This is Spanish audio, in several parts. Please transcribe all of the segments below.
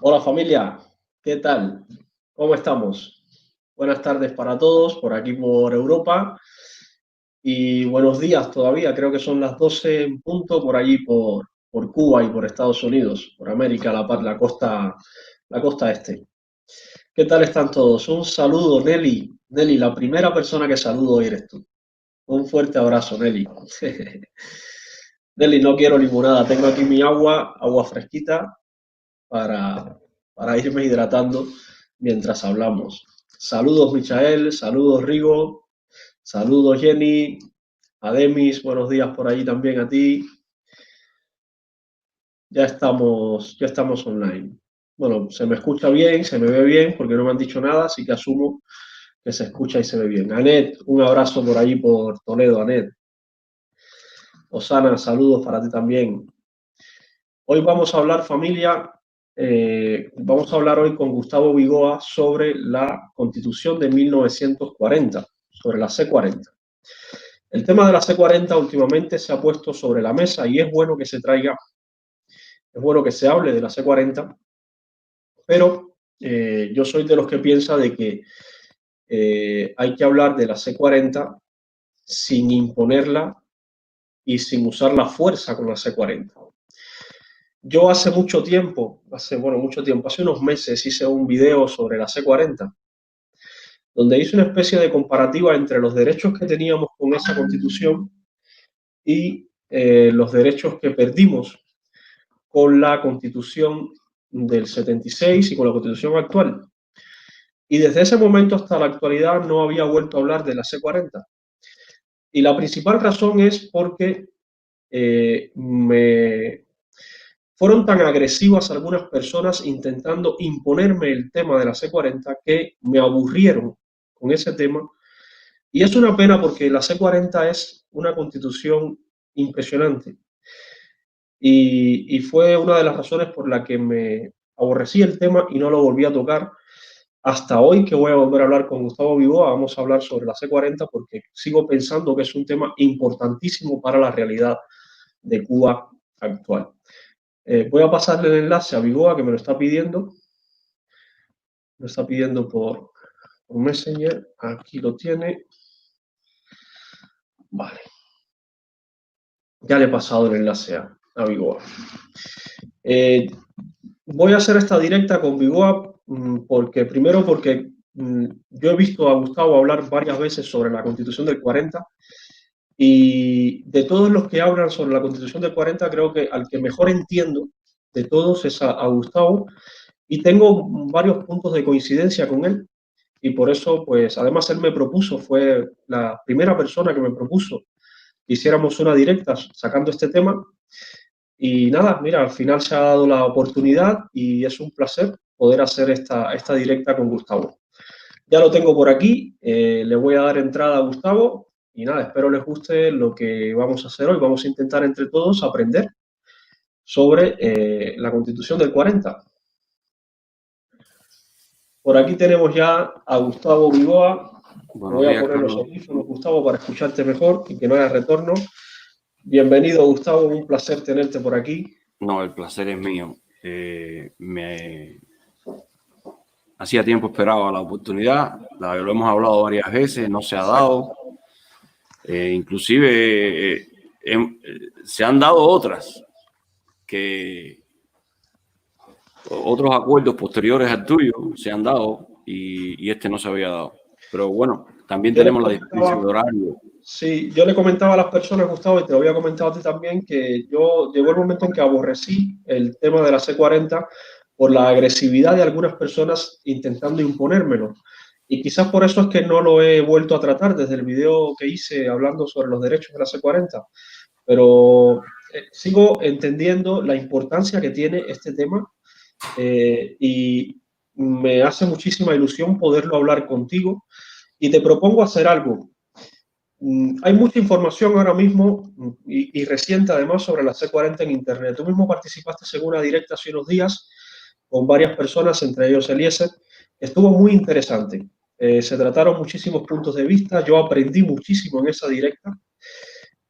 Hola familia, ¿qué tal? ¿Cómo estamos? Buenas tardes para todos por aquí por Europa y buenos días todavía, creo que son las 12 en punto por allí por Cuba y por Estados Unidos, por América, la costa este. ¿Qué tal están todos? Un saludo, Nelly. Nelly, la primera persona que saludo hoy eres tú. Un fuerte abrazo, Nelly. Nelly, no quiero limonada, tengo aquí mi agua fresquita para, para irme hidratando mientras hablamos. Saludos, Michael, saludos, Rigo, saludos, Jenny, Ademis, buenos días por ahí también a ti. Ya estamos online. Bueno, se me escucha bien, se me ve bien, porque no me han dicho nada, así que asumo que se escucha y se ve bien. Anet, un abrazo por allí por Toledo, Anet. Osana, saludos para ti también. Hoy vamos a hablar, familia, vamos a hablar hoy con Gustavo Vigoa sobre la Constitución de 1940, sobre la C40. El tema de la C40 últimamente se ha puesto sobre la mesa y es bueno que se traiga, es bueno que se hable de la C40, pero yo soy de los que piensa de que hay que hablar de la C40 sin imponerla y sin usar la fuerza con la C40. Yo hace hace unos meses hice un video sobre la C40, donde hice una especie de comparativa entre los derechos que teníamos con esa constitución y los derechos que perdimos con la constitución del 76 y con la constitución actual. Y desde ese momento hasta la actualidad no había vuelto a hablar de la C40. Y la principal razón es porque me fueron tan agresivas algunas personas intentando imponerme el tema de la C40 que me aburrieron con ese tema. Y es una pena porque la C40 es una constitución impresionante. Y fue una de las razones por la que me aborrecí el tema y no lo volví a tocar. Hasta hoy que voy a volver a hablar con Gustavo Vigoa, vamos a hablar sobre la C40 porque sigo pensando que es un tema importantísimo para la realidad de Cuba actual. Voy a pasarle el enlace a Vigoa que me lo está pidiendo. Lo está pidiendo por Messenger. Aquí lo tiene. Vale. Ya le he pasado el enlace a Vigoa. Voy a hacer esta directa con Vigoa porque, primero, porque yo he visto a Gustavo hablar varias veces sobre la Constitución del 40 y de todos los que hablan sobre la Constitución del 40, creo que al que mejor entiendo de todos es a Gustavo y tengo varios puntos de coincidencia con él y por eso, pues, además él me propuso, fue la primera persona que me propuso que hiciéramos una directa sacando este tema. Y nada, mira, al final se ha dado la oportunidad y es un placer poder hacer esta directa con Gustavo. Ya lo tengo por aquí, le voy a dar entrada a Gustavo y nada, espero les guste lo que vamos a hacer hoy. Vamos a intentar entre todos aprender sobre la Constitución del 40. Por aquí tenemos ya a Gustavo Vigoa. Me Buenos voy a días, poner los Carlos. audífonos, Gustavo, para escucharte mejor y que no haya retorno. Bienvenido, Gustavo, un placer tenerte por aquí. No, el placer es mío. Hacía tiempo esperaba la oportunidad, lo hemos hablado varias veces, no se ha dado. Inclusive se han dado otros acuerdos posteriores al tuyo, se han dado y este no se había dado. Pero bueno, también tenemos la diferencia de horario. Sí, yo le comentaba a las personas, Gustavo, y te lo había comentado a ti también, que yo llegó el momento en que aborrecí el tema de la C40 por la agresividad de algunas personas intentando imponérmelo. Y quizás por eso es que no lo he vuelto a tratar desde el video que hice hablando sobre los derechos de la C40. Pero sigo entendiendo la importancia que tiene este tema y me hace muchísima ilusión poderlo hablar contigo. Y te propongo hacer algo. Hay mucha información ahora mismo y reciente además sobre la C40 en Internet. Tú mismo participaste en una directa hace unos días con varias personas, entre ellos Eliezer. Estuvo muy interesante. Se trataron muchísimos puntos de vista. Yo aprendí muchísimo en esa directa.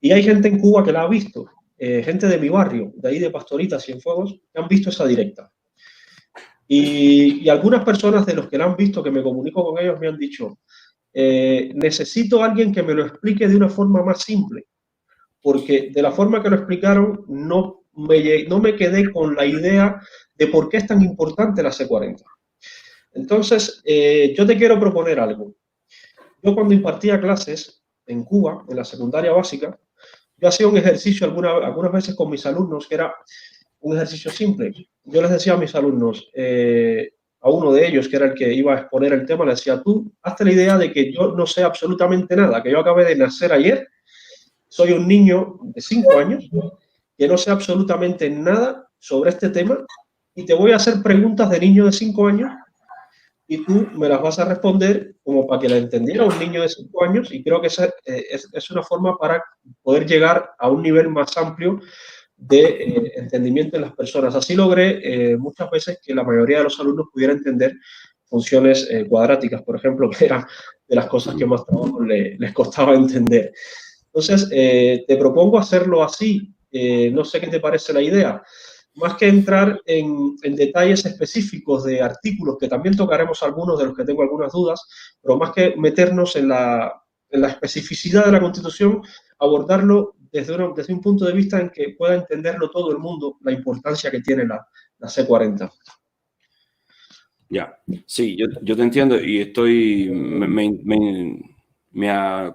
Y hay gente en Cuba que la ha visto. Gente de mi barrio, de ahí de Pastoritas, Cienfuegos, que han visto esa directa. Y algunas personas de los que la han visto, que me comunico con ellos, me han dicho, necesito a alguien que me lo explique de una forma más simple, porque de la forma que lo explicaron no me quedé con la idea de por qué es tan importante la C40. Entonces, yo te quiero proponer algo. Yo cuando impartía clases en Cuba, en la secundaria básica, yo hacía un ejercicio algunas veces con mis alumnos, que era un ejercicio simple. Yo les decía a mis alumnos, a uno de ellos, que era el que iba a exponer el tema, le decía, tú, hazte la idea de que yo no sé absolutamente nada, que yo acabé de nacer ayer, soy un niño de 5 años, que no sé absolutamente nada sobre este tema, y te voy a hacer preguntas de niño de 5 años, y tú me las vas a responder como para que la entendiera un niño de 5 años, y creo que esa es una forma para poder llegar a un nivel más amplio de entendimiento en las personas. Así logré muchas veces que la mayoría de los alumnos pudiera entender funciones cuadráticas, por ejemplo, que eran de las cosas que más trabajo les costaba entender. Entonces, te propongo hacerlo así. No sé qué te parece la idea. Más que entrar en detalles específicos de artículos, que también tocaremos algunos de los que tengo algunas dudas, pero más que meternos en la especificidad de la Constitución, abordarlo desde un punto de vista en que pueda entenderlo todo el mundo, la importancia que tiene la C40. Ya, sí, yo te entiendo y estoy,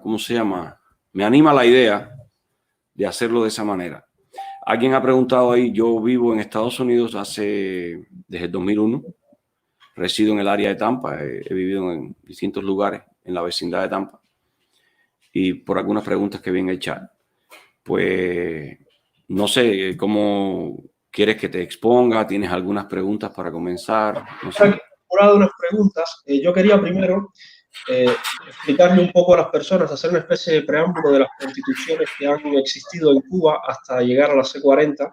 ¿cómo se llama? Me anima la idea de hacerlo de esa manera. Alguien ha preguntado ahí, yo vivo en Estados Unidos desde el 2001, resido en el área de Tampa, he vivido en distintos lugares en la vecindad de Tampa y por algunas preguntas que vi en el chat, pues no sé cómo quieres que te exponga, tienes algunas preguntas para comenzar, no sé. He unas preguntas. Yo quería primero explicarle un poco a las personas, hacer una especie de preámbulo de las constituciones que han existido en Cuba hasta llegar a la C40.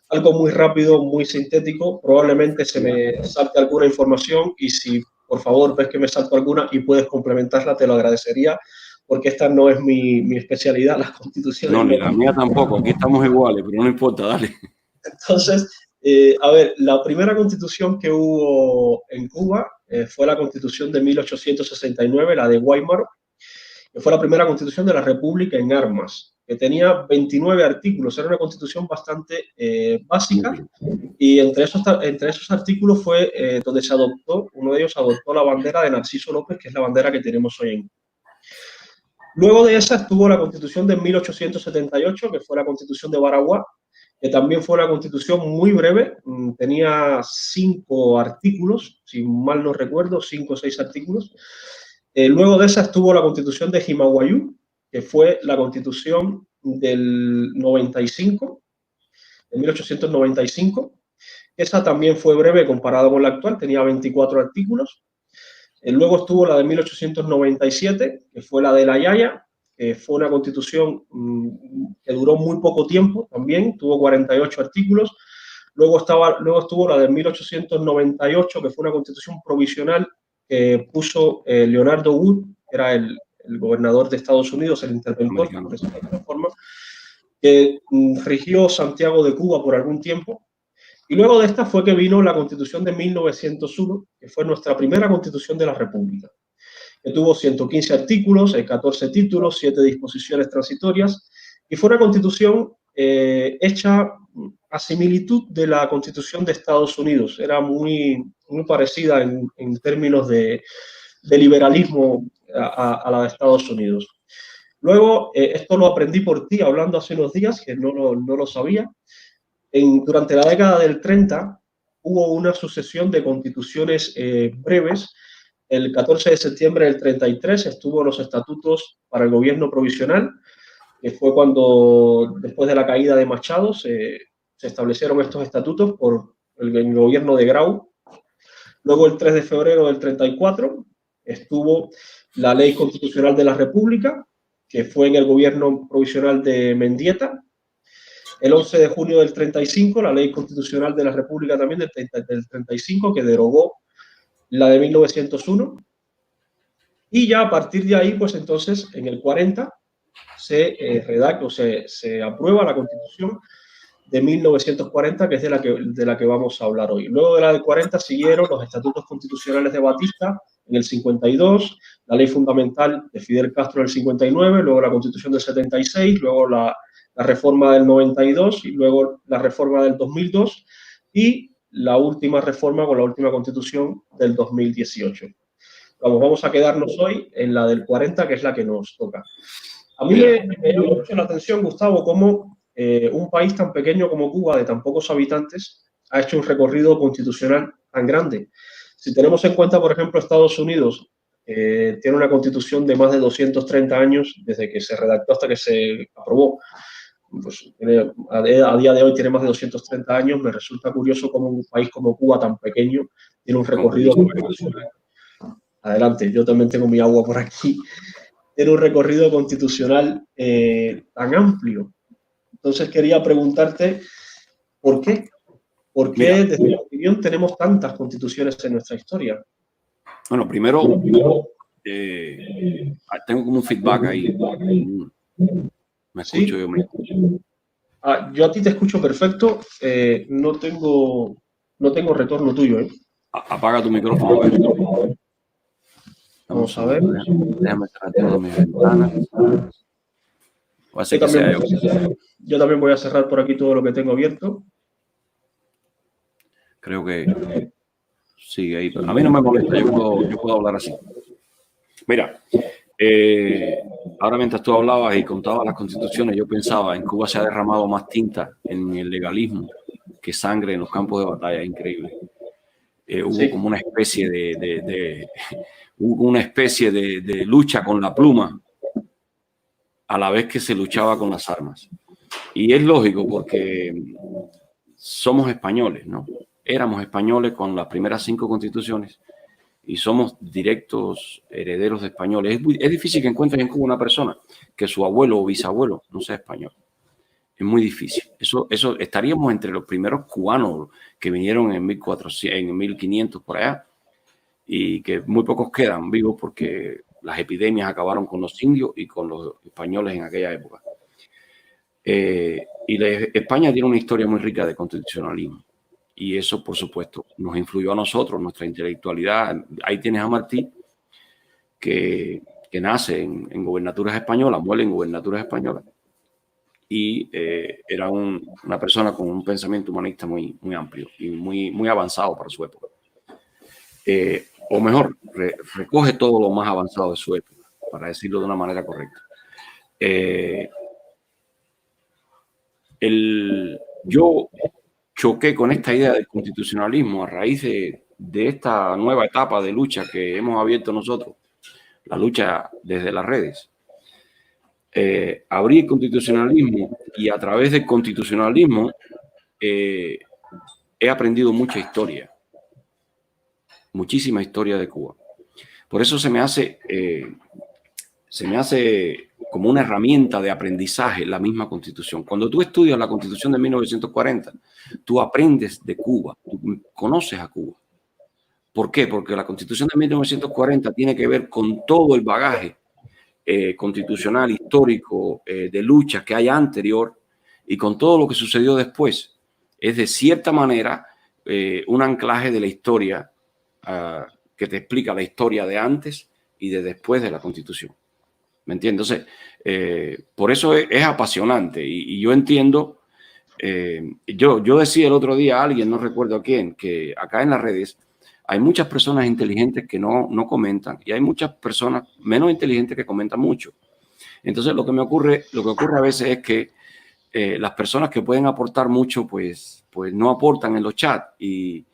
Algo muy rápido, muy sintético. Probablemente se me salte alguna información y si por favor ves que me salto alguna y puedes complementarla, te lo agradecería, porque esta no es mi especialidad, las constituciones. No, ni la mía tampoco, aquí estamos iguales, pero no importa, dale. Entonces, a ver, la primera constitución que hubo en Cuba fue la constitución de 1869, la de Weimar, que fue la primera constitución de la República en armas, que tenía 29 artículos. Era una constitución bastante básica y entre esos artículos fue donde se adoptó, uno de ellos adoptó la bandera de Narciso López, que es la bandera que tenemos hoy en Cuba. Luego de esa estuvo la constitución de 1878, que fue la constitución de Baraguá, que también fue una constitución muy breve, tenía 5 artículos, si mal no recuerdo, 5 o 6 artículos. Luego de esa estuvo la constitución de Jimaguayú, que fue la constitución del 95, de 1895. Esa también fue breve comparada con la actual, tenía 24 artículos. Luego estuvo la de 1897, que fue la de la Yaya, que fue una constitución que duró muy poco tiempo también, tuvo 48 artículos. Luego estuvo la de 1898, que fue una constitución provisional que puso Leonardo Wood, que era el gobernador de Estados Unidos, el interventor, por decirlo de alguna forma, que rigió Santiago de Cuba por algún tiempo. Y luego de esta fue que vino la Constitución de 1901, que fue nuestra primera Constitución de la República, que tuvo 115 artículos, 14 títulos, 7 disposiciones transitorias, y fue una Constitución hecha a similitud de la Constitución de Estados Unidos. Era muy parecida en términos de liberalismo a la de Estados Unidos. Luego, esto lo aprendí por ti hablando hace unos días, que no lo sabía. Durante la década del 30 hubo una sucesión de constituciones breves. El 14 de septiembre del 33 estuvo los estatutos para el gobierno provisional, que fue cuando, después de la caída de Machado, se establecieron estos estatutos por el gobierno de Grau. Luego, el 3 de febrero del 34, estuvo la Ley Constitucional de la República, que fue en el gobierno provisional de Mendieta. El 11 de junio del 35, la Ley Constitucional de la República también del 35, que derogó la de 1901. Y ya a partir de ahí, pues entonces, en el 40, se redacta o se aprueba la Constitución de 1940, que es de la que vamos a hablar hoy. Luego de la del 40 siguieron los estatutos constitucionales de Batista en el 52, la ley fundamental de Fidel Castro en el 59, luego la Constitución del 76, luego la reforma del 92 y luego la reforma del 2002 y la última reforma con la última Constitución del 2018. Vamos a quedarnos hoy en la del 40, que es la que nos toca. A mí me llama mucho la atención, Gustavo, cómo un país tan pequeño como Cuba, de tan pocos habitantes, ha hecho un recorrido constitucional tan grande. Si tenemos en cuenta, por ejemplo, Estados Unidos, tiene una constitución de más de 230 años desde que se redactó hasta que se aprobó. Pues, a día de hoy tiene más de 230 años. Me resulta curioso cómo un país como Cuba, tan pequeño, tiene un recorrido constitucional. Adelante, yo también tengo mi agua por aquí. Tiene un recorrido constitucional tan amplio. Entonces quería preguntarte, ¿por qué? ¿Por qué, desde mi opinión, tenemos tantas constituciones en nuestra historia? Bueno, primero, tengo como un feedback ahí. Me escucho, ¿Sí? yo me escucho. Yo a ti te escucho perfecto. No tengo retorno tuyo, ¿eh? Apaga tu micrófono. A ver. Vamos a ver. Déjame cerrar todas mis ventanas. Yo también voy a cerrar por aquí todo lo que tengo abierto. Creo que sigue ahí. Pero a mí no me molesta. Yo puedo hablar así. Mira, ahora mientras tú hablabas y contabas las constituciones, yo pensaba, en Cuba se ha derramado más tinta en el legalismo que sangre en los campos de batalla. Increíble. Hubo como una especie de lucha con la pluma a la vez que se luchaba con las armas. Y es lógico porque somos españoles, ¿no? Éramos españoles con las primeras 5 constituciones y somos directos herederos de españoles. Es difícil que encuentres en Cuba una persona que su abuelo o bisabuelo no sea español. Es muy difícil. Eso estaríamos entre los primeros cubanos que vinieron en 1400, en 1500 por allá, y que muy pocos quedan vivos porque las epidemias acabaron con los indios y con los españoles en aquella época. España tiene una historia muy rica de constitucionalismo y eso, por supuesto, nos influyó a nosotros, nuestra intelectualidad. Ahí tienes a Martí, que nace en gobernaturas españolas, muere en gobernaturas españolas y era una persona con un pensamiento humanista muy, muy amplio y muy avanzado para su época. O mejor, recoge todo lo más avanzado de su época, para decirlo de una manera correcta. Yo choqué con esta idea del constitucionalismo a raíz de esta nueva etapa de lucha que hemos abierto nosotros, la lucha desde las redes. Abrí el constitucionalismo y a través del constitucionalismo he aprendido mucha historia, muchísima historia de Cuba. Por eso se me hace como una herramienta de aprendizaje la misma Constitución. Cuando tú estudias la Constitución de 1940, tú aprendes de Cuba, tú conoces a Cuba. ¿Por qué? Porque la Constitución de 1940 tiene que ver con todo el bagaje constitucional, histórico, de lucha que hay anterior y con todo lo que sucedió después. Es de cierta manera un anclaje de la historia que te explica la historia de antes y de después de la Constitución. ¿Me entiendes? Entonces, por eso es apasionante y yo entiendo, yo decía el otro día a alguien, no recuerdo a quién, que acá en las redes hay muchas personas inteligentes que no comentan y hay muchas personas menos inteligentes que comentan mucho. Entonces, lo que ocurre a veces es que las personas que pueden aportar mucho, pues no aportan en los chats y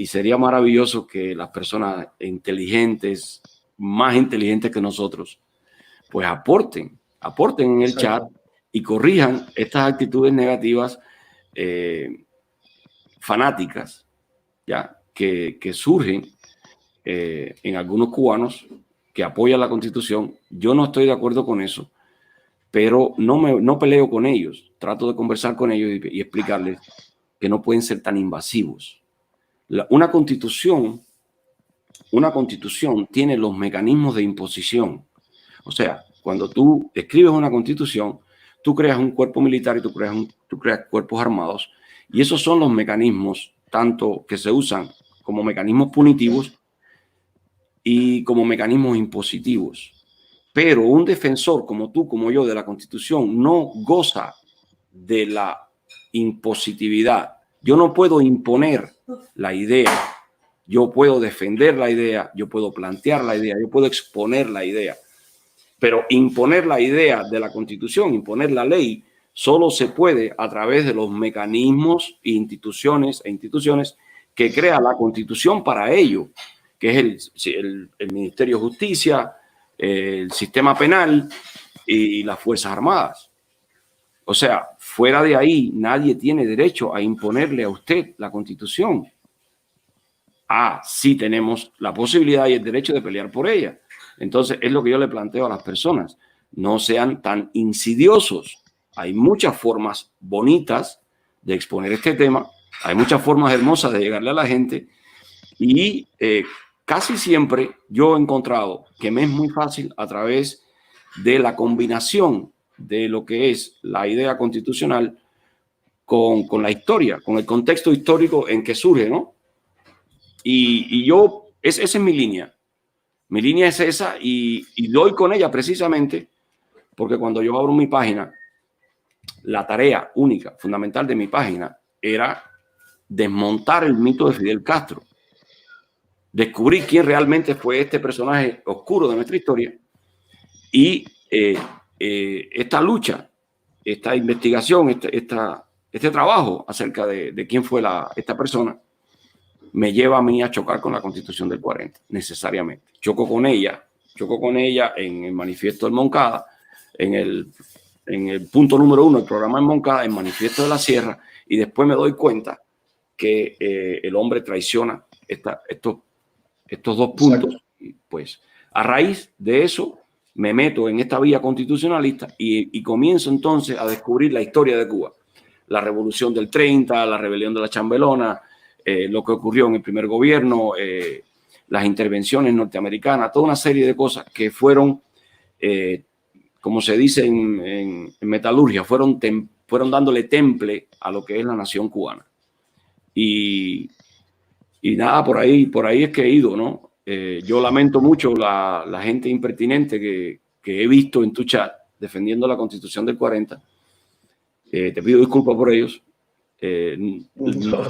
sería maravilloso que las personas inteligentes, más inteligentes que nosotros, pues aporten en el chat y corrijan estas actitudes negativas fanáticas, ¿ya? Que surgen en algunos cubanos que apoyan la Constitución. Yo no estoy de acuerdo con eso, pero no peleo con ellos. Trato de conversar con ellos y explicarles que no pueden ser tan invasivos. Una constitución tiene los mecanismos de imposición. O sea, cuando tú escribes una constitución, tú creas un cuerpo militar y tú creas cuerpos armados. Y esos son los mecanismos, tanto que se usan como mecanismos punitivos y como mecanismos impositivos. Pero un defensor como tú, como yo, de la Constitución, no goza de la impositividad. Yo no puedo imponer la idea. Yo puedo defender la idea, yo puedo plantear la idea, yo puedo exponer la idea. Pero imponer la idea de la Constitución, imponer la ley, solo se puede a través de los mecanismos e instituciones que crea la Constitución para ello, que es el Ministerio de Justicia, el sistema penal y las Fuerzas Armadas. O sea, fuera de ahí, nadie tiene derecho a imponerle a usted la Constitución. Sí tenemos la posibilidad y el derecho de pelear por ella. Entonces, es lo que yo le planteo a las personas. No sean tan insidiosos. Hay muchas formas bonitas de exponer este tema. Hay muchas formas hermosas de llegarle a la gente. Y casi siempre yo he encontrado que me es muy fácil a través de la combinación de lo que es la idea constitucional con la historia, con el contexto histórico en que surge, ¿no? Y esa es mi línea. Mi línea es esa y doy con ella precisamente porque cuando yo abro mi página, la tarea única, fundamental de mi página era desmontar el mito de Fidel Castro, descubrir quién realmente fue este personaje oscuro de nuestra historia y esta lucha, esta investigación, este trabajo acerca de quién fue esta persona me lleva a mí a chocar con la Constitución del 40, necesariamente. Choco con ella en el manifiesto del Moncada, en el punto número 1 del programa en Moncada, en manifiesto de la Sierra, y después me doy cuenta que el hombre traiciona estos dos puntos. Y pues a raíz de eso me meto en esta vía constitucionalista y comienzo entonces a descubrir la historia de Cuba. La revolución del 30, la rebelión de la Chambelona, lo que ocurrió en el primer gobierno, las intervenciones norteamericanas, toda una serie de cosas que fueron, como se dice en metalurgia, fueron dándole temple a lo que es la nación cubana. Y nada, por ahí es que he ido, ¿no? Yo lamento mucho la gente impertinente que he visto en tu chat defendiendo la Constitución del 40. Te pido disculpas por ellos. No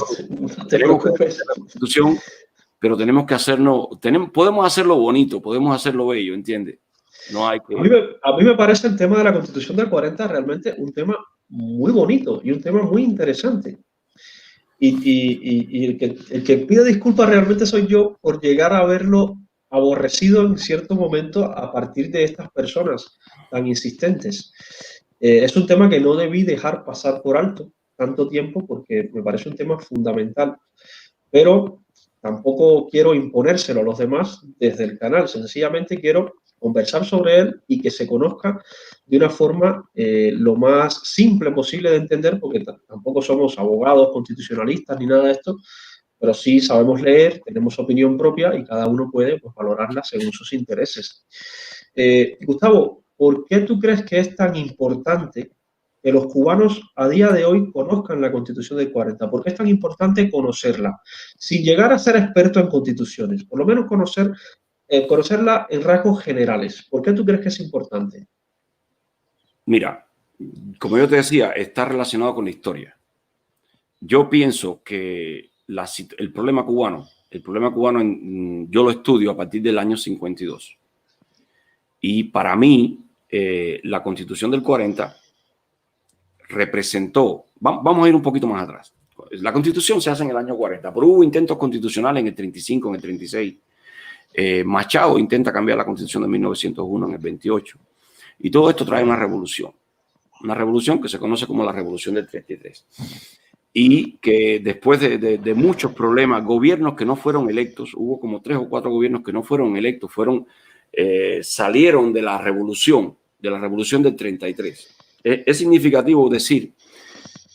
te preocupes. La Constitución, pero tenemos que podemos hacerlo bonito, podemos hacerlo bello, ¿entiendes? No hay que... A mí me parece el tema de la Constitución del 40 realmente un tema muy bonito y un tema muy interesante. Y el que pide disculpas realmente soy yo por llegar a verlo aborrecido en cierto momento a partir de estas personas tan insistentes. Es un tema que no debí dejar pasar por alto tanto tiempo porque me parece un tema fundamental, pero tampoco quiero imponérselo a los demás desde el canal, sencillamente quiero conversar sobre él y que se conozca de una forma lo más simple posible de entender, porque tampoco somos abogados constitucionalistas ni nada de esto, pero sí sabemos leer, tenemos opinión propia y cada uno puede pues, valorarla según sus intereses. Gustavo, ¿por qué tú crees que es tan importante que los cubanos a día de hoy conozcan la Constitución del 40? ¿Por qué es tan importante conocerla? Sin llegar a ser experto en constituciones, por lo menos conocerla en rasgos generales. ¿Por qué tú crees que es importante? Mira, como yo te decía, está relacionado con la historia. Yo pienso que el problema cubano, yo lo estudio a partir del año 52. Y para mí, la Constitución del 40 representó, vamos a ir un poquito más atrás. La Constitución se hace en el año 40, pero hubo intentos constitucionales en el 35, en el 36. Machado intenta cambiar la Constitución de 1901 en el 28. Y todo esto trae una revolución que se conoce como la Revolución del 33. Y que después de muchos problemas, gobiernos que no fueron electos, hubo como 3 o 4 gobiernos que no fueron electos, salieron de la revolución del 33. Es significativo decir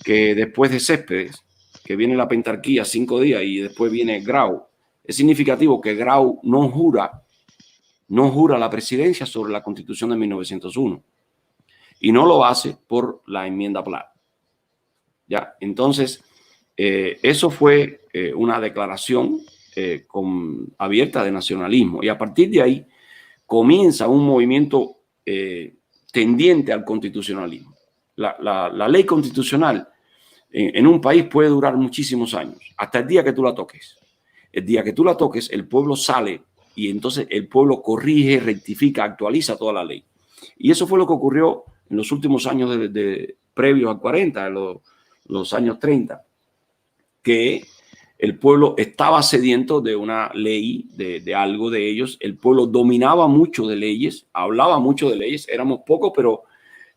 que después de Céspedes, que viene la pentarquía 5 días y después viene Grau, es significativo que Grau no jura la presidencia sobre la Constitución de 1901. y no lo hace por la enmienda Platt. ¿Ya? Entonces, eso fue una declaración abierta de nacionalismo, y a partir de ahí comienza un movimiento tendiente al constitucionalismo. La ley constitucional en un país puede durar muchísimos años, hasta el día que tú la toques. El día que tú la toques, el pueblo sale y entonces el pueblo corrige, rectifica, actualiza toda la ley. Y eso fue lo que ocurrió en los últimos años previos al 40, los años 30, que el pueblo estaba sediento de una ley, de algo de ellos. El pueblo dominaba mucho de leyes, hablaba mucho de leyes, éramos pocos, pero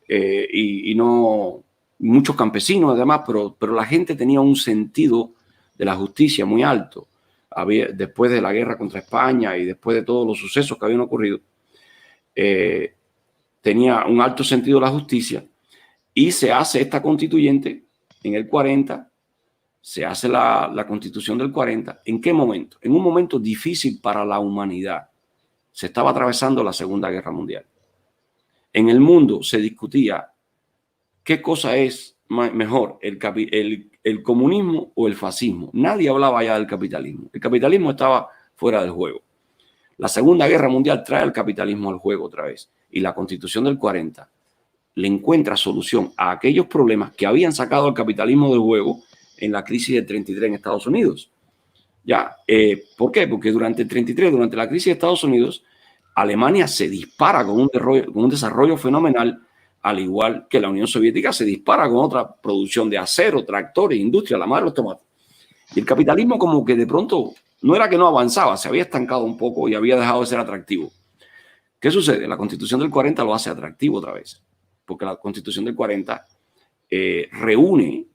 y no muchos campesinos además, pero la gente tenía un sentido de la justicia muy alto. Después de la guerra contra España y después de todos los sucesos que habían ocurrido, tenía un alto sentido de la justicia, y se hace esta constituyente en el 40, se hace la constitución del 40. ¿En qué momento? En un momento difícil para la humanidad. Se estaba atravesando la Segunda Guerra Mundial. En el mundo se discutía qué cosa es mejor, el comunismo o el fascismo. Nadie hablaba ya del capitalismo. El capitalismo estaba fuera del juego. La Segunda Guerra Mundial trae el capitalismo al juego otra vez, y la Constitución del 40 le encuentra solución a aquellos problemas que habían sacado al capitalismo del juego en la crisis del 33 en Estados Unidos. ¿Ya? ¿Por qué? Porque durante el 33, durante la crisis de Estados Unidos, Alemania se dispara con un desarrollo fenomenal, al igual que la Unión Soviética se dispara con otra producción de acero, tractores, industria, la madre de los tomates. Y el capitalismo como que de pronto no era que no avanzaba, se había estancado un poco y había dejado de ser atractivo. ¿Qué sucede? La Constitución del 40 lo hace atractivo otra vez, porque la Constitución del 40 reúne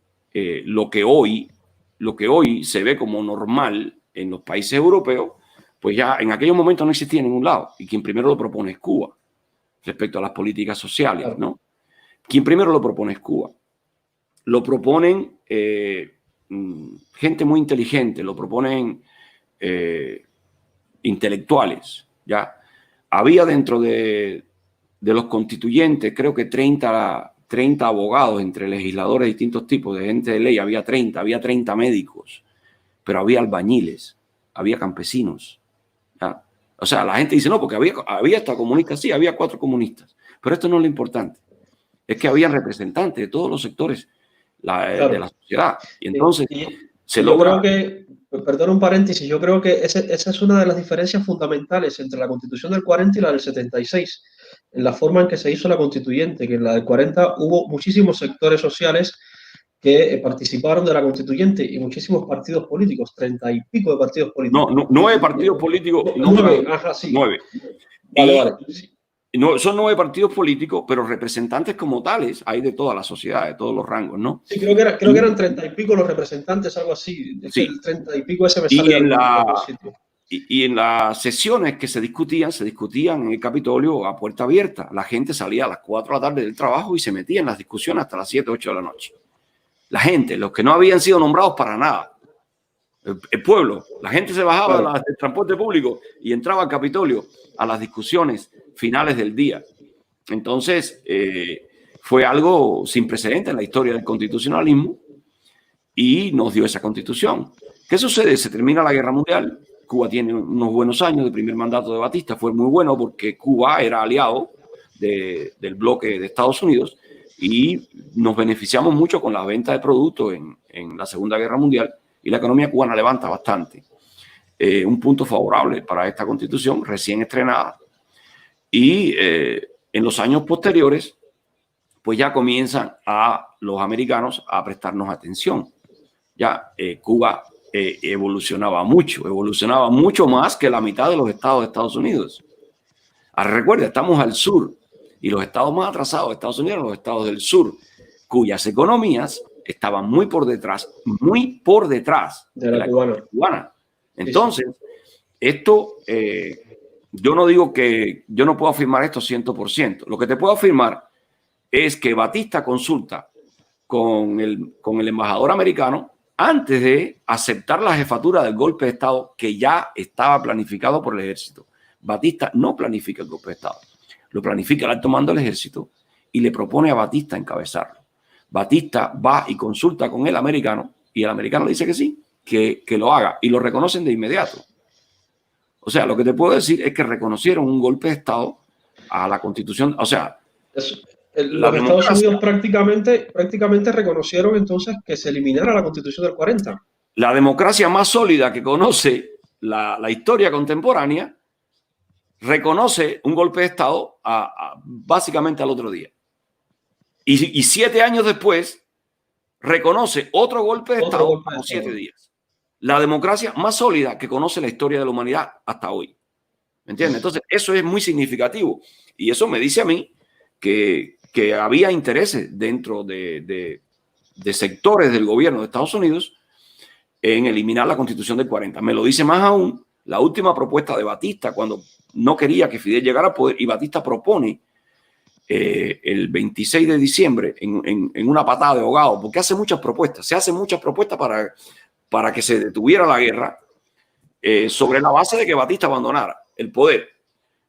lo que hoy se ve como normal en los países europeos, pues ya en aquellos momentos no existía en ningún lado, y quien primero lo propone es Cuba, respecto a las políticas sociales, ¿no? Quien primero lo propone es Cuba. Lo proponen gente muy inteligente, lo proponen intelectuales, ¿ya? Había dentro de los constituyentes, creo que 30 abogados entre legisladores de distintos tipos, de gente de ley, había 30 médicos, pero había albañiles, había campesinos, ¿ya? O sea, la gente dice, no, porque había hasta comunistas. Sí, había 4 comunistas, pero esto no es lo importante. Es que habían representantes de todos los sectores de la sociedad. Y entonces se logra... Yo creo que, perdón un paréntesis, yo creo que esa es una de las diferencias fundamentales entre la Constitución del 40 y la del 76, en la forma en que se hizo la constituyente, que en la del 40 hubo muchísimos sectores sociales que participaron de la constituyente y muchísimos partidos políticos, 30 y pico de partidos políticos. No, 9 partidos políticos. 9, ajá, sí. 9. Vale. No, son 9 partidos políticos, pero representantes como tales hay de toda la sociedad, de todos los rangos, ¿no? Sí, creo que eran 30 y pico los representantes, algo así. Sí. El 30 y pico ese me sale en algún sitio. Y en las sesiones que se discutían en el Capitolio a puerta abierta. La gente salía a las 4 de la tarde del trabajo y se metía en las discusiones hasta las 7, 8 de la noche. La gente, los que no habían sido nombrados para nada, el pueblo, la gente se bajaba del transporte público y entraba al Capitolio a las discusiones finales del día. Entonces, fue algo sin precedentes en la historia del constitucionalismo, y nos dio esa constitución. ¿Qué sucede? Se termina la Guerra Mundial. Cuba tiene unos buenos años. El primer mandato de Batista fue muy bueno porque Cuba era aliado del bloque de Estados Unidos, y nos beneficiamos mucho con la venta de productos en la Segunda Guerra Mundial, y la economía cubana levanta bastante. Un punto favorable para esta constitución recién estrenada. Y en los años posteriores, pues ya comienzan los americanos a prestarnos atención. Ya Cuba evolucionaba mucho más que la mitad de los estados de Estados Unidos. Ahora recuerda, estamos al sur, y los estados más atrasados de Estados Unidos eran los estados del sur, cuyas economías estaban muy por detrás de la cubana. Entonces, esto, yo no digo que yo no puedo afirmar esto 100%. Lo que te puedo afirmar es que Batista consulta con el embajador americano antes de aceptar la jefatura del golpe de Estado que ya estaba planificado por el ejército. Batista no planifica el golpe de Estado, lo planifica el alto mando del ejército, y le propone a Batista encabezarlo. Batista va y consulta con el americano y el americano le dice que sí, que lo haga y lo reconocen de inmediato. O sea, lo que te puedo decir es que reconocieron un golpe de Estado a la Constitución. O sea, los Estados Unidos prácticamente reconocieron entonces que se eliminara la Constitución del 40. La democracia más sólida que conoce la historia contemporánea reconoce un golpe de Estado básicamente al otro día. Y 7 años después reconoce otro golpe de Estado a los 7 días. La democracia más sólida que conoce la historia de la humanidad hasta hoy. ¿Me entiendes? Entonces, eso es muy significativo. Y eso me dice a mí que había intereses dentro de sectores del gobierno de Estados Unidos en eliminar la Constitución del 40. Me lo dice más aún la última propuesta de Batista, cuando no quería que Fidel llegara al poder, y Batista propone el 26 de diciembre en una patada de ahogado, porque hace muchas propuestas, se hacen muchas propuestas para que se detuviera la guerra sobre la base de que Batista abandonara el poder.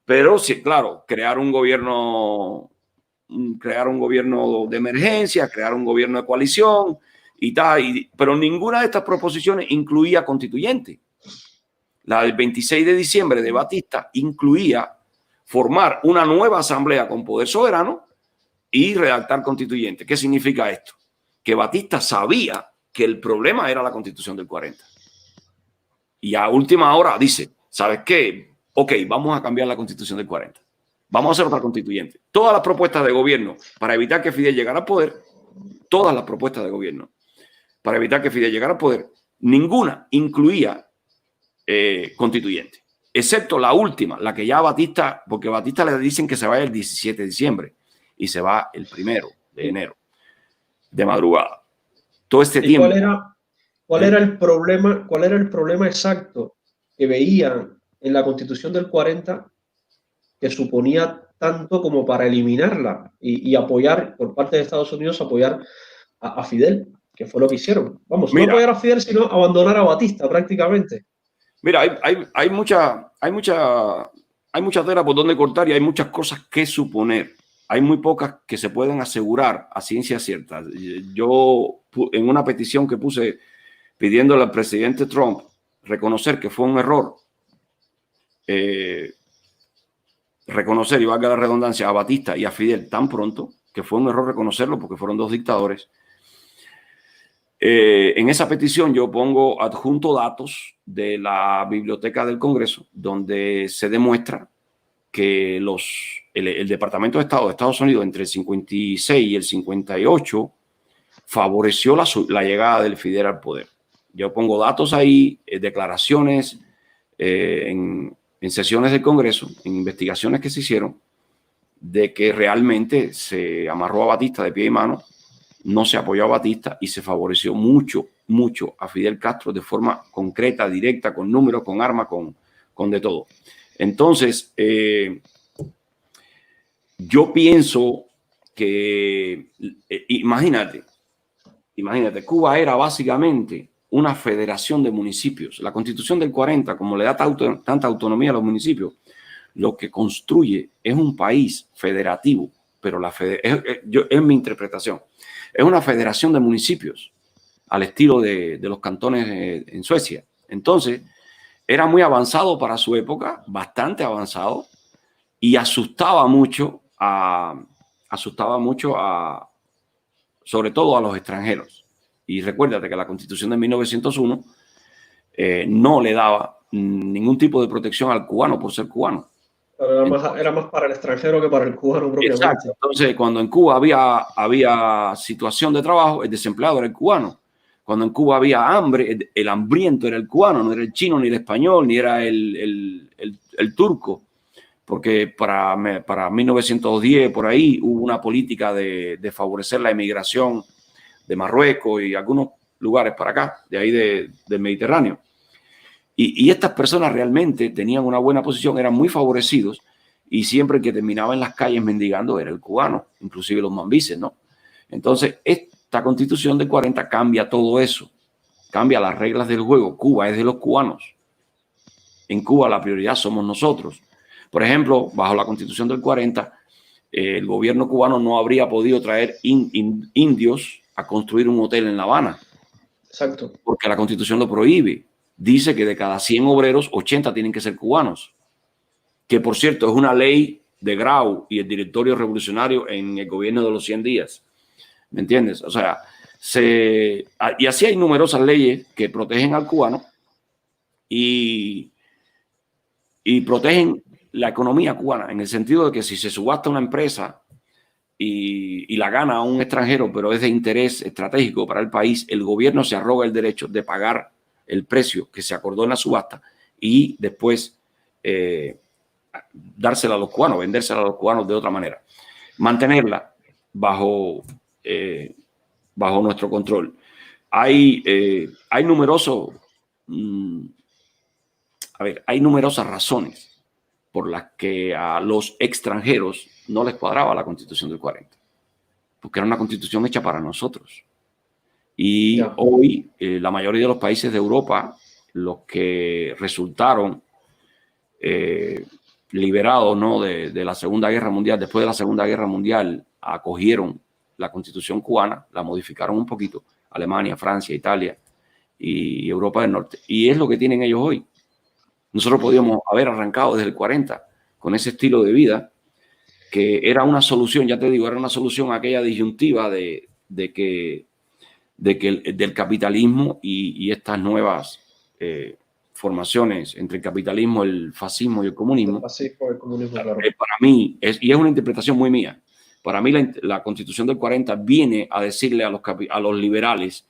Pero sí, claro, crear un gobierno de emergencia, crear un gobierno de coalición y tal, pero ninguna de estas proposiciones incluía constituyente. La del 26 de diciembre de Batista incluía formar una nueva asamblea con poder soberano y redactar constituyente. ¿Qué significa esto? Que Batista sabía que el problema era la Constitución del 40. Y a última hora dice, ¿sabes qué? Ok, vamos a cambiar la Constitución del 40. Vamos a hacer otra constituyente. Todas las propuestas de gobierno para evitar que Fidel llegara al poder, todas las propuestas de gobierno para evitar que Fidel llegara al poder, ninguna incluía constituyente, excepto la última, la que ya Batista, porque Batista le dicen que se vaya el 17 de diciembre y se va el 1 de enero, de madrugada. Todo este tiempo. ¿Cuál era el problema? ¿Cuál era el problema exacto que veían en la Constitución del 40 que suponía tanto como para eliminarla y apoyar por parte de Estados Unidos, apoyar a Fidel, que fue lo que hicieron? Vamos, no apoyar a Fidel, sino abandonar a Batista prácticamente. Mira, hay mucha tela por donde cortar y hay muchas cosas que suponer. Hay muy pocas que se pueden asegurar a ciencia cierta. Yo, en una petición que puse pidiéndole al presidente Trump reconocer que fue un error, reconocer, y valga la redundancia, a Batista y a Fidel tan pronto, que fue un error reconocerlo porque fueron dos dictadores. En esa petición yo pongo adjunto datos de la Biblioteca del Congreso, donde se demuestra que el Departamento de Estado de Estados Unidos entre el 56 y el 58 favoreció la llegada del Fidel al poder. Yo pongo datos ahí, declaraciones en sesiones del Congreso, en investigaciones que se hicieron, de que realmente se amarró a Batista de pie y mano, no se apoyó a Batista y se favoreció mucho a Fidel Castro de forma concreta, directa, con números, con armas, con de todo. Entonces, yo pienso que, imagínate, Cuba era básicamente una federación de municipios. La Constitución del 40, como le da tanta autonomía a los municipios, lo que construye es un país federativo, pero es mi interpretación. Es una federación de municipios al estilo de los cantones en Suecia. Entonces, era muy avanzado para su época, bastante avanzado, y asustaba mucho sobre todo a los extranjeros. Y recuérdate que la Constitución de 1901 no le daba ningún tipo de protección al cubano por ser cubano. Pero era más para el extranjero que para el cubano propiamente. Exacto. Entonces, cuando en Cuba había situación de trabajo, el desempleado era el cubano. Cuando en Cuba había hambre, el hambriento era el cubano, no era el chino, ni el español, ni era el turco. Porque para 1910, por ahí, hubo una política de favorecer la emigración de Marruecos y algunos lugares para acá, de ahí del Mediterráneo. Y estas personas realmente tenían una buena posición, eran muy favorecidos, y siempre el que terminaba en las calles mendigando era el cubano, inclusive los mambises, ¿no? Entonces, esta Constitución del 40 cambia todo eso, cambia las reglas del juego. Cuba es de los cubanos. En Cuba la prioridad somos nosotros. Por ejemplo, bajo la Constitución del 40, el gobierno cubano no habría podido traer indios a construir un hotel en La Habana. Exacto. Porque la Constitución lo prohíbe. Dice que de cada 100 obreros, 80 tienen que ser cubanos. Que, por cierto, es una ley de Grau y el Directorio Revolucionario en el gobierno de los 100 días. ¿Me entiendes? O sea, y así hay numerosas leyes que protegen al cubano y protegen la economía cubana, en el sentido de que si se subasta una empresa y la gana a un extranjero, pero es de interés estratégico para el país, el gobierno se arroga el derecho de pagar el precio que se acordó en la subasta y después dársela a los cubanos, vendérsela a los cubanos de otra manera. Mantenerla bajo nuestro control. Hay numerosas razones por las que a los extranjeros no les cuadraba la Constitución del 40, porque era una Constitución hecha para nosotros. Y hoy la mayoría de los países de Europa, los que resultaron liberados, ¿no?, de la Segunda Guerra Mundial, después de la Segunda Guerra Mundial, acogieron la Constitución cubana, la modificaron un poquito, Alemania, Francia, Italia y Europa del Norte. Y es lo que tienen ellos hoy. Nosotros podíamos haber arrancado desde el 40 con ese estilo de vida, que era una solución, ya te digo, era una solución a aquella disyuntiva del capitalismo y estas nuevas formaciones entre el capitalismo, el fascismo y el comunismo. El fascismo y el comunismo, claro. Para mí, y es una interpretación muy mía, para mí la Constitución del 40 viene a decirle a los liberales: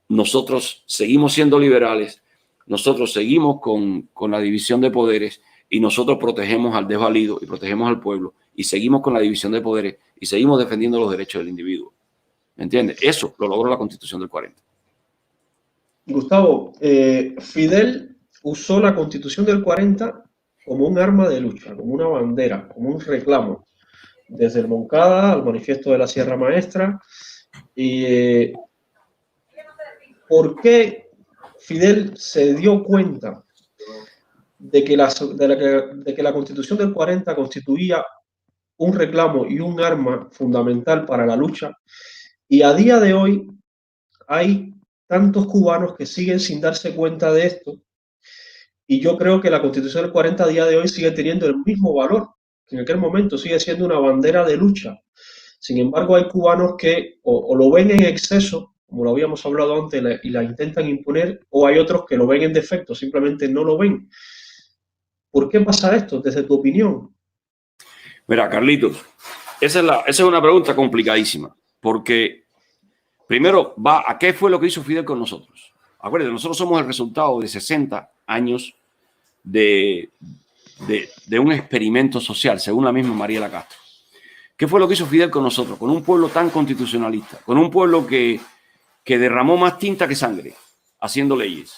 nosotros seguimos siendo liberales, nosotros seguimos con la división de poderes y nosotros protegemos al desvalido y protegemos al pueblo y seguimos con la división de poderes y seguimos defendiendo los derechos del individuo. ¿Me entiendes? Eso lo logró la Constitución del 40. Gustavo, Fidel usó la Constitución del 40 como un arma de lucha, como una bandera, como un reclamo, desde el Moncada al Manifiesto de la Sierra Maestra. Y ¿por qué Fidel se dio cuenta de que la Constitución del 40 constituía un reclamo y un arma fundamental para la lucha? Y a día de hoy hay tantos cubanos que siguen sin darse cuenta de esto, y yo creo que la Constitución del 40 a día de hoy sigue teniendo el mismo valor que en aquel momento, sigue siendo una bandera de lucha. Sin embargo, hay cubanos que o lo ven en exceso, como lo habíamos hablado antes, y la intentan imponer, o hay otros que lo ven en defecto, simplemente no lo ven. ¿Por qué pasa esto, desde tu opinión? Mira, Carlitos, esa es una pregunta complicadísima, porque primero va a qué fue lo que hizo Fidel con nosotros. Acuérdense, nosotros somos el resultado de 60 años de un experimento social, según la misma Mariela Castro. ¿Qué fue lo que hizo Fidel con nosotros? Con un pueblo tan constitucionalista, con un pueblo que derramó más tinta que sangre haciendo leyes.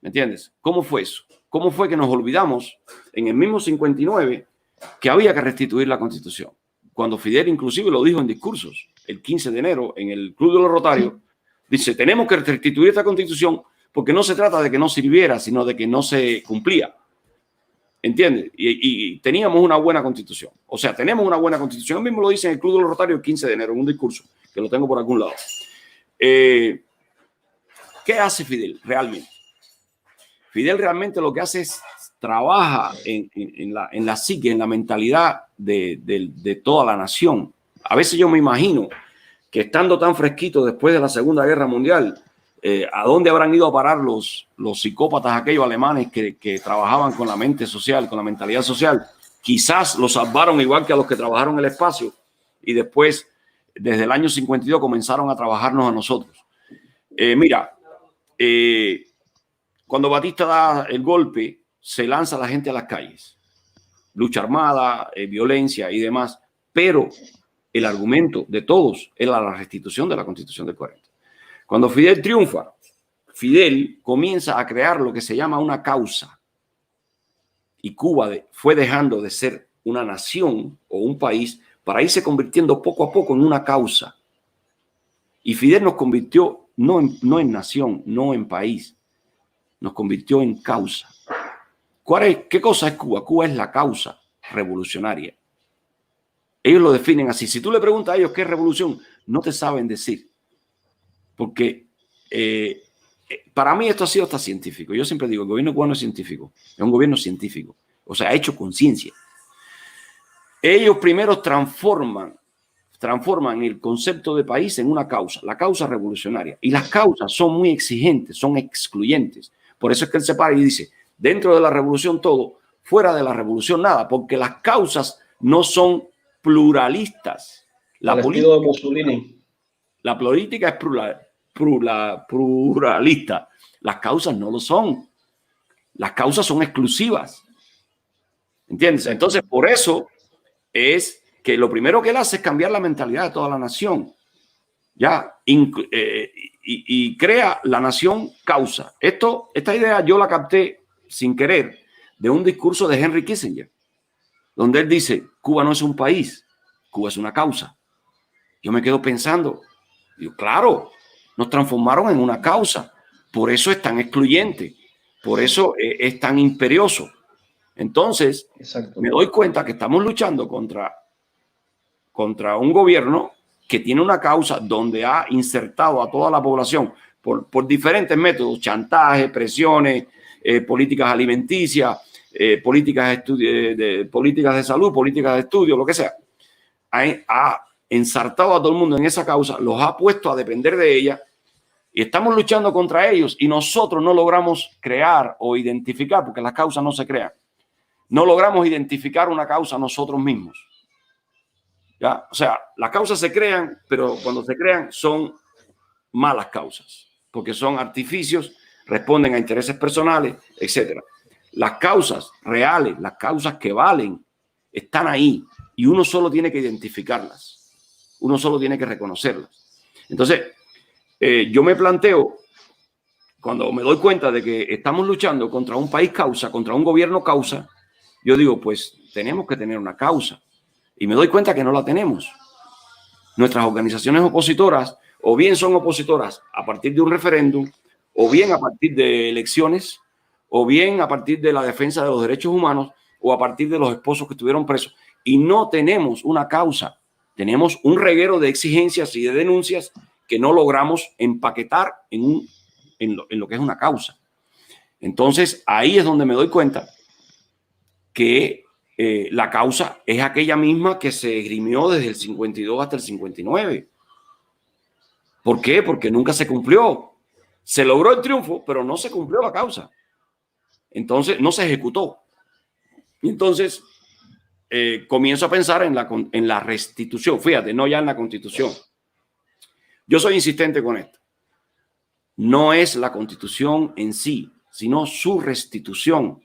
¿Me entiendes? ¿Cómo fue eso? ¿Cómo fue que nos olvidamos en el mismo 59 que había que restituir la Constitución? Cuando Fidel inclusive lo dijo en discursos, el 15 de enero en el Club de los Rotarios, dice: tenemos que restituir esta Constitución porque no se trata de que no sirviera, sino de que no se cumplía. ¿Entiendes? Y teníamos una buena Constitución. O sea, tenemos una buena Constitución. Él mismo lo dice en el Club de los Rotarios el 15 de enero, en un discurso, que lo tengo por algún lado. ¿Qué hace Fidel realmente? Fidel realmente lo que hace es trabaja en la psique, en la mentalidad de toda la nación. A veces yo me imagino que estando tan fresquito después de la Segunda Guerra Mundial, ¿a dónde habrán ido a parar los psicópatas aquellos alemanes que trabajaban con la mente social, con la mentalidad social? Quizás los salvaron igual que a los que trabajaron en el espacio y después, desde el año 52, comenzaron a trabajarnos a nosotros. Cuando Batista da el golpe, se lanza la gente a las calles. Lucha armada, violencia y demás. Pero el argumento de todos era la restitución de la Constitución del 40. Cuando Fidel triunfa, Fidel comienza a crear lo que se llama una causa. Y Cuba fue dejando de ser una nación o un país para irse convirtiendo poco a poco en una causa. Y Fidel nos convirtió no en nación, no en país, nos convirtió en causa. ¿Qué cosa es Cuba? Cuba es la causa revolucionaria. Ellos lo definen así. Si tú le preguntas a ellos qué es revolución, no te saben decir. Porque para mí esto ha sido hasta científico. Yo siempre digo, el gobierno cubano es científico. Es un gobierno científico. O sea, ha hecho conciencia. Ellos primero transforman el concepto de país en una causa, la causa revolucionaria. Y las causas son muy exigentes, son excluyentes. Por eso es que él se para y dice, dentro de la revolución todo, fuera de la revolución nada, porque las causas no son pluralistas. La política de Mussolini. La política es pluralista. Las causas no lo son. Las causas son exclusivas. ¿Entiendes? Entonces, por eso es que lo primero que él hace es cambiar la mentalidad de toda la nación. Ya, y crea la nación causa. Esta idea yo la capté sin querer de un discurso de Henry Kissinger, donde él dice, Cuba no es un país, Cuba es una causa. Yo me quedo pensando, digo, claro, nos transformaron en una causa, por eso es tan excluyente, por eso es tan imperioso. Entonces, exacto, me doy cuenta que estamos luchando contra un gobierno que tiene una causa donde ha insertado a toda la población por diferentes métodos, chantaje, presiones, políticas alimenticias, políticas de salud, políticas de estudio, lo que sea. Ha ensartado a todo el mundo en esa causa, los ha puesto a depender de ella y estamos luchando contra ellos y nosotros no logramos crear o identificar, porque las causas no se crean, no logramos identificar una causa nosotros mismos. ¿Ya? O sea, las causas se crean, pero cuando se crean son malas causas, porque son artificios, responden a intereses personales, etc. Las causas reales, las causas que valen, están ahí y uno solo tiene que identificarlas, uno solo tiene que reconocerlas. Entonces, yo me planteo, cuando me doy cuenta de que estamos luchando contra un país causa, contra un gobierno causa, yo digo, pues tenemos que tener una causa. Y me doy cuenta que no la tenemos. Nuestras organizaciones opositoras o bien son opositoras a partir de un referéndum, o bien a partir de elecciones, o bien a partir de la defensa de los derechos humanos, o a partir de los esposos que estuvieron presos. Y no tenemos una causa. Tenemos un reguero de exigencias y de denuncias que no logramos empaquetar en lo que es una causa. Entonces, ahí es donde me doy cuenta que la causa es aquella misma que se esgrimió desde el 52 hasta el 59. ¿Por qué? Porque nunca se cumplió. Se logró el triunfo, pero no se cumplió la causa. Entonces, no se ejecutó. Y entonces, comienzo a pensar en la restitución. Fíjate, no ya en la Constitución. Yo soy insistente con esto. No es la Constitución en sí, sino su restitución.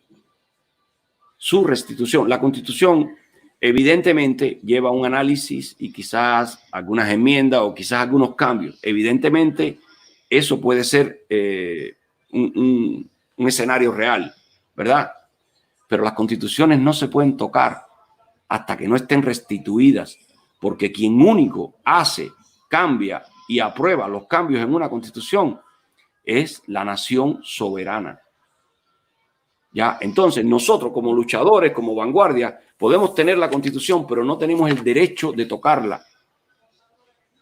Su restitución. La Constitución evidentemente lleva un análisis y quizás algunas enmiendas o quizás algunos cambios. Evidentemente eso puede ser un escenario real, ¿verdad? Pero las constituciones no se pueden tocar hasta que no estén restituidas, porque quien único hace, cambia y aprueba los cambios en una constitución es la nación soberana. ¿Ya? Entonces, nosotros como luchadores, como vanguardia, podemos tener la Constitución, pero no tenemos el derecho de tocarla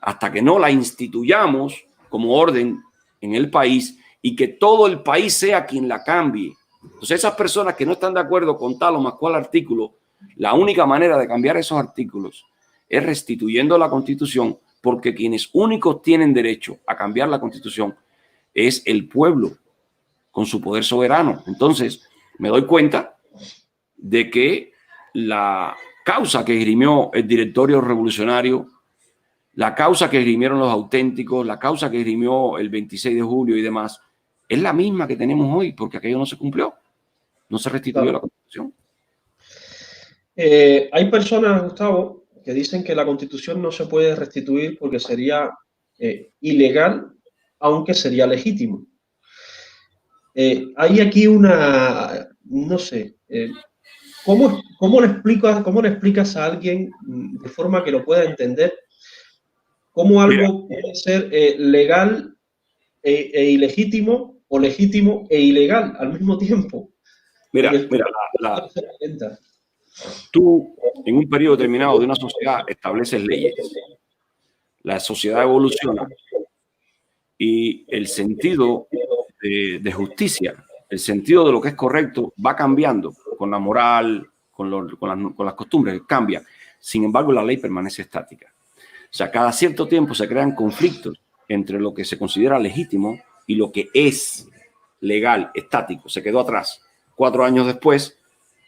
hasta que no la instituyamos como orden en el país y que todo el país sea quien la cambie. Entonces, esas personas que no están de acuerdo con tal o más cual artículo, la única manera de cambiar esos artículos es restituyendo la Constitución, porque quienes únicos tienen derecho a cambiar la Constitución es el pueblo con su poder soberano. Entonces, me doy cuenta de que la causa que esgrimió el directorio revolucionario, la causa que esgrimieron los auténticos, la causa que esgrimió el 26 de julio y demás, es la misma que tenemos hoy, porque aquello no se cumplió, no se restituyó la Constitución. Hay personas, Gustavo, que dicen que la Constitución no se puede restituir porque sería ilegal, aunque sería legítimo. Hay aquí una, no sé, ¿cómo le explicas a alguien de forma que lo pueda entender cómo algo puede ser legal e ilegítimo o legítimo e ilegal al mismo tiempo? Mira, Tú, en un periodo determinado de una sociedad, estableces leyes. La sociedad evoluciona y el sentido de justicia, el sentido de lo que es correcto, va cambiando con la moral, con las costumbres, cambia. Sin embargo, la ley permanece estática. O sea, cada cierto tiempo se crean conflictos entre lo que se considera legítimo y lo que es legal, estático, se quedó atrás. 4 años después,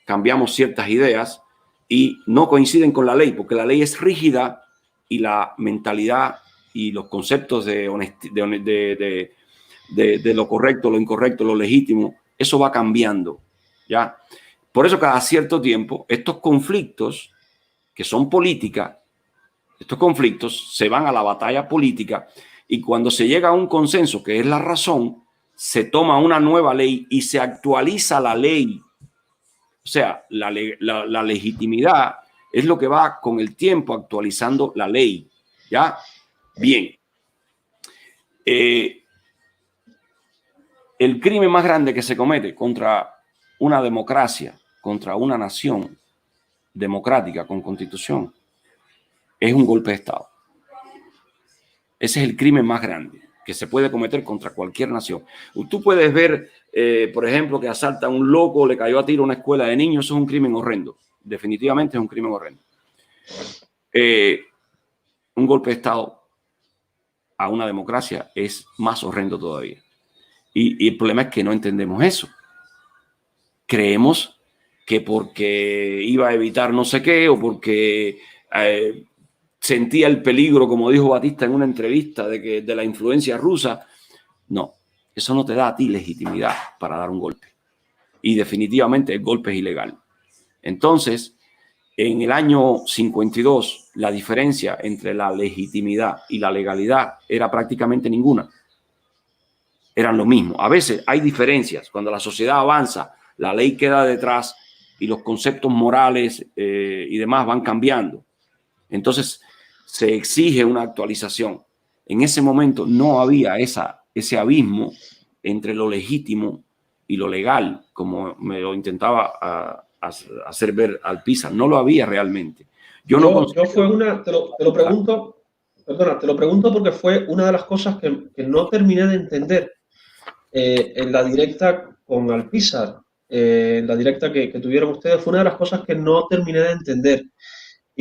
cambiamos ciertas ideas y no coinciden con la ley, porque la ley es rígida y la mentalidad y los conceptos de lo correcto, lo incorrecto, lo legítimo, eso va cambiando, ¿ya? Por eso cada cierto tiempo estos conflictos que son política, estos conflictos se van a la batalla política y cuando se llega a un consenso que es la razón, se toma una nueva ley y se actualiza la ley. O sea, la legitimidad es lo que va con el tiempo actualizando la ley, ¿ya? Bien. El crimen más grande que se comete contra una democracia, contra una nación democrática con constitución, es un golpe de Estado. Ese es el crimen más grande que se puede cometer contra cualquier nación. Tú puedes ver, por ejemplo, que asalta a un loco, le cayó a tiro a una escuela de niños, eso es un crimen horrendo. Definitivamente es un crimen horrendo. Un golpe de Estado a una democracia es más horrendo todavía. Y el problema es que no entendemos eso. Creemos que porque iba a evitar no sé qué o porque sentía el peligro, como dijo Batista en una entrevista, de la influencia rusa. No, eso no te da a ti legitimidad para dar un golpe. Y definitivamente el golpe es ilegal. Entonces, en el año 52, la diferencia entre la legitimidad y la legalidad era prácticamente ninguna. Eran lo mismo. A veces hay diferencias. Cuando la sociedad avanza, la ley queda detrás y los conceptos morales y demás van cambiando. Entonces, se exige una actualización. En ese momento no había ese abismo entre lo legítimo y lo legal, como me lo intentaba hacer ver Alpizar. No lo había realmente. Yo te lo pregunto, perdona, te lo pregunto porque fue una de las cosas que no terminé de entender en la directa con Alpizar, en la directa que tuvieron ustedes, fue una de las cosas que no terminé de entender.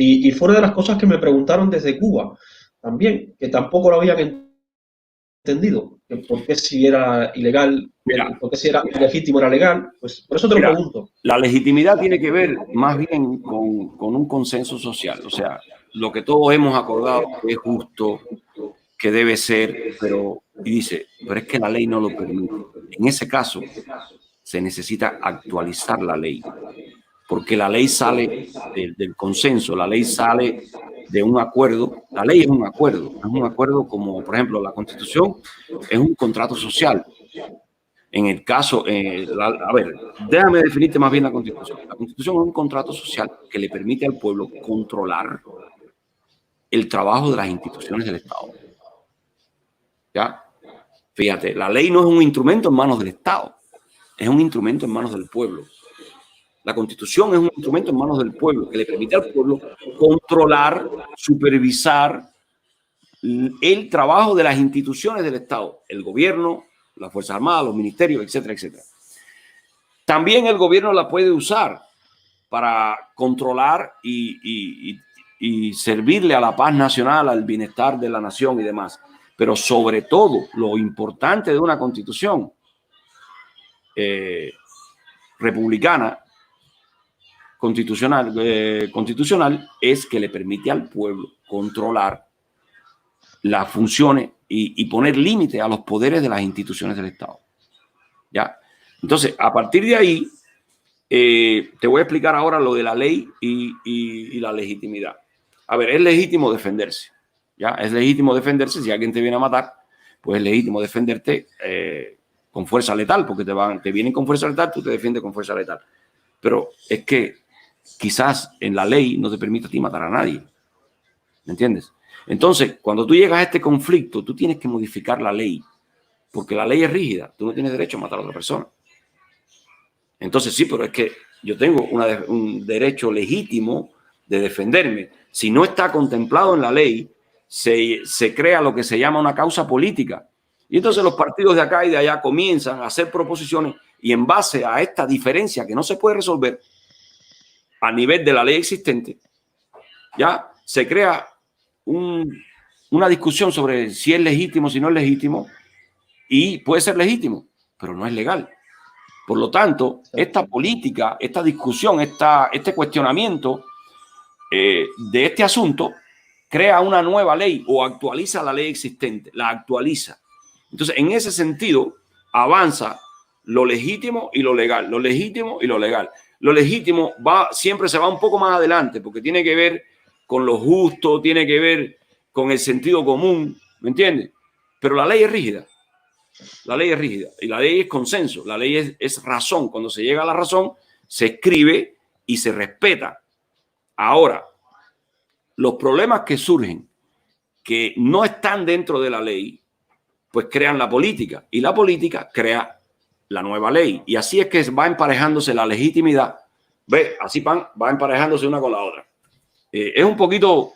Y fue una de las cosas que me preguntaron desde Cuba también, que tampoco lo habían entendido, que por qué si era ilegal, por qué si era ilegítimo era legal, pues por eso te lo pregunto. La legitimidad tiene que ver más bien con un consenso social, o sea, lo que todos hemos acordado que es justo, que debe ser, pero es que la ley no lo permite. En ese caso, se necesita actualizar la ley, porque la ley sale del consenso, la ley sale de un acuerdo. La ley es un acuerdo como, por ejemplo, la Constitución es un contrato social. En el caso, a ver, déjame definirte más bien la Constitución. La Constitución es un contrato social que le permite al pueblo controlar el trabajo de las instituciones del Estado. ¿Ya? Fíjate, la ley no es un instrumento en manos del Estado, es un instrumento en manos del pueblo. La Constitución es un instrumento en manos del pueblo que le permite al pueblo controlar, supervisar el trabajo de las instituciones del Estado, el gobierno, las Fuerzas Armadas, los ministerios, etcétera, etcétera. También el gobierno la puede usar para controlar y servirle a la paz nacional, al bienestar de la nación y demás. Pero sobre todo, lo importante de una constitución republicana, constitucional, es que le permite al pueblo controlar las funciones y poner límite a los poderes de las instituciones del Estado. ¿Ya? Entonces, a partir de ahí, te voy a explicar ahora lo de la ley y la legitimidad. A ver, es legítimo defenderse. ¿Ya? Es legítimo defenderse. Si alguien te viene a matar, pues es legítimo defenderte con fuerza letal, porque te vienen con fuerza letal, tú te defiendes con fuerza letal. Pero es que quizás en la ley no te permite a ti matar a nadie. ¿Me entiendes? Entonces, cuando tú llegas a este conflicto, tú tienes que modificar la ley, porque la ley es rígida. Tú no tienes derecho a matar a otra persona. Entonces, sí, pero es que yo tengo un derecho legítimo de defenderme. Si no está contemplado en la ley, se crea lo que se llama una causa política. Y entonces los partidos de acá y de allá comienzan a hacer proposiciones y en base a esta diferencia que no se puede resolver a nivel de la ley existente, ya se crea una discusión sobre si es legítimo, si no es legítimo, y puede ser legítimo, pero no es legal. Por lo tanto, esta política, esta discusión, este cuestionamiento de este asunto crea una nueva ley o actualiza la ley existente, la actualiza. Entonces, en ese sentido, avanza lo legítimo y lo legal, lo legítimo y lo legal. Lo legítimo siempre se va un poco más adelante porque tiene que ver con lo justo, tiene que ver con el sentido común, ¿me entiendes? Pero la ley es rígida. La ley es rígida y la ley es consenso, la ley es razón. Cuando se llega a la razón, se escribe y se respeta. Ahora, los problemas que surgen que no están dentro de la ley, pues crean la política y la política crea la nueva ley. Y así es que va emparejándose la legitimidad. Ve, así va emparejándose una con la otra. Es un poquito,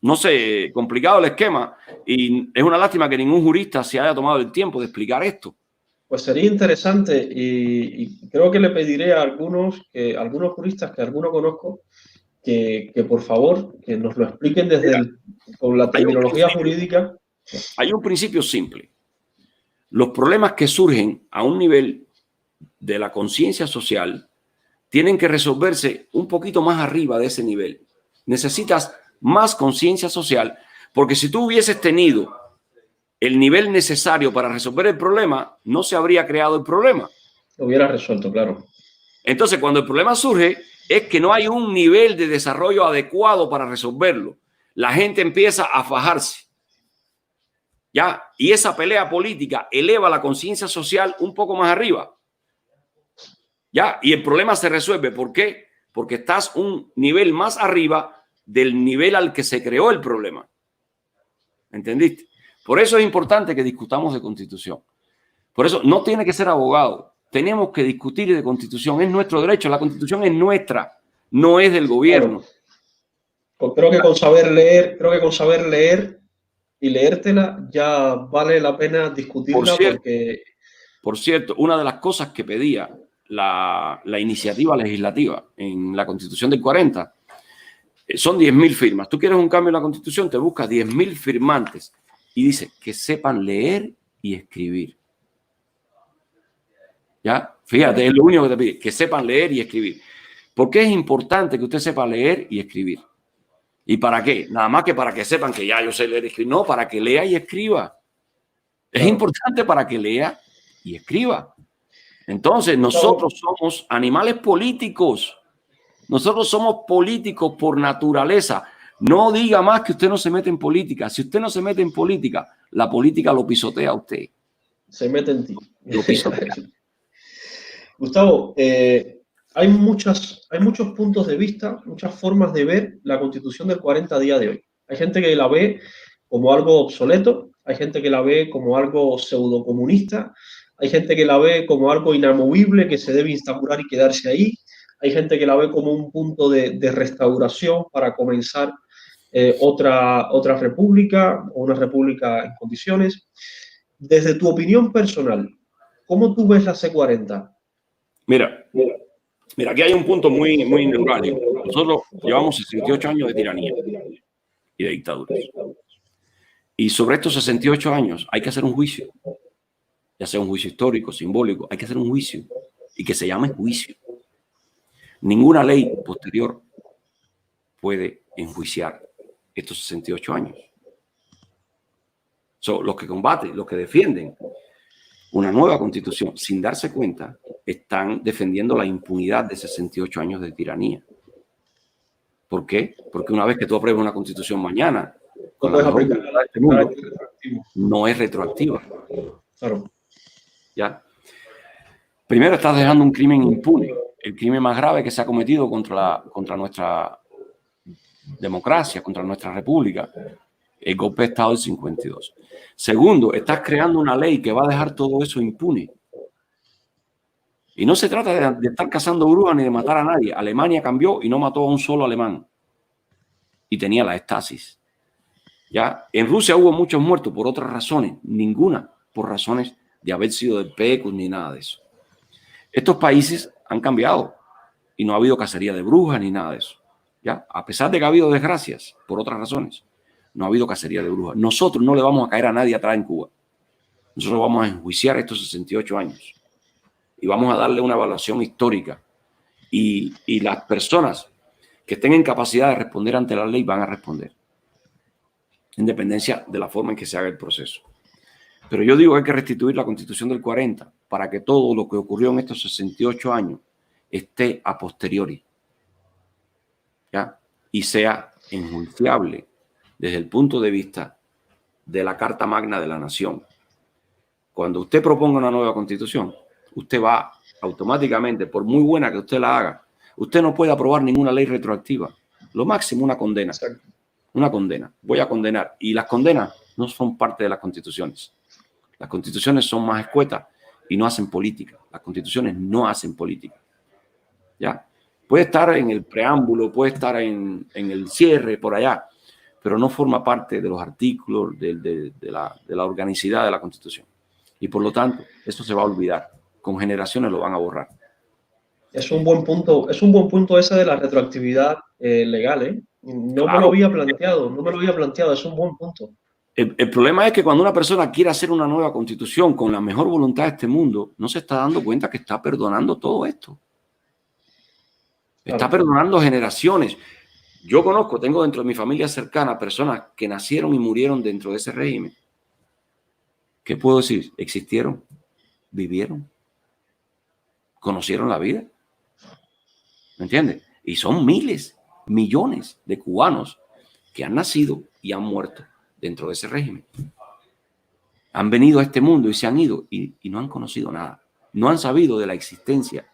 no sé, complicado el esquema y es una lástima que ningún jurista se haya tomado el tiempo de explicar esto. Pues sería interesante y creo que le pediré a algunos juristas que algunos conozco que por favor que nos lo expliquen con la terminología jurídica. Hay un principio simple. Los problemas que surgen a un nivel de la conciencia social tienen que resolverse un poquito más arriba de ese nivel. Necesitas más conciencia social porque si tú hubieses tenido el nivel necesario para resolver el problema, no se habría creado el problema. Lo hubiera resuelto, claro. Entonces, cuando el problema surge, es que no hay un nivel de desarrollo adecuado para resolverlo. La gente empieza a fajarse. ¿Ya? Y esa pelea política eleva la conciencia social un poco más arriba. ¿Ya? Y el problema se resuelve. ¿Por qué? Porque estás un nivel más arriba del nivel al que se creó el problema. ¿Entendiste? Por eso es importante que discutamos de constitución. Por eso no tiene que ser abogado. Tenemos que discutir de constitución. Es nuestro derecho. La constitución es nuestra, no es del gobierno. Claro. Pues creo que con saber leer y leértela ya vale la pena discutirla. Por cierto, una de las cosas que pedía la iniciativa legislativa en la Constitución del 40 son 10.000 firmas. Tú quieres un cambio en la Constitución, te buscas 10.000 firmantes y dice que sepan leer y escribir. ¿Ya? Fíjate, es lo único que te pide, que sepan leer y escribir. ¿Por qué es importante que usted sepa leer y escribir? ¿Y para qué? Nada más que para que sepan que ya yo sé leer y escribir. No, para que lea y escriba. Es importante para que lea y escriba. Entonces, nosotros somos animales políticos. Nosotros somos políticos por naturaleza. No diga más que usted no se mete en política. Si usted no se mete en política, la política lo pisotea a usted. Se mete en ti. Lo pisotea. Gustavo, hay muchos puntos de vista, muchas formas de ver la Constitución del 40 a día de hoy. Hay gente que la ve como algo obsoleto, hay gente que la ve como algo pseudocomunista, hay gente que la ve como algo inamovible que se debe instaurar y quedarse ahí, hay gente que la ve como un punto de restauración para comenzar otra república o una república en condiciones. Desde tu opinión personal, ¿cómo tú ves la C40? Mira, aquí hay un punto muy neurálgico. Nosotros llevamos 68 años de tiranía y de dictaduras. Y sobre estos 68 años hay que hacer un juicio, ya sea un juicio histórico, simbólico, hay que hacer un juicio y que se llame juicio. Ninguna ley posterior puede enjuiciar estos 68 años. Los que combaten, los que defienden una nueva constitución sin darse cuenta, están defendiendo la impunidad de 68 años de tiranía. ¿Por qué? Porque una vez que tú apruebas una constitución mañana, con la mejor voluntad de este mundo, no es retroactiva. Claro. ¿Ya? Primero estás dejando un crimen impune, el crimen más grave que se ha cometido contra nuestra democracia, contra nuestra república, el golpe de Estado del 52. Segundo, estás creando una ley que va a dejar todo eso impune. Y no se trata de estar cazando brujas ni de matar a nadie. Alemania cambió y no mató a un solo alemán. Y tenía la estasis. ¿Ya? En Rusia hubo muchos muertos por otras razones. Ninguna por razones de haber sido de pecos ni nada de eso. Estos países han cambiado y no ha habido cacería de brujas ni nada de eso. ¿Ya? A pesar de que ha habido desgracias por otras razones, no ha habido cacería de brujas. Nosotros no le vamos a caer a nadie atrás en Cuba. Nosotros vamos a enjuiciar estos 68 años y vamos a darle una evaluación histórica. Y las personas que estén en capacidad de responder ante la ley van a responder, en dependencia de la forma en que se haga el proceso. Pero yo digo que hay que restituir la Constitución del 40 para que todo lo que ocurrió en estos 68 años esté a posteriori, ¿ya? Y sea enjuiciable desde el punto de vista de la Carta Magna de la Nación. Cuando usted proponga una nueva Constitución, usted va automáticamente, por muy buena que usted la haga, usted no puede aprobar ninguna ley retroactiva. Lo máximo, una condena. Exacto. Una condena. Voy a condenar. Y las condenas no son parte de las constituciones. Las constituciones son más escuetas y no hacen política. Las constituciones no hacen política. ¿Ya? Puede estar en el preámbulo, puede estar en el cierre, por allá, pero no forma parte de los artículos de la organicidad de la Constitución. Y por lo tanto, eso se va a olvidar. Con generaciones lo van a borrar. Es un buen punto ese de la retroactividad legal, ¿eh? No claro. Me lo había planteado, es un buen punto. El problema es que cuando una persona quiere hacer una nueva constitución con la mejor voluntad de este mundo, no se está dando cuenta que está perdonando todo esto. Está perdonando generaciones. Yo conozco, tengo dentro de mi familia cercana personas que nacieron y murieron dentro de ese régimen. ¿Qué puedo decir? Existieron, vivieron, conocieron la vida. ¿Me entiendes? Y son miles, millones de cubanos que han nacido y han muerto dentro de ese régimen. Han venido a este mundo y se han ido y no han conocido nada. No han sabido de la existencia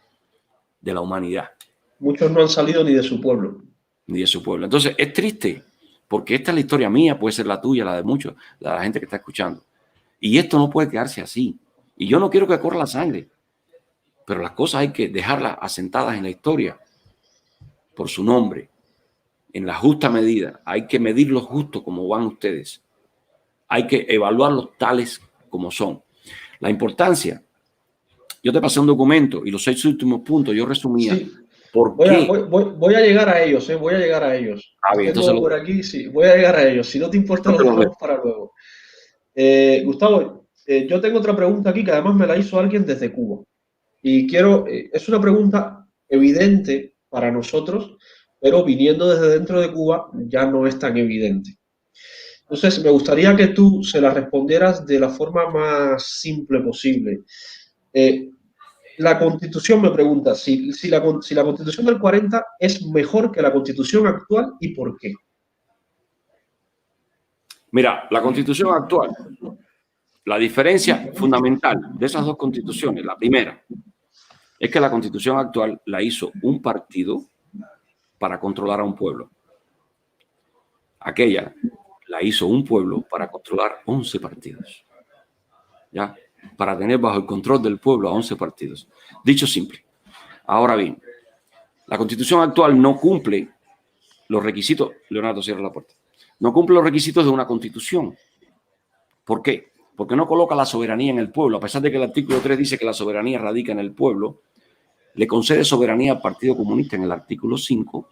de la humanidad. Muchos no han salido ni de su pueblo. Ni de su pueblo. Entonces es triste porque esta es la historia mía, puede ser la tuya, la de muchos, la de la gente que está escuchando. Y esto no puede quedarse así. Y yo no quiero que corra la sangre, pero las cosas hay que dejarlas asentadas en la historia por su nombre, en la justa medida. Hay que medirlos justo como van ustedes. Hay que evaluarlos tales como son. La importancia, yo te pasé un documento y los 6 últimos puntos yo resumía. Sí. Voy a llegar a ellos, voy a llegar a ellos. Bien, entonces por aquí, sí, voy a llegar a ellos. Si no te importa, lo dejamos para luego. Gustavo, yo tengo otra pregunta aquí que además me la hizo alguien desde Cuba. Y es una pregunta evidente para nosotros, pero viniendo desde dentro de Cuba ya no es tan evidente. Entonces, me gustaría que tú se la respondieras de la forma más simple posible. La Constitución me pregunta si la Constitución del 40 es mejor que la Constitución actual y por qué. Mira, la Constitución actual, la diferencia fundamental de esas dos constituciones, la primera, es que la Constitución actual la hizo un partido para controlar a un pueblo. Aquella la hizo un pueblo para controlar 11 partidos. ¿Ya? Para tener bajo el control del pueblo a 11 partidos. Dicho simple. Ahora bien, la Constitución actual no cumple los requisitos. Leonardo, cierra la puerta. No cumple los requisitos de una Constitución. ¿Por qué? Porque no coloca la soberanía en el pueblo. A pesar de que el artículo 3 dice que la soberanía radica en el pueblo, le concede soberanía al Partido Comunista en el artículo 5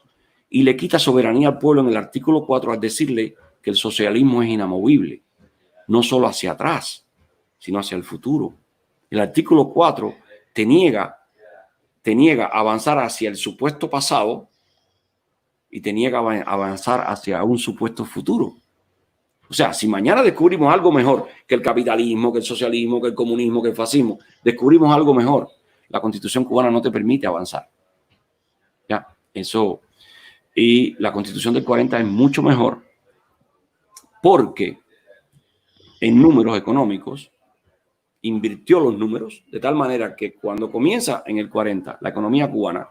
y le quita soberanía al pueblo en el artículo 4 al decirle que el socialismo es inamovible, no solo hacia atrás, sino hacia el futuro. El artículo 4 te niega avanzar hacia el supuesto pasado y te niega avanzar hacia un supuesto futuro. O sea, si mañana descubrimos algo mejor que el capitalismo, que el socialismo, que el comunismo, que el fascismo, descubrimos algo mejor, la Constitución cubana no te permite avanzar. ¿Ya? Eso. Y la Constitución del 40 es mucho mejor porque en números económicos invirtió los números de tal manera que cuando comienza en el 40 la economía cubana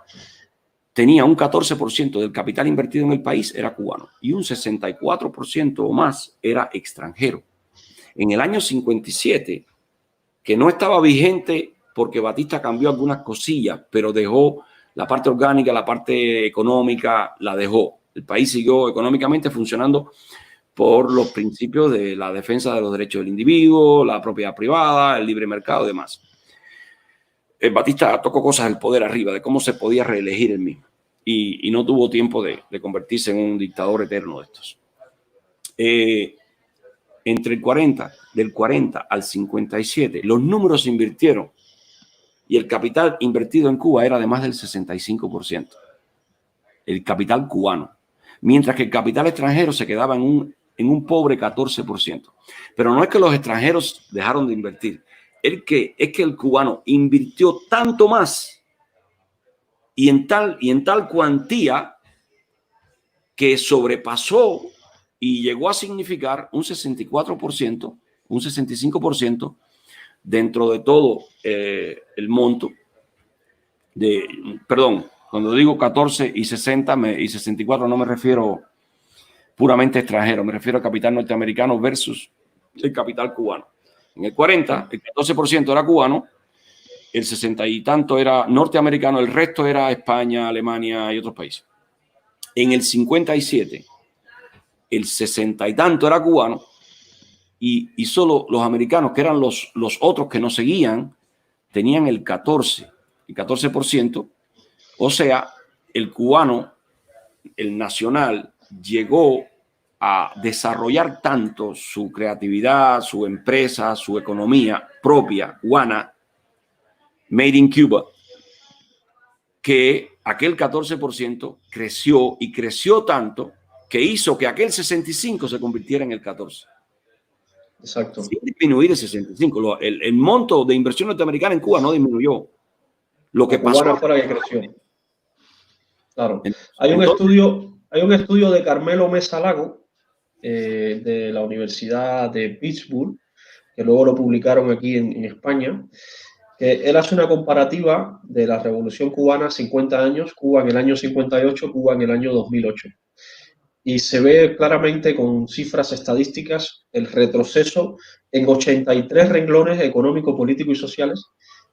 tenía un 14% del capital invertido en el país era cubano y un 64% o más era extranjero. En el año 57, que no estaba vigente porque Batista cambió algunas cosillas, pero dejó la parte orgánica, la parte económica, la dejó. El país siguió económicamente funcionando por los principios de la defensa de los derechos del individuo, la propiedad privada, el libre mercado y demás. Batista tocó cosas del poder arriba, de cómo se podía reelegir él mismo, y no tuvo tiempo de convertirse en un dictador eterno de estos. Entre del 40 al 57, los números se invirtieron y el capital invertido en Cuba era de más del 65%. El capital cubano. Mientras que el capital extranjero se quedaba en un pobre 14%. Pero no es que los extranjeros dejaron de invertir. Es que el cubano invirtió tanto más y en tal cuantía que sobrepasó y llegó a significar un 64%, un 65% dentro de todo el monto perdón, cuando digo 14 y 60 y 64 no me refiero puramente extranjero, me refiero a capital norteamericano versus el capital cubano. En el 40, el 14% era cubano, el 60 y tanto era norteamericano, el resto era España, Alemania y otros países. En el 57, el 60 y tanto era cubano y solo los americanos, que eran los otros que nos seguían, tenían el 14%. O sea, el cubano, el nacional, llegó a desarrollar tanto su creatividad, su empresa, su economía propia, cubana, made in Cuba, que aquel 14% creció y creció tanto que hizo que aquel 65% se convirtiera en el 14%. Exacto. Sin disminuir el 65%. El monto de inversión norteamericana en Cuba no disminuyó. Lo que pasó fuera que creció. Claro. Hay un estudio de Carmelo Mesa Lago, de la Universidad de Pittsburgh, que luego lo publicaron aquí en España, que él hace una comparativa de la Revolución Cubana, 50 años, Cuba en el año 58, Cuba en el año 2008. Y se ve claramente con cifras estadísticas el retroceso en 83 renglones económicos, políticos y sociales.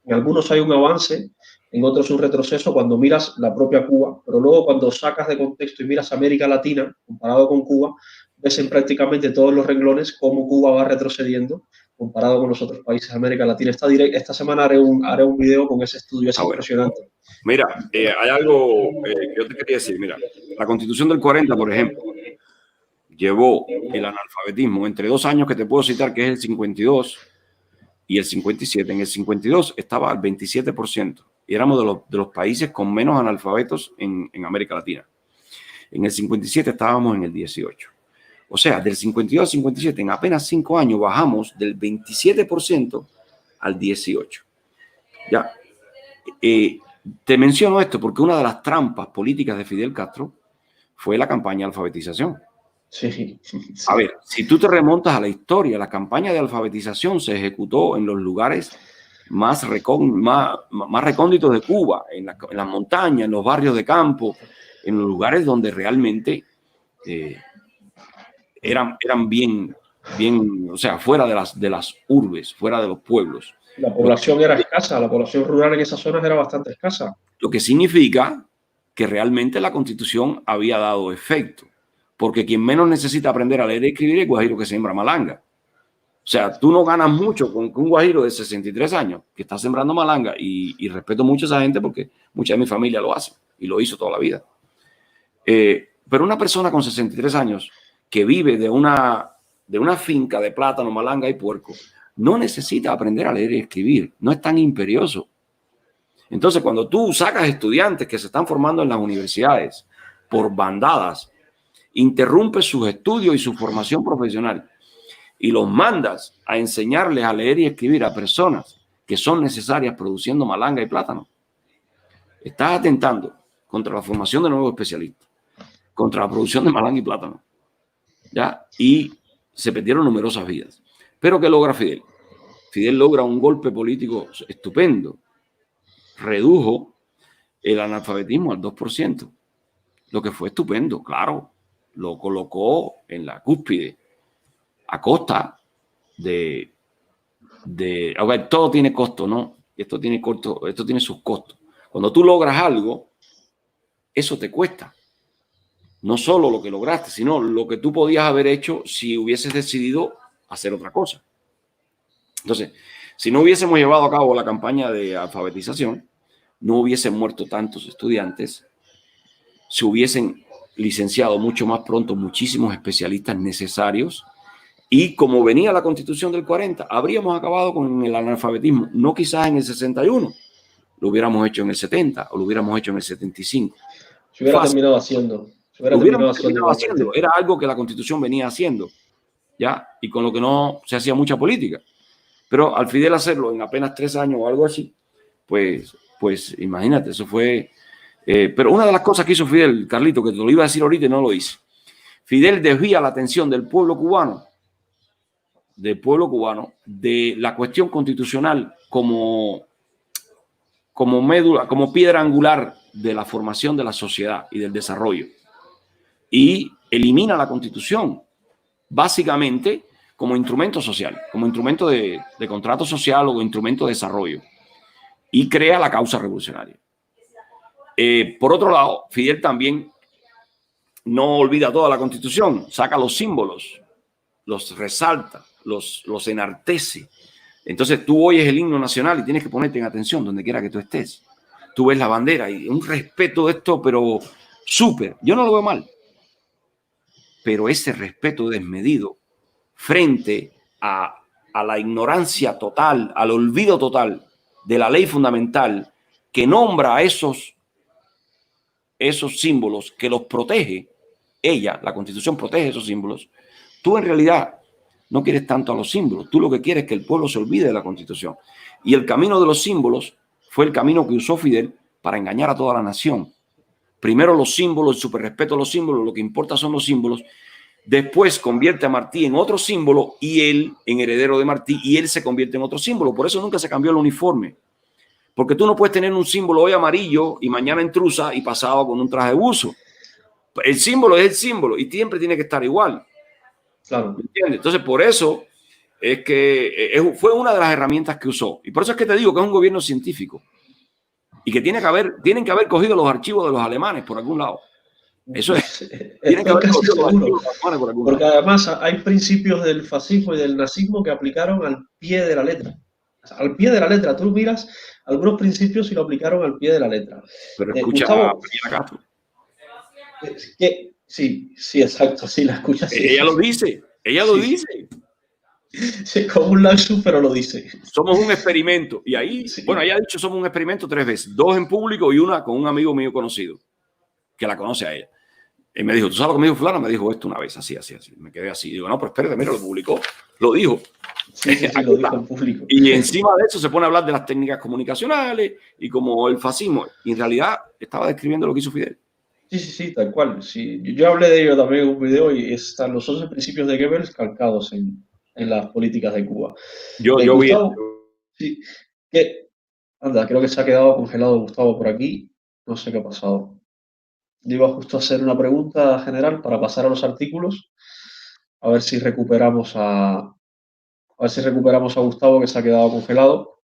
En algunos hay un avance, en otros un retroceso cuando miras la propia Cuba, pero luego cuando sacas de contexto y miras América Latina, comparado con Cuba, ves en prácticamente todos los renglones cómo Cuba va retrocediendo comparado con los otros países de América Latina. Esta semana haré un video con ese estudio, es impresionante. Mira, hay algo que yo te quería decir. Mira, la Constitución del 40, por ejemplo, llevó el analfabetismo entre 2 años que te puedo citar, que es el 52 y el 57. En el 52 estaba al 27% y éramos de los países con menos analfabetos en América Latina. En el 57 estábamos en el 18%. O sea, del 52 al 57, en apenas 5 años bajamos del 27% al 18%. Ya. Te menciono esto porque una de las trampas políticas de Fidel Castro fue la campaña de alfabetización. Sí. A ver, si tú te remontas a la historia, la campaña de alfabetización se ejecutó en los lugares más recónditos de Cuba, en las montañas, en los barrios de campo, en los lugares donde realmente eran bien, o sea, fuera de las urbes, fuera de los pueblos. La población era escasa, la población rural en esas zonas era bastante escasa. Lo que significa que realmente la Constitución había dado efecto, porque quien menos necesita aprender a leer y escribir es el guajiro que siembra malanga. O sea, tú no ganas mucho con un guajiro de 63 años que está sembrando malanga, y respeto mucho a esa gente porque mucha de mi familia lo hace y lo hizo toda la vida. Pero una persona con 63 años que vive de una finca de plátano, malanga y puerco no necesita aprender a leer y escribir, no es tan imperioso. Entonces, cuando tú sacas estudiantes que se están formando en las universidades por bandadas, interrumpes sus estudios y su formación profesional y los mandas a enseñarles a leer y escribir a personas que son necesarias produciendo malanga y plátano, estás atentando contra la formación de nuevos especialistas, contra la producción de malanga y plátano, ¿ya? Y se perdieron numerosas vidas. Pero ¿qué logra Fidel? Fidel logra un golpe político estupendo. Redujo el analfabetismo al 2%, lo que fue estupendo, claro. Lo colocó en la cúspide a costa de todo tiene costo, ¿no? y esto tiene sus costos. Cuando tú logras algo, eso te cuesta. No solo lo que lograste, sino lo que tú podías haber hecho si hubieses decidido hacer otra cosa. Entonces, si no hubiésemos llevado a cabo la campaña de alfabetización, no hubiesen muerto tantos estudiantes, se hubiesen licenciado mucho más pronto muchísimos especialistas necesarios y como venía la Constitución del 40, habríamos acabado con el analfabetismo, no quizás en el 61, lo hubiéramos hecho en el 70 o lo hubiéramos hecho en el 75. Se hubiera Fácil. terminado haciendo. Lo hubiéramos terminado haciendo. Era algo que la Constitución venía haciendo, ¿ya? Y con lo que no se hacía mucha política. Pero al Fidel hacerlo en apenas 3 años o algo así, pues imagínate, eso fue... pero una de las cosas que hizo Fidel, Carlito, que te lo iba a decir ahorita y no lo hice, Fidel desvía la atención del pueblo cubano de la cuestión constitucional como médula, como piedra angular de la formación de la sociedad y del desarrollo. Y elimina la Constitución, básicamente como instrumento social, como instrumento de contrato social o instrumento de desarrollo, y crea la causa revolucionaria. Por otro lado, Fidel también no olvida toda la Constitución, saca los símbolos, los resalta, los enartece. Entonces tú oyes el himno nacional y tienes que ponerte en atención donde quiera que tú estés. Tú ves la bandera y un respeto de esto, pero súper. Yo no lo veo mal. Pero ese respeto desmedido frente a la ignorancia total, al olvido total de la ley fundamental que nombra a esos símbolos, que los protege, la Constitución protege esos símbolos, tú en realidad no quieres tanto a los símbolos, tú lo que quieres es que el pueblo se olvide de la Constitución. Y el camino de los símbolos fue el camino que usó Fidel para engañar a toda la nación. Primero los símbolos, el super respeto a los símbolos, lo que importa son los símbolos. Después convierte a Martí en otro símbolo y él en heredero de Martí, y él se convierte en otro símbolo. Por eso nunca se cambió el uniforme. Porque tú no puedes tener un símbolo hoy amarillo y mañana en trusa y pasado con un traje de buzo. El símbolo es el símbolo y siempre tiene que estar igual. Claro. ¿Me entiendes? Entonces, por eso es que fue una de las herramientas que usó. Y por eso es que te digo que es un gobierno científico y que tienen que haber cogido los archivos de los alemanes por algún lado. Eso es. Tienen que haber cogido los archivos de los alemanes por algún lado. Porque además hay principios del fascismo y del nazismo que aplicaron al pie de la letra. Al pie de la letra. Tú miras algunos principios y lo aplicaron al pie de la letra. Pero escucha a Mariana Castro. Sí, exacto, sí, la escuchas. Sí. Ella lo dice, lo dice. Sí, como un lapsus, pero lo dice. Somos un experimento. Y ahí, bueno, ella ha dicho somos un experimento 3 veces. 2 en público y una con un amigo mío conocido, que la conoce a ella. Y me dijo, ¿tú sabes lo que me dijo fulano? Me dijo esto una vez, así. Me quedé así. Digo, no, pero espérate, mira, lo publicó. Lo dijo. Sí, lo dijo en público. Y encima de eso se pone a hablar de las técnicas comunicacionales y como el fascismo. Y en realidad estaba describiendo lo que hizo Fidel. Sí, tal cual. Sí. Yo hablé de ello también en un video y están los 11 principios de Goebbels calcados en las políticas de Cuba. Yo Gustavo, vi. Sí, anda, creo que se ha quedado congelado Gustavo por aquí. No sé qué ha pasado. Yo iba justo a hacer una pregunta general para pasar a los artículos. A ver si recuperamos a Gustavo, que se ha quedado congelado.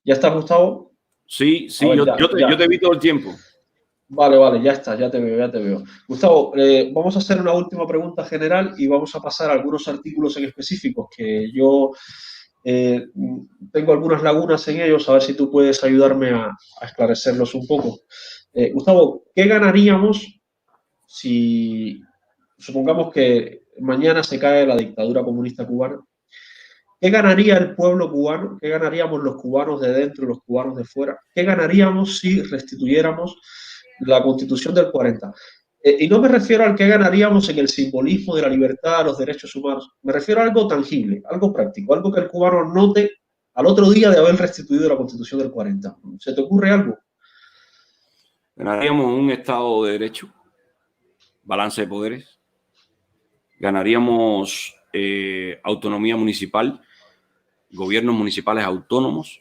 ¿Ya está, Gustavo? Sí, yo te vi todo el tiempo. Vale, ya está, ya te veo. Gustavo, vamos a hacer una última pregunta general y vamos a pasar a algunos artículos en específicos que yo tengo algunas lagunas en ellos, a ver si tú puedes ayudarme a esclarecerlos un poco. Gustavo, ¿qué ganaríamos si supongamos que mañana se cae la dictadura comunista cubana? ¿Qué ganaría el pueblo cubano? ¿Qué ganaríamos los cubanos de dentro y los cubanos de fuera? ¿Qué ganaríamos si restituyéramos la Constitución del 40? Y no me refiero al que ganaríamos en el simbolismo de la libertad, los derechos humanos. Me refiero a algo tangible, algo práctico, algo que el cubano note al otro día de haber restituido la Constitución del 40. ¿Se te ocurre algo? Ganaríamos un Estado de Derecho, balance de poderes. Ganaríamos autonomía municipal, gobiernos municipales autónomos,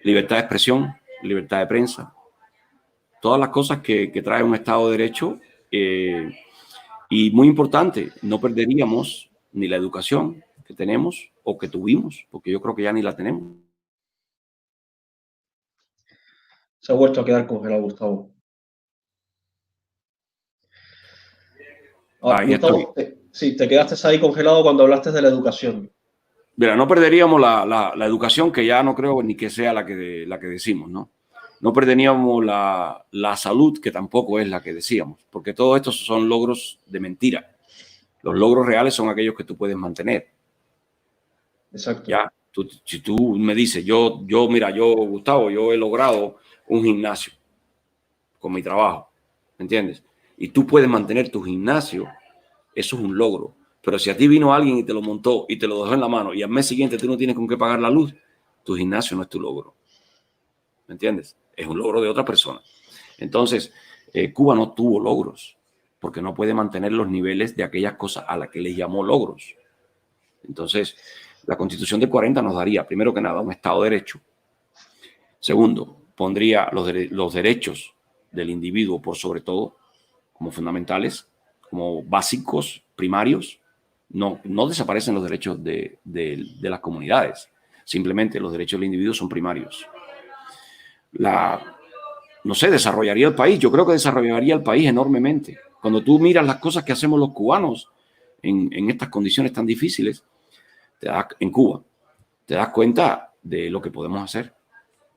libertad de expresión, libertad de prensa. Todas las cosas que trae un Estado de Derecho. Y muy importante, no perderíamos ni la educación que tenemos o que tuvimos, porque yo creo que ya ni la tenemos. Se ha vuelto a quedar congelado, Gustavo. Ahí estoy. Gustavo, sí, te quedaste ahí congelado cuando hablaste de la educación. Mira, no perderíamos la educación, que ya no creo ni que sea la que decimos, ¿no? No perderíamos la salud, que tampoco es la que decíamos, porque todo esto son logros de mentira. Los logros reales son aquellos que tú puedes mantener. Exacto. Ya, si tú me dices, mira, Gustavo, yo he logrado un gimnasio con mi trabajo, ¿me entiendes? Y tú puedes mantener tu gimnasio, eso es un logro. Pero si a ti vino alguien y te lo montó y te lo dejó en la mano y al mes siguiente tú no tienes con qué pagar la luz, tu gimnasio no es tu logro. ¿Me entiendes? Es un logro de otra persona. Entonces, Cuba no tuvo logros porque no puede mantener los niveles de aquellas cosas a las que le llamó logros. Entonces, la Constitución del 40 nos daría, primero que nada, un Estado de Derecho. Segundo, pondría los derechos del individuo por sobre todo como fundamentales, como básicos, primarios. No desaparecen los derechos de las comunidades. Simplemente los derechos del individuo son primarios. No sé, desarrollaría el país. Yo creo que desarrollaría el país enormemente. Cuando tú miras las cosas que hacemos los cubanos en estas condiciones tan difíciles, en Cuba, te das cuenta de lo que podemos hacer.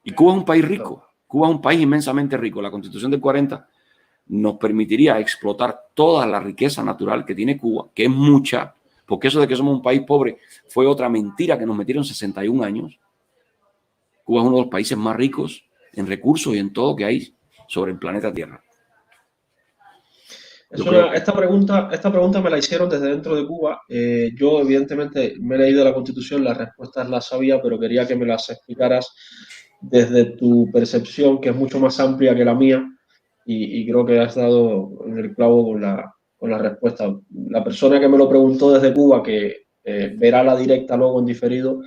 Y Cuba es un país rico. Cuba es un país inmensamente rico. La Constitución del 40 nos permitiría explotar toda la riqueza natural que tiene Cuba, que es mucha, porque eso de que somos un país pobre fue otra mentira que nos metieron 61 años. Cuba es uno de los países más ricos en recursos y en todo que hay sobre el planeta Tierra. Esta pregunta me la hicieron desde dentro de Cuba. Yo, evidentemente, me he leído la Constitución, las respuestas las sabía, pero quería que me las explicaras desde tu percepción, que es mucho más amplia que la mía, y creo que has dado en el clavo con la respuesta. La persona que me lo preguntó desde Cuba, que verá la directa luego en diferido,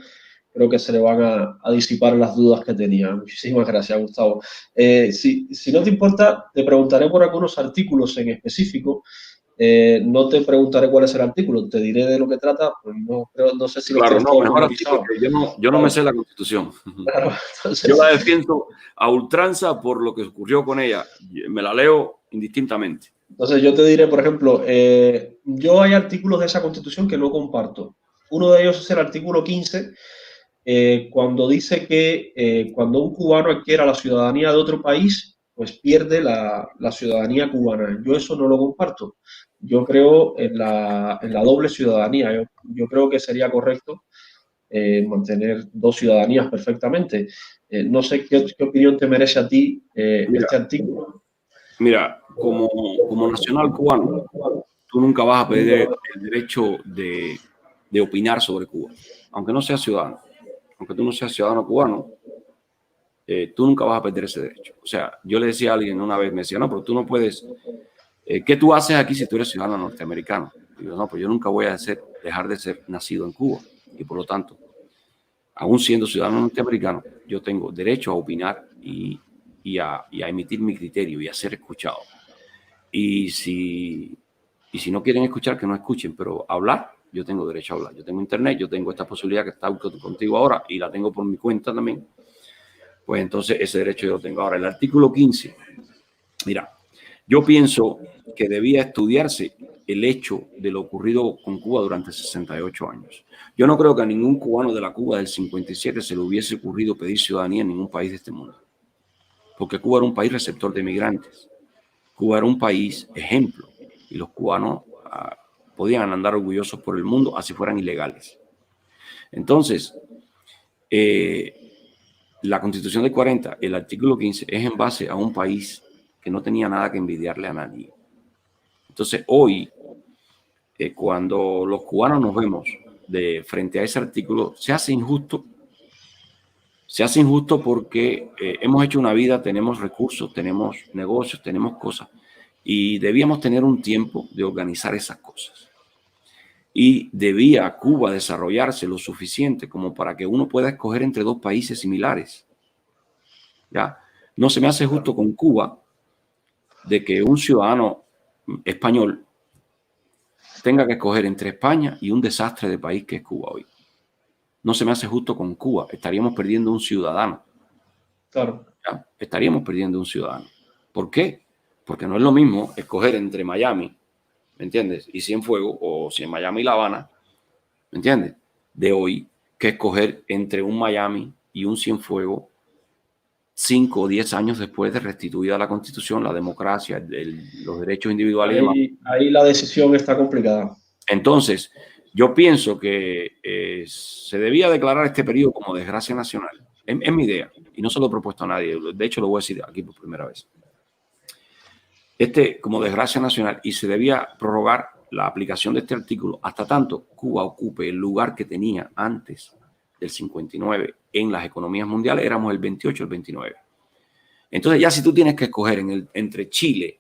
creo que se le van a disipar las dudas que tenía. Muchísimas gracias, Gustavo. Si no te importa, te preguntaré por algunos artículos en específico. No te preguntaré cuál es el artículo, te diré de lo que trata, pues no sé si los Claro, tienes no, todos mejor así memorizados. porque yo no me sé la Constitución. Claro, Yo entonces, la defiendo a ultranza por lo que ocurrió con ella. Me la leo indistintamente. entonces yo te diré, por ejemplo, yo hay artículos de esa Constitución que no comparto. Uno de ellos es el artículo 15, cuando dice que cuando un cubano adquiera la ciudadanía de otro país, pues pierde la ciudadanía cubana. Yo eso no lo comparto. Yo creo en la doble ciudadanía. Yo creo que sería correcto mantener dos ciudadanías perfectamente. No sé qué opinión te merece a ti Mira, este artículo. mira, como nacional cubano, tú nunca vas a perder el derecho de opinar sobre Cuba, aunque no seas ciudadano. Aunque tú no seas ciudadano cubano, tú nunca vas a perder ese derecho. O sea, yo le decía a alguien una vez, me decía, no, pero tú no puedes, ¿qué tú haces aquí si tú eres ciudadano norteamericano? Y yo, no, pues yo nunca voy a dejar de ser nacido en Cuba. Y por lo tanto, aún siendo ciudadano norteamericano, yo tengo derecho a opinar y a emitir mi criterio y a ser escuchado. Y si no quieren escuchar, que no escuchen, pero hablar, yo tengo derecho a hablar. Yo tengo internet, yo tengo esta posibilidad que está contigo ahora y la tengo por mi cuenta también. Pues entonces ese derecho yo lo tengo. Ahora, el artículo 15, mira, yo pienso que debía estudiarse el hecho de lo ocurrido con Cuba durante 68 años. Yo no creo que a ningún cubano de la Cuba del 57 se le hubiese ocurrido pedir ciudadanía en ningún país de este mundo, porque Cuba era un país receptor de migrantes. Cuba era un país ejemplo y los cubanos podían andar orgullosos por el mundo, así fueran ilegales. Entonces, la Constitución del 40, el artículo 15, es en base a un país que no tenía nada que envidiarle a nadie. Entonces, hoy, cuando los cubanos nos vemos frente a ese artículo, se hace injusto. Se hace injusto porque hemos hecho una vida, tenemos recursos, tenemos negocios, tenemos cosas, y debíamos tener un tiempo de organizar esas cosas. Y debía Cuba desarrollarse lo suficiente como para que uno pueda escoger entre dos países similares. ¿Ya? No se me hace justo con Cuba de que un ciudadano español tenga que escoger entre España y un desastre de país que es Cuba hoy. No se me hace justo con Cuba. Estaríamos perdiendo un ciudadano. Claro. ¿ya? Estaríamos perdiendo un ciudadano. ¿Por qué? Porque no es lo mismo escoger entre Miami, ¿me entiendes? Y Cienfuegos, o si en Miami y La Habana, ¿me entiendes? De hoy, que escoger entre un Miami y un Cienfuegos 5 o 10 años después de restituida la Constitución, la democracia, los derechos individuales y demás. Ahí la decisión está complicada. Entonces, yo pienso que se debía declarar este periodo como desgracia nacional. Es mi idea, y no se lo he propuesto a nadie. De hecho, lo voy a decir aquí por primera vez. Como desgracia nacional, y se debía prorrogar la aplicación de este artículo hasta tanto Cuba ocupe el lugar que tenía antes del 59 en las economías mundiales. Éramos el 28, el 29. Entonces ya si tú tienes que escoger entre Chile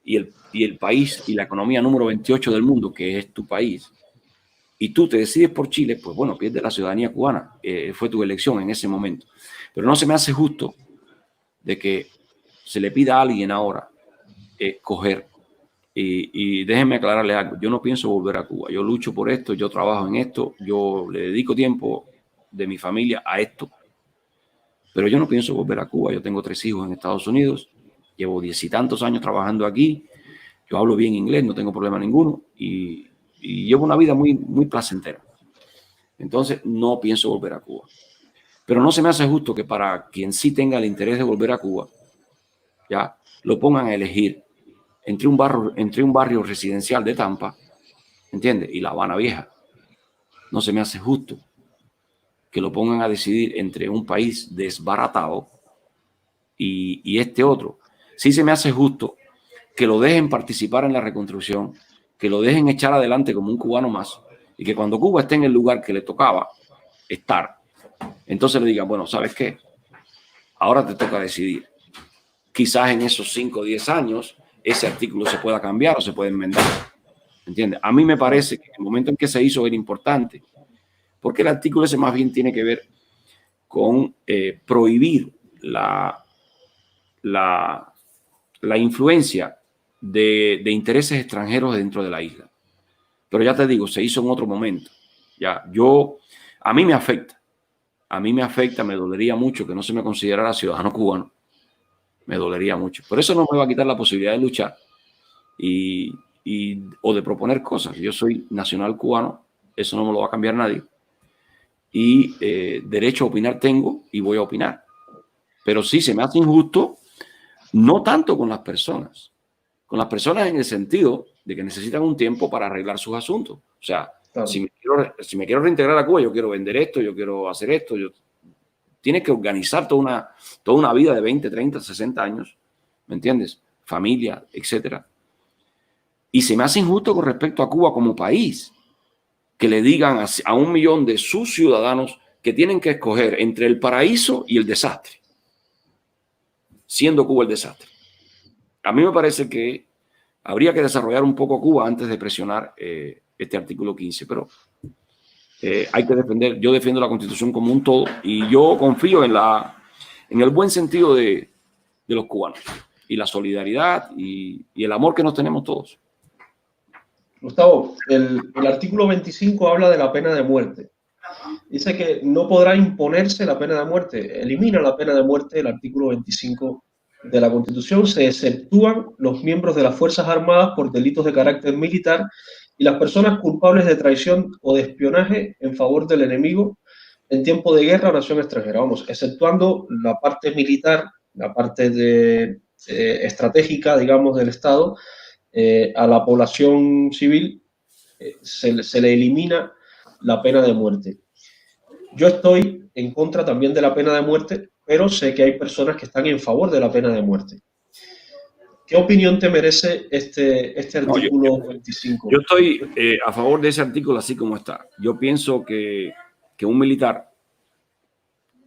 y el país y la economía número 28 del mundo, que es tu país, y tú te decides por Chile, pues bueno, pierdes la ciudadanía cubana. Fue tu elección en ese momento. Pero no se me hace justo de que se le pida a alguien ahora escoger. Y déjenme aclararle algo. Yo no pienso volver a Cuba. Yo lucho por esto, yo trabajo en esto, yo le dedico tiempo de mi familia a esto. Pero yo no pienso volver a Cuba. Yo tengo 3 hijos en Estados Unidos. Llevo 10 y tantos años trabajando aquí. Yo hablo bien inglés, no tengo problema ninguno. Y llevo una vida muy, muy placentera. Entonces, no pienso volver a Cuba. Pero no se me hace justo que para quien sí tenga el interés de volver a Cuba, ya lo pongan a elegir entre un barrio residencial de Tampa, ¿entiendes? Y La Habana Vieja. No se me hace justo que lo pongan a decidir entre un país desbaratado y este otro. Sí se me hace justo que lo dejen participar en la reconstrucción, que lo dejen echar adelante como un cubano más, y que cuando Cuba esté en el lugar que le tocaba estar, entonces le digan, bueno, ¿sabes qué? Ahora te toca decidir. Quizás en esos 5 o 10 años ese artículo se pueda cambiar o se puede enmendar. ¿Entiendes? A mí me parece que el momento en que se hizo era importante, porque el artículo ese más bien tiene que ver con prohibir la influencia de intereses extranjeros dentro de la isla. Pero ya te digo, se hizo en otro momento. A mí me afecta, me dolería mucho que no se me considerara ciudadano cubano. Me dolería mucho. Pero eso no me va a quitar la posibilidad de luchar o de proponer cosas. Yo soy nacional cubano, eso no me lo va a cambiar nadie. Y derecho a opinar tengo y voy a opinar. Pero sí se me hace injusto, no tanto con las personas en el sentido de que necesitan un tiempo para arreglar sus asuntos. O sea, claro, si me quiero reintegrar a Cuba, yo quiero vender esto, yo quiero hacer esto, tienes que organizar toda una vida de 20, 30, 60 años, ¿me entiendes? Familia, etcétera. Y se me hace injusto con respecto a Cuba como país, que le digan a 1 millón de sus ciudadanos que tienen que escoger entre el paraíso y el desastre, siendo Cuba el desastre. A mí me parece que habría que desarrollar un poco Cuba antes de presionar este artículo 15, pero hay que defender. Yo defiendo la Constitución como un todo y yo confío en el buen sentido de los cubanos y la solidaridad y el amor que nos tenemos todos. Gustavo, el artículo 25 habla de la pena de muerte. Dice que no podrá imponerse la pena de muerte. Elimina la pena de muerte el artículo 25 de la Constitución. Se exceptúan los miembros de las Fuerzas Armadas por delitos de carácter militar y las personas culpables de traición o de espionaje en favor del enemigo en tiempo de guerra o nación extranjera. Vamos, exceptuando la parte militar, la parte estratégica, digamos, del Estado, a la población civil se le elimina la pena de muerte. Yo estoy en contra también de la pena de muerte, pero sé que hay personas que están en favor de la pena de muerte. ¿Qué opinión te merece este artículo 25? Yo estoy a favor de ese artículo así como está. Yo pienso que un militar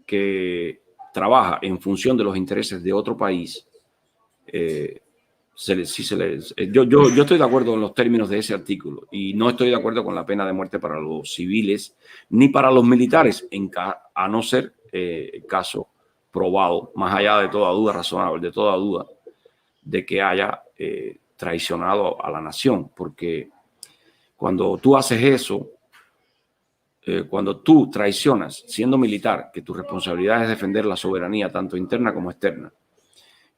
que trabaja en función de los intereses de otro país, yo estoy de acuerdo en los términos de ese artículo y no estoy de acuerdo con la pena de muerte para los civiles ni para los militares, a no ser el caso probado, más allá de toda duda razonable, de toda duda, de que haya traicionado a la nación, porque cuando tú haces eso, cuando tú traicionas, siendo militar, que tu responsabilidad es defender la soberanía tanto interna como externa,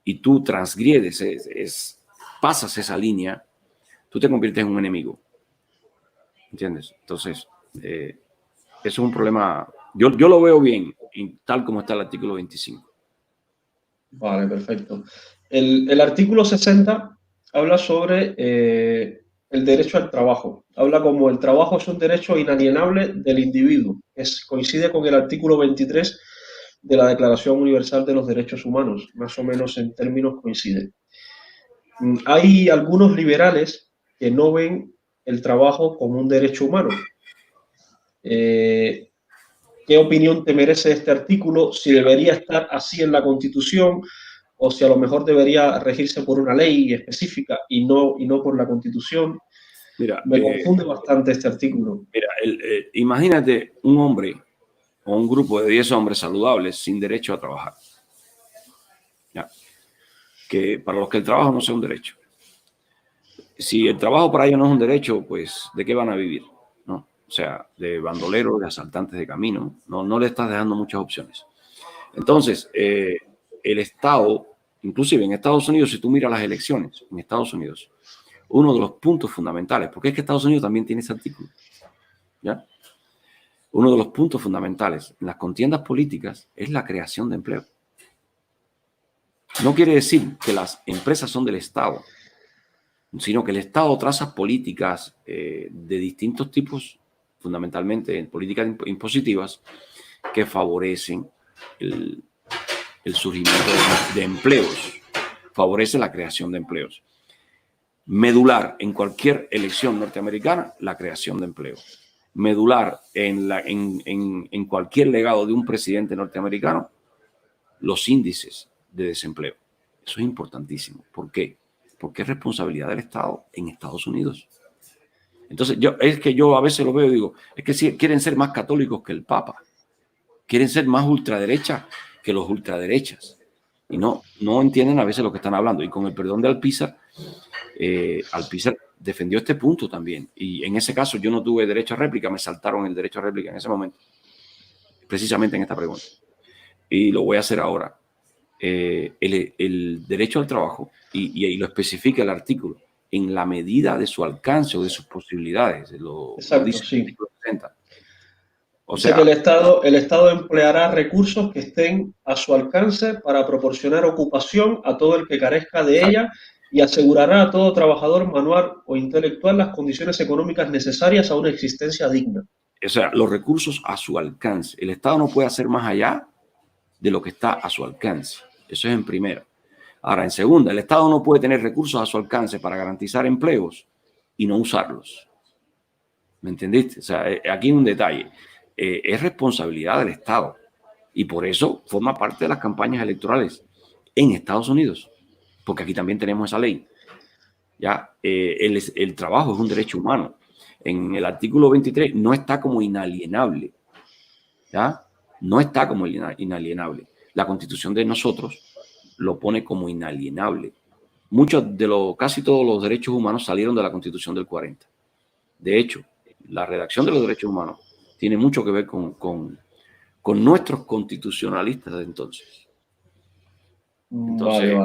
y tú transgredes, pasas esa línea, tú te conviertes en un enemigo. ¿Entiendes? Entonces, eso es un problema. Yo lo veo bien, tal como está el artículo 25. Vale, perfecto. El artículo 60 habla sobre el derecho al trabajo. Habla como el trabajo es un derecho inalienable del individuo. Coincide con el artículo 23 de la Declaración Universal de los Derechos Humanos. Más o menos en términos coincide. Hay algunos liberales que no ven el trabajo como un derecho humano. ¿Qué opinión te merece este artículo? Si debería estar así en la Constitución o si a lo mejor debería regirse por una ley específica y no por la Constitución. Mira, Me confunde bastante este artículo. Mira, imagínate un hombre o un grupo de 10 hombres saludables sin derecho a trabajar. ¿Ya? Que para los que el trabajo no sea un derecho. Si el trabajo para ellos no es un derecho, pues ¿de qué van a vivir? ¿No? O sea, de bandoleros, de asaltantes de camino. No le estás dejando muchas opciones. Entonces, el Estado, inclusive en Estados Unidos, si tú miras las elecciones en Estados Unidos, uno de los puntos fundamentales, porque es que Estados Unidos también tiene ese artículo, ¿ya? Uno de los puntos fundamentales en las contiendas políticas es la creación de empleo. No quiere decir que las empresas son del Estado, sino que el Estado traza políticas de distintos tipos, fundamentalmente en políticas impositivas, que favorecen el surgimiento de empleos, favorece la creación de empleos. Medular en cualquier elección norteamericana, la creación de empleo. Medular en cualquier legado de un presidente norteamericano, los índices de desempleo. Eso es importantísimo. ¿Por qué? Porque es responsabilidad del Estado en Estados Unidos. Entonces, yo a veces lo veo y digo, es que sí, quieren ser más católicos que el Papa. Quieren ser más ultraderecha que los ultraderechas. Y no entienden a veces lo que están hablando. Y con el perdón de Alpizar, Alpizar defendió este punto también. Y en ese caso yo no tuve derecho a réplica, me saltaron el derecho a réplica en ese momento, precisamente en esta pregunta. Y lo voy a hacer ahora. El derecho al trabajo, y lo especifica el artículo, en la medida de su alcance o de sus posibilidades. Exacto, lo dice sí. el artículo 60. O Dice sea, que el Estado empleará recursos que estén a su alcance para proporcionar ocupación a todo el que carezca de ella y asegurará a todo trabajador manual o intelectual las condiciones económicas necesarias a una existencia digna. O sea, los recursos a su alcance. El Estado no puede hacer más allá de lo que está a su alcance. Eso es en primera. Ahora, en segunda, el Estado no puede tener recursos a su alcance para garantizar empleos y no usarlos. ¿Me entendiste? O sea, aquí hay un detalle. Es responsabilidad del Estado y por eso forma parte de las campañas electorales en Estados Unidos, porque aquí también tenemos esa ley. ¿Ya? El trabajo es un derecho humano. En el artículo 23 no está como inalienable. ¿Ya? No está como inalienable. La Constitución de nosotros lo pone como inalienable. Casi todos los derechos humanos salieron de la Constitución del 40. De hecho, la redacción de los derechos humanos tiene mucho que ver con nuestros constitucionalistas de entonces. Vale.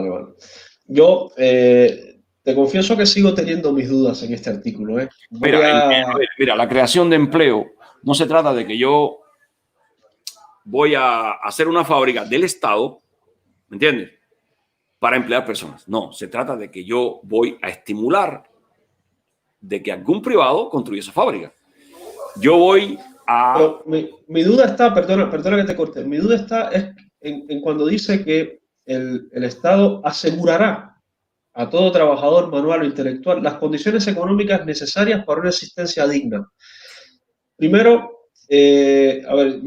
Yo te confieso que sigo teniendo mis dudas en este artículo. Mira, la creación de empleo no se trata de que yo voy a hacer una fábrica del Estado, ¿me entiendes?, para emplear personas. No, se trata de que yo voy a estimular de que algún privado construya esa fábrica. Yo voy a... Pero mi duda está, perdona que te corte, mi duda está en cuando dice que el Estado asegurará a todo trabajador manual o intelectual las condiciones económicas necesarias para una existencia digna. Primero, a ver,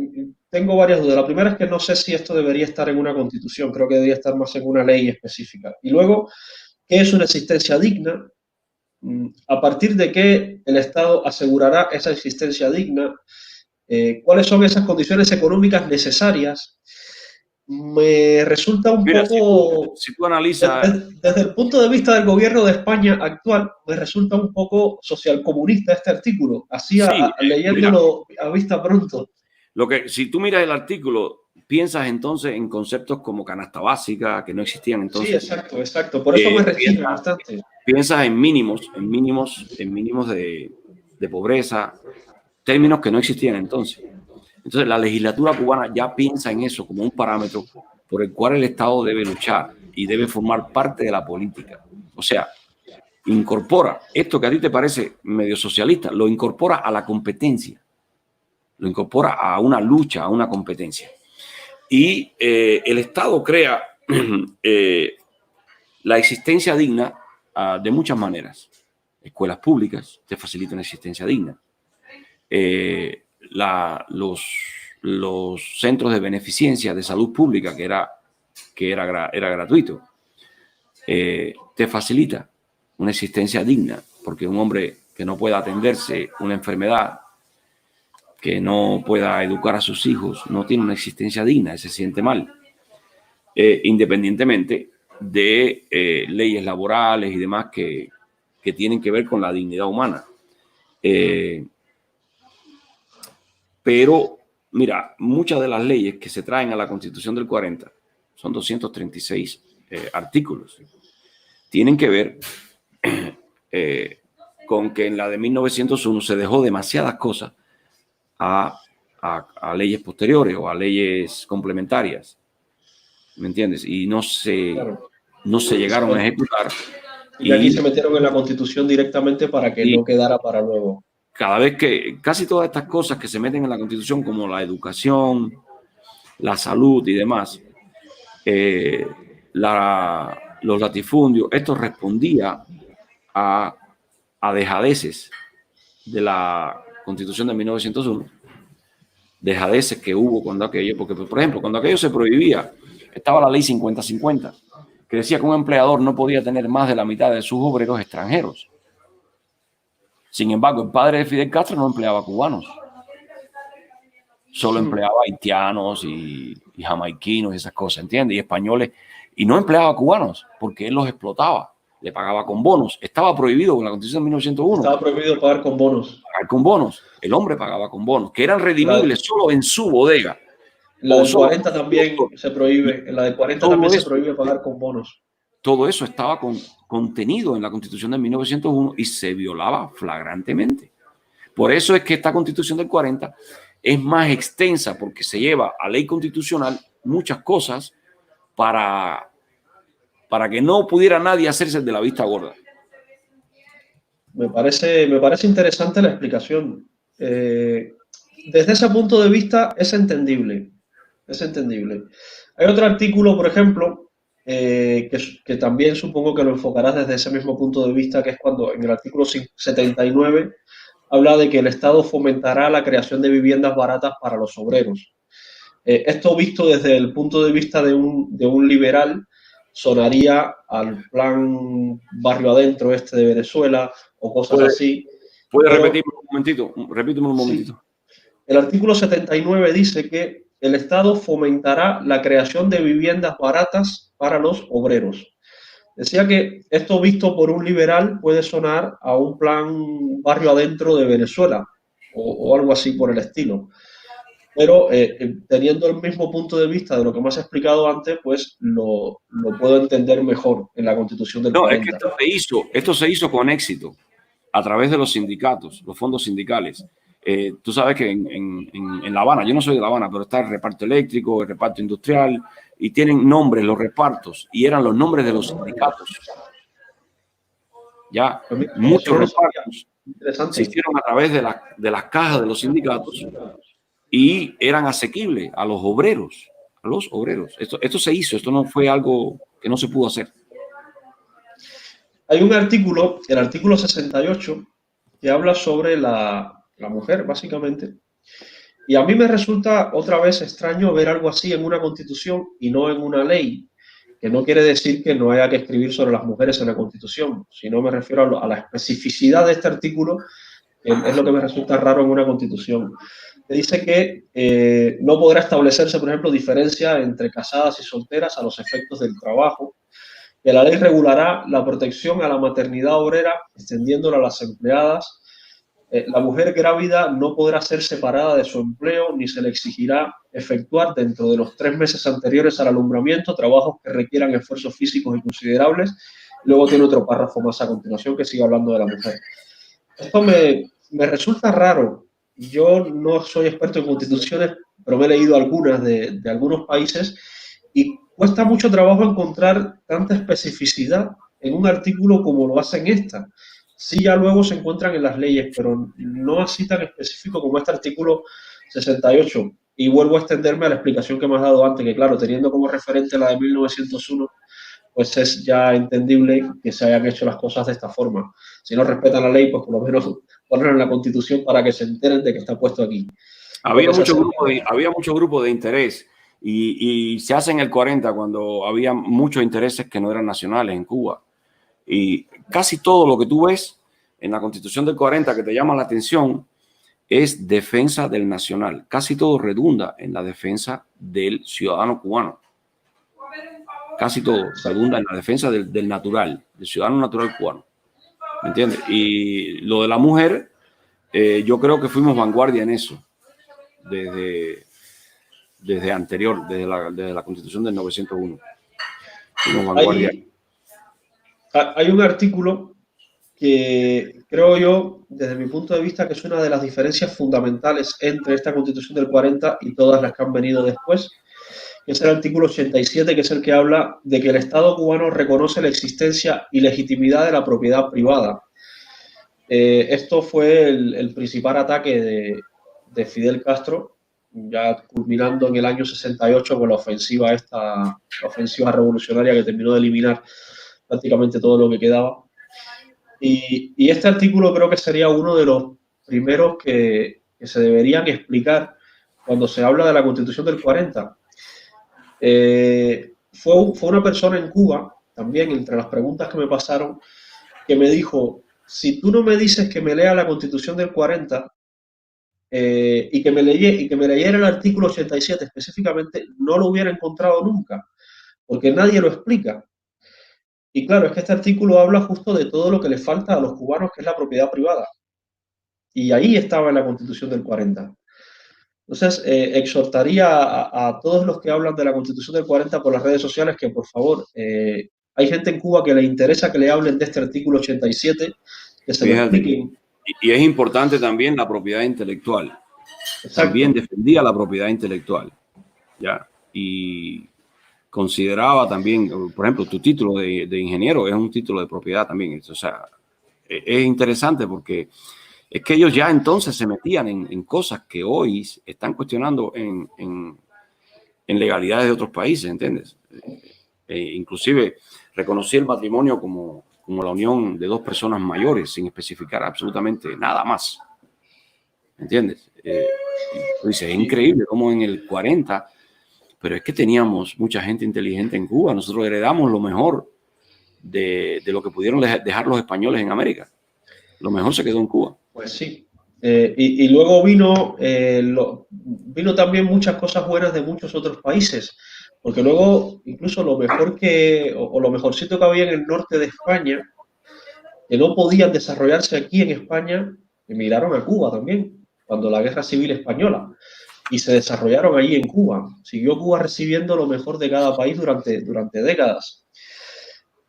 tengo varias dudas. La primera es que no sé si esto debería estar en una constitución, creo que debería estar más en una ley específica. Y luego, ¿qué es una existencia digna? ¿A partir de qué el Estado asegurará esa existencia digna? ¿Cuáles son esas condiciones económicas necesarias? me resulta un Mira, poco, si tú analizas, desde el punto de vista del gobierno de España actual, me resulta un poco socialcomunista este artículo, así sí, mira, leyéndolo a vista pronto. si tú miras el artículo, piensas entonces en conceptos como canasta básica, que no existían Sí, entonces. exacto, exacto. Por eso me restringe Piensas, bastante. piensas en mínimos de pobreza, términos que no existían entonces. Entonces, la legislatura cubana ya piensa en eso como un parámetro por el cual el Estado debe luchar y debe formar parte de la política. O sea, incorpora esto que a ti te parece medio socialista, lo incorpora a la competencia, lo incorpora a una lucha, a una competencia. Y el Estado crea la existencia digna de muchas maneras. Escuelas públicas te facilitan una existencia digna. Los centros de beneficencia de salud pública, que era gratuito, te facilita una existencia digna, porque un hombre que no pueda atenderse una enfermedad, que no pueda educar a sus hijos, no tiene una existencia digna, se siente mal, independientemente de leyes laborales y demás que tienen que ver con la dignidad humana. Pero, mira, muchas de las leyes que se traen a la Constitución del 40, son 236 artículos, tienen que ver con que en la de 1901 se dejó demasiadas cosas a leyes posteriores o a leyes complementarias, ¿me entiendes? Y no se llegaron a ejecutar. Y aquí se metieron en la Constitución directamente para que no quedara para luego. Cada vez que, casi todas estas cosas que se meten en la Constitución, como la educación, la salud y demás, los latifundios, esto respondía a dejadeces de la Constitución de 1901, dejadeces que hubo cuando aquello, porque por ejemplo, cuando aquello se prohibía, estaba la ley 50-50, que decía que un empleador no podía tener más de la mitad de sus obreros extranjeros. Sin embargo, el padre de Fidel Castro no empleaba cubanos, solo empleaba haitianos y jamaiquinos y esas cosas, ¿entiendes? Y españoles, y no empleaba cubanos porque él los explotaba, le pagaba con bonos. Estaba prohibido con la Constitución de 1901. Estaba prohibido pagar con bonos. Pagar con bonos. El hombre pagaba con bonos, que eran redimibles solo en su bodega. La del 40 también se prohíbe. En la del 40 también se prohíbe pagar con bonos. Todo eso estaba contenido en la Constitución de 1901 y se violaba flagrantemente. Por eso es que esta Constitución del 40 es más extensa, porque se lleva a ley constitucional muchas cosas para que no pudiera nadie hacerse de la vista gorda. Me parece interesante la explicación. Desde ese punto de vista es entendible. Es entendible. Hay otro artículo, por ejemplo, que también supongo que lo enfocarás desde ese mismo punto de vista, que es cuando en el artículo 79 habla de que el Estado fomentará la creación de viviendas baratas para los obreros. Esto visto desde el punto de vista de un liberal sonaría al plan barrio adentro este de Venezuela o cosas así. ¿Puedes repetirme un momentito? Repíteme un momentito. Sí. El artículo 79 dice que el Estado fomentará la creación de viviendas baratas para los obreros. Decía que esto visto por un liberal puede sonar a un plan barrio adentro de Venezuela o algo así por el estilo. Pero teniendo el mismo punto de vista de lo que me has explicado antes, pues lo puedo entender mejor en la Constitución del 40. Es que esto se hizo con éxito a través de los sindicatos, los fondos sindicales. Tú sabes que en La Habana, yo no soy de La Habana, pero está el reparto eléctrico, el reparto industrial, y tienen nombres los repartos, y eran los nombres de los sindicatos. Ya, muchos repartos se hicieron a través de las cajas de los sindicatos y eran asequibles a los obreros, Esto se hizo, esto no fue algo que no se pudo hacer. Hay un artículo, el artículo 68, que habla sobre la mujer, básicamente. Y a mí me resulta otra vez extraño ver algo así en una constitución y no en una ley, que no quiere decir que no haya que escribir sobre las mujeres en la constitución, sino me refiero a la especificidad de este artículo, que es lo que me resulta raro en una constitución. que dice que no podrá establecerse, por ejemplo, diferencia entre casadas y solteras a los efectos del trabajo, que la ley regulará la protección a la maternidad obrera, extendiéndola a las empleadas. La mujer grávida no podrá ser separada de su empleo ni se le exigirá efectuar dentro de los 3 meses anteriores al alumbramiento trabajos que requieran esfuerzos físicos y considerables. Luego tiene otro párrafo más a continuación que sigue hablando de la mujer. Esto me resulta raro. Yo no soy experto en constituciones, pero me he leído algunas de algunos países y cuesta mucho trabajo encontrar tanta especificidad en un artículo como lo hacen esta. Sí, ya luego se encuentran en las leyes, pero no así tan específico como este artículo 68. Y vuelvo a extenderme a la explicación que me has dado antes, que claro, teniendo como referente la de 1901, pues es ya entendible que se hayan hecho las cosas de esta forma. Si no respetan la ley, pues por lo menos ponerlo en la Constitución para que se enteren de que está puesto aquí. Había mucho grupo de interés y se hace en el 40 cuando había muchos intereses que no eran nacionales en Cuba. Y casi todo lo que tú ves en la Constitución del 40 que te llama la atención es defensa del nacional. Casi todo redunda en la defensa del ciudadano cubano. Casi todo redunda en la defensa del natural, del ciudadano natural cubano. ¿Me entiendes? Y lo de la mujer, yo creo que fuimos vanguardia en eso. Desde anterior, desde la Constitución del 901. Fuimos vanguardia. Hay un artículo que creo yo, desde mi punto de vista, que es una de las diferencias fundamentales entre esta Constitución del 40 y todas las que han venido después, que es el artículo 87, que es el que habla de que el Estado cubano reconoce la existencia y legitimidad de la propiedad privada. Esto fue el principal ataque de Fidel Castro, ya culminando en el año 68 con la ofensiva revolucionaria que terminó de eliminar prácticamente todo lo que quedaba. Y este artículo creo que sería uno de los primeros que se deberían explicar cuando se habla de la Constitución del 40. Fue una persona en Cuba, también entre las preguntas que me pasaron, que me dijo, si tú no me dices que me lea la Constitución del 40 y que me leyera el artículo 87 específicamente, no lo hubiera encontrado nunca, porque nadie lo explica. Y claro, es que este artículo habla justo de todo lo que le falta a los cubanos, que es la propiedad privada. Y ahí estaba en la Constitución del 40. Entonces, exhortaría a todos los que hablan de la Constitución del 40 por las redes sociales que, por favor, hay gente en Cuba que le interesa que le hablen de este artículo 87, que se lo expliquen. Y es importante también la propiedad intelectual. Exacto. También defendía la propiedad intelectual. ¿Ya? Y consideraba también, por ejemplo, tu título de ingeniero es un título de propiedad también. O sea, es interesante porque es que ellos ya entonces se metían en cosas que hoy están cuestionando en legalidades de otros países, ¿entiendes? Inclusive reconocí el matrimonio como la unión de dos personas mayores sin especificar absolutamente nada más. ¿Entiendes? Dice, es increíble cómo en el 40, pero es que teníamos mucha gente inteligente en Cuba. Nosotros heredamos lo mejor de lo que pudieron dejar los españoles en América. Lo mejor se quedó en Cuba. Pues sí. Y luego vino también muchas cosas buenas de muchos otros países, porque luego incluso lo mejorcito que había en el norte de España, que no podían desarrollarse aquí en España, emigraron a Cuba también, cuando la Guerra Civil Española, y se desarrollaron allí en Cuba. Siguió Cuba recibiendo lo mejor de cada país durante décadas.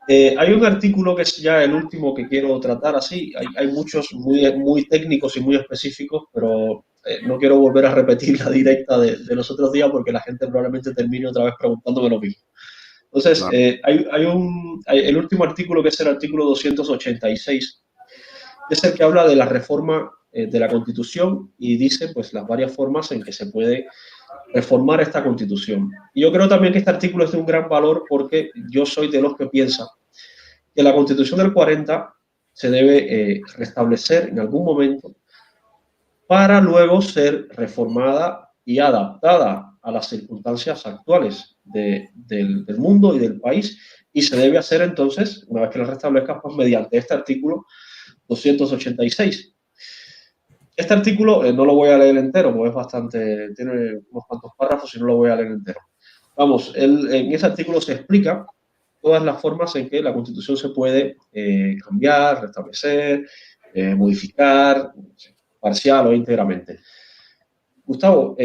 Hay un artículo que es ya el último que quiero tratar así. Hay muchos muy técnicos y muy específicos, pero no quiero volver a repetir la directa de los otros días porque la gente probablemente termine otra vez preguntándome lo mismo. Entonces, claro. El último artículo, que es el artículo 286, es el que habla de la reforma de la Constitución y dice pues las varias formas en que se puede reformar esta Constitución. Y yo creo también que este artículo es de un gran valor porque yo soy de los que piensan que la Constitución del 40 se debe restablecer en algún momento para luego ser reformada y adaptada a las circunstancias actuales del mundo y del país, y se debe hacer entonces, una vez que la restablezca, pues mediante este artículo 286. Este artículo no lo voy a leer entero, porque es bastante, tiene unos cuantos párrafos y no lo voy a leer entero. Vamos, en ese artículo se explica todas las formas en que la Constitución se puede cambiar, restablecer, modificar, parcial o íntegramente. Gustavo,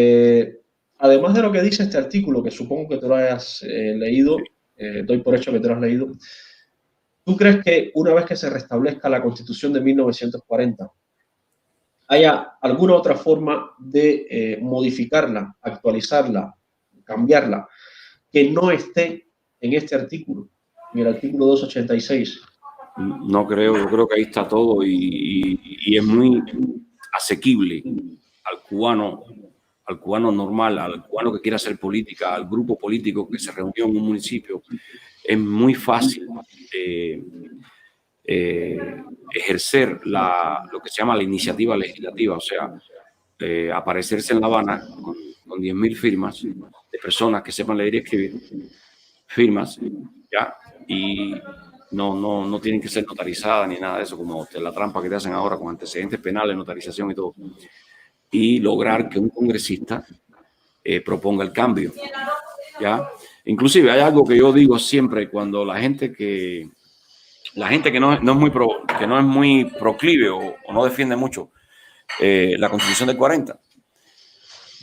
además de lo que dice este artículo, que supongo que te lo hayas leído, doy por hecho que te lo has leído, ¿tú crees que una vez que se restablezca la Constitución de 1940, haya alguna otra forma de modificarla, actualizarla, cambiarla, que no esté en este artículo, en el artículo 286? No creo, yo creo que ahí está todo y es muy asequible al cubano normal, al cubano que quiera hacer política, al grupo político que se reunió en un municipio. Es muy fácil ejercer lo que se llama la iniciativa legislativa, o sea, aparecerse en La Habana con 10.000 firmas de personas que sepan leer y escribir, firmas, ¿ya? Y no tienen que ser notarizadas ni nada de eso, como la trampa que te hacen ahora con antecedentes penales, notarización y todo. Y lograr que un congresista proponga el cambio, ¿ya? Inclusive hay algo que yo digo siempre cuando la gente que no es muy proclive o no defiende mucho la Constitución del 40,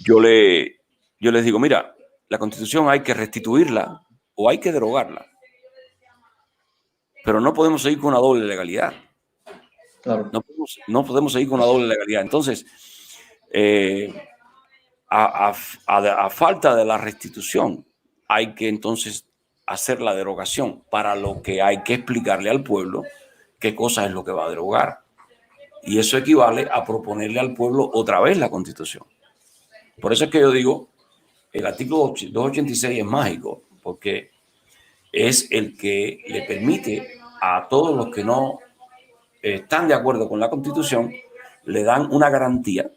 yo les digo, mira, la Constitución hay que restituirla o hay que derogarla, pero no podemos seguir con una doble legalidad. Claro. No podemos seguir con una doble legalidad. Entonces, a falta de la restitución, hay que entonces hacer la derogación, para lo que hay que explicarle al pueblo qué cosa es lo que va a derogar. Y eso equivale a proponerle al pueblo otra vez la Constitución. Por eso es que yo digo, el artículo 286 es mágico, porque es el que le permite a todos los que no están de acuerdo con la Constitución, le dan una garantía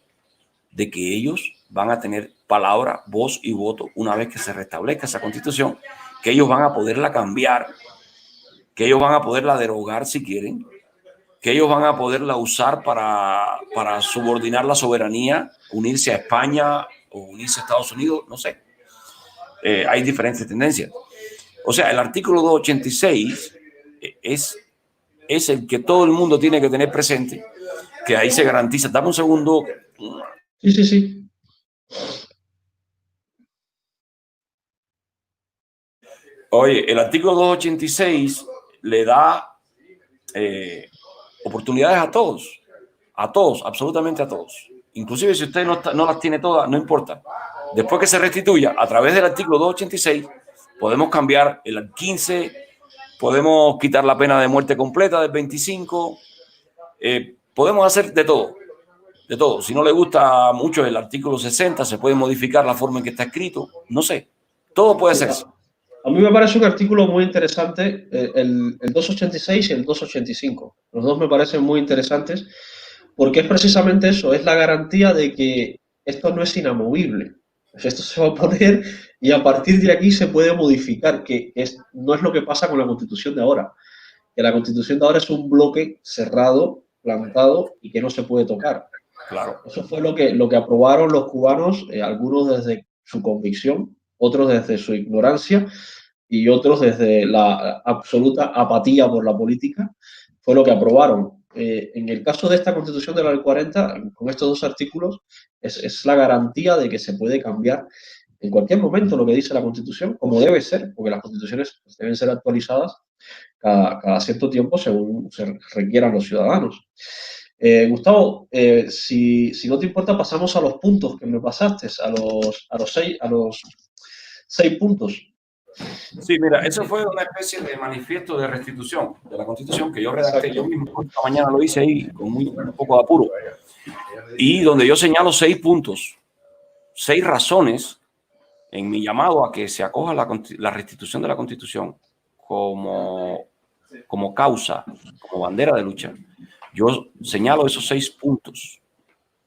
de que ellos van a tener palabra, voz y voto una vez que se restablezca esa Constitución, que ellos van a poderla cambiar, que ellos van a poderla derogar si quieren, que ellos van a poderla usar para subordinar la soberanía, unirse a España o unirse a Estados Unidos, no sé. Hay diferentes tendencias. O sea, el artículo 286 es el que todo el mundo tiene que tener presente, que ahí se garantiza. Dame un segundo. Sí, sí, sí. Oye, el artículo 286 le da oportunidades a todos, absolutamente a todos. Inclusive si usted no las tiene todas, no importa. Después que se restituya, a través del artículo 286, podemos cambiar el 15, podemos quitar la pena de muerte completa del 25, podemos hacer de todo. De todo. Si no le gusta mucho el artículo 60, se puede modificar la forma en que está escrito. No sé. Todo puede hacerse. A mí me parece un artículo muy interesante, el 286 y el 285. Los dos me parecen muy interesantes porque es precisamente eso, es la garantía de que esto no es inamovible. Esto se va a poner y a partir de aquí se puede modificar, no es lo que pasa con la Constitución de ahora. Que la Constitución de ahora es un bloque cerrado, plantado y que no se puede tocar. Claro. Eso fue lo que aprobaron los cubanos, algunos desde su convicción, otros desde su ignorancia y otros desde la absoluta apatía por la política, fue lo que aprobaron. En el caso de esta Constitución de la 40, con estos dos artículos, es la garantía de que se puede cambiar en cualquier momento lo que dice la Constitución, como debe ser, porque las constituciones deben ser actualizadas cada cierto tiempo según se requieran los ciudadanos. Gustavo, si no te importa, pasamos a los puntos que me pasaste, a los seis puntos. Sí, mira, eso fue una especie de manifiesto de restitución de la Constitución que yo redacté. Yo mismo esta mañana lo hice ahí con un poco de apuro. Y donde yo señalo 6 puntos, 6 razones en mi llamado a que se acoja la restitución de la Constitución como causa, como bandera de lucha. Yo señalo esos 6 puntos.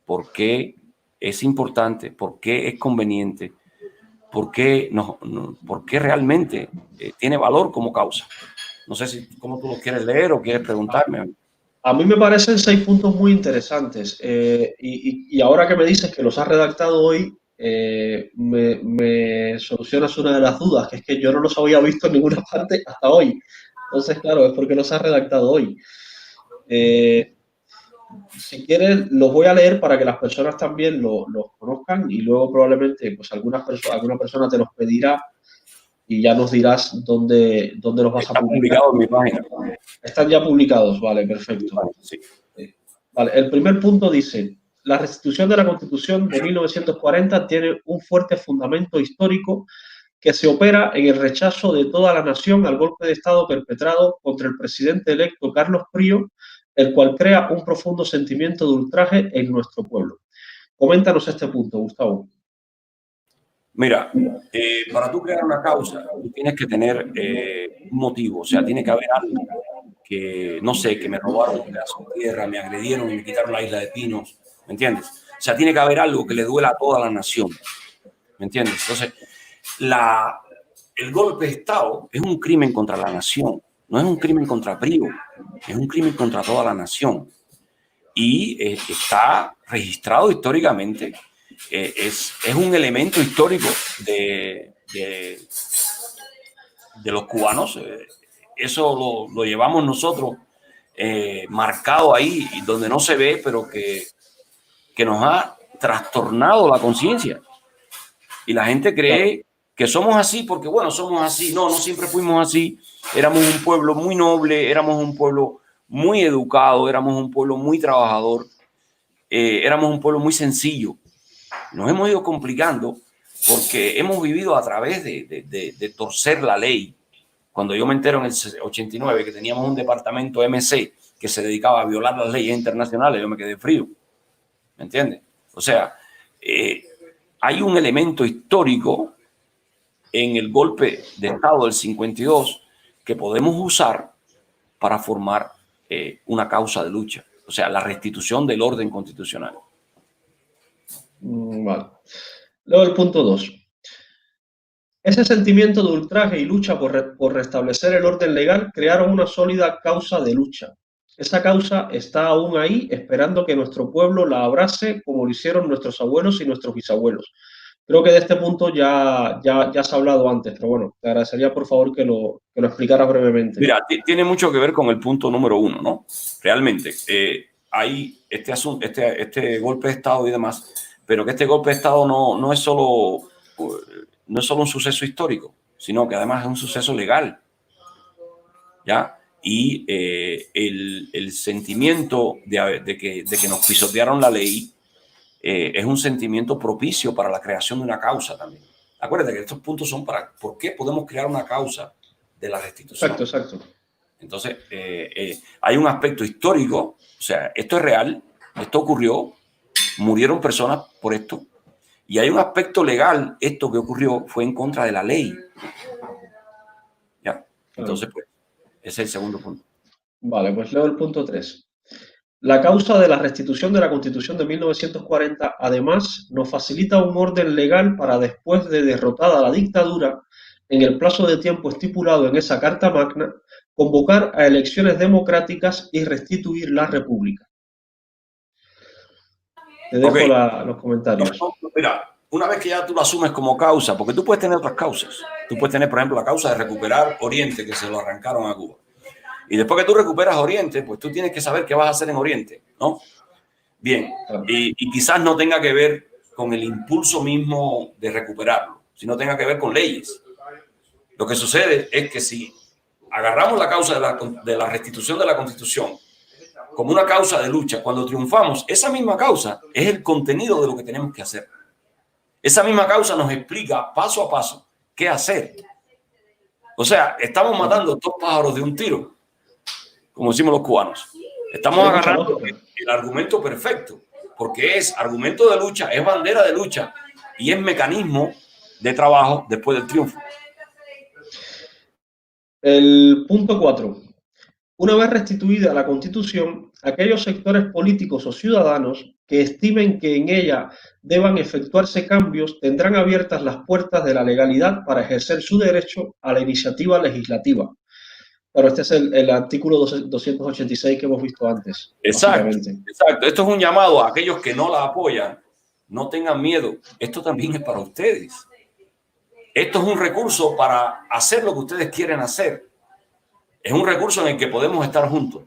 ¿Por qué es importante? ¿Por qué es conveniente? ¿Por qué realmente tiene valor como causa? No sé cómo tú lo quieres leer o quieres preguntarme. A mí me parecen 6 puntos muy interesantes y ahora que me dices que los has redactado hoy, me solucionas una de las dudas, que es que yo no los había visto en ninguna parte hasta hoy. Entonces, claro, es porque los has redactado hoy. Eh, si quieres, los voy a leer para que las personas también los conozcan y luego probablemente pues alguna persona te los pedirá y ya nos dirás dónde los vas a Está publicar. publicado en mi página. Están ya publicados, vale, perfecto. Sí. Vale, el primer punto dice, la restitución de la Constitución de 1940 tiene un fuerte fundamento histórico que se opera en el rechazo de toda la nación al golpe de Estado perpetrado contra el presidente electo Carlos Prío, el cual crea un profundo sentimiento de ultraje en nuestro pueblo. Coméntanos este punto, Gustavo. Mira, para tú crear una causa, tú tienes que tener un motivo, o sea, tiene que haber algo que, no sé, que me robaron un pedazo de tierra, me agredieron y me quitaron la isla de Pinos, ¿me entiendes? O sea, tiene que haber algo que le duela a toda la nación, ¿me entiendes? Entonces, el golpe de Estado es un crimen contra la nación, no es un crimen contra Prío, es un crimen contra toda la nación. Y está registrado históricamente, es un elemento histórico de los cubanos. Eso lo llevamos nosotros marcado ahí, donde no se ve, pero que nos ha trastornado la conciencia. Y la gente cree que somos así porque, bueno, somos así. No, no siempre fuimos así. Éramos un pueblo muy noble, éramos un pueblo muy educado, éramos un pueblo muy trabajador, éramos un pueblo muy sencillo. Nos hemos ido complicando porque hemos vivido a través de torcer la ley. Cuando yo me entero en el 89 que teníamos un departamento MC que se dedicaba a violar las leyes internacionales, yo me quedé frío. ¿Me entiendes? O sea, hay un elemento histórico en el golpe de Estado del 52 que podemos usar para formar una causa de lucha. O sea, la restitución del orden constitucional. Vale. Luego el punto 2. Ese sentimiento de ultraje y lucha por restablecer el orden legal crearon una sólida causa de lucha. Esa causa está aún ahí, esperando que nuestro pueblo la abrace como lo hicieron nuestros abuelos y nuestros bisabuelos. Creo que de este punto ya se ha hablado antes, pero bueno, te agradecería por favor que lo explicara brevemente. Mira, tiene mucho que ver con el punto número 1, ¿no? Realmente, hay este golpe de Estado y demás, pero que este golpe de Estado no es solo un suceso histórico, sino que además es un suceso legal, ¿ya? Y el sentimiento de que nos pisotearon la ley es un sentimiento propicio para la creación de una causa también. Acuérdate que estos puntos son para por qué podemos crear una causa de la restitución. Exacto. Entonces, hay un aspecto histórico, o sea, esto es real, esto ocurrió, murieron personas por esto, y hay un aspecto legal, esto que ocurrió fue en contra de la ley. ¿Ya? Entonces, pues, ese es el segundo punto. Vale, pues leo el punto 3. La causa de la restitución de la Constitución de 1940, además, nos facilita un orden legal para, después de derrotada la dictadura, en el plazo de tiempo estipulado en esa Carta Magna, convocar a elecciones democráticas y restituir la República. Te dejo los comentarios. Mira, una vez que ya tú lo asumes como causa, porque tú puedes tener otras causas. Tú puedes tener, por ejemplo, la causa de recuperar Oriente, que se lo arrancaron a Cuba. Y después que tú recuperas Oriente, pues tú tienes que saber qué vas a hacer en Oriente, ¿no? Bien, y quizás no tenga que ver con el impulso mismo de recuperarlo, sino tenga que ver con leyes. Lo que sucede es que si agarramos la causa de la restitución de la Constitución como una causa de lucha, cuando triunfamos, esa misma causa es el contenido de lo que tenemos que hacer. Esa misma causa nos explica paso a paso qué hacer. O sea, estamos matando 2 pájaros de un tiro, como decimos los cubanos. Estamos agarrando el argumento perfecto, porque es argumento de lucha, es bandera de lucha y es mecanismo de trabajo después del triunfo. El punto 4. Una vez restituida la Constitución, aquellos sectores políticos o ciudadanos que estimen que en ella deban efectuarse cambios tendrán abiertas las puertas de la legalidad para ejercer su derecho a la iniciativa legislativa. Pero este es el artículo 286 que hemos visto antes. Exacto, exacto. Esto es un llamado a aquellos que no la apoyan. No tengan miedo. Esto también es para ustedes. Esto es un recurso para hacer lo que ustedes quieren hacer. Es un recurso en el que podemos estar juntos.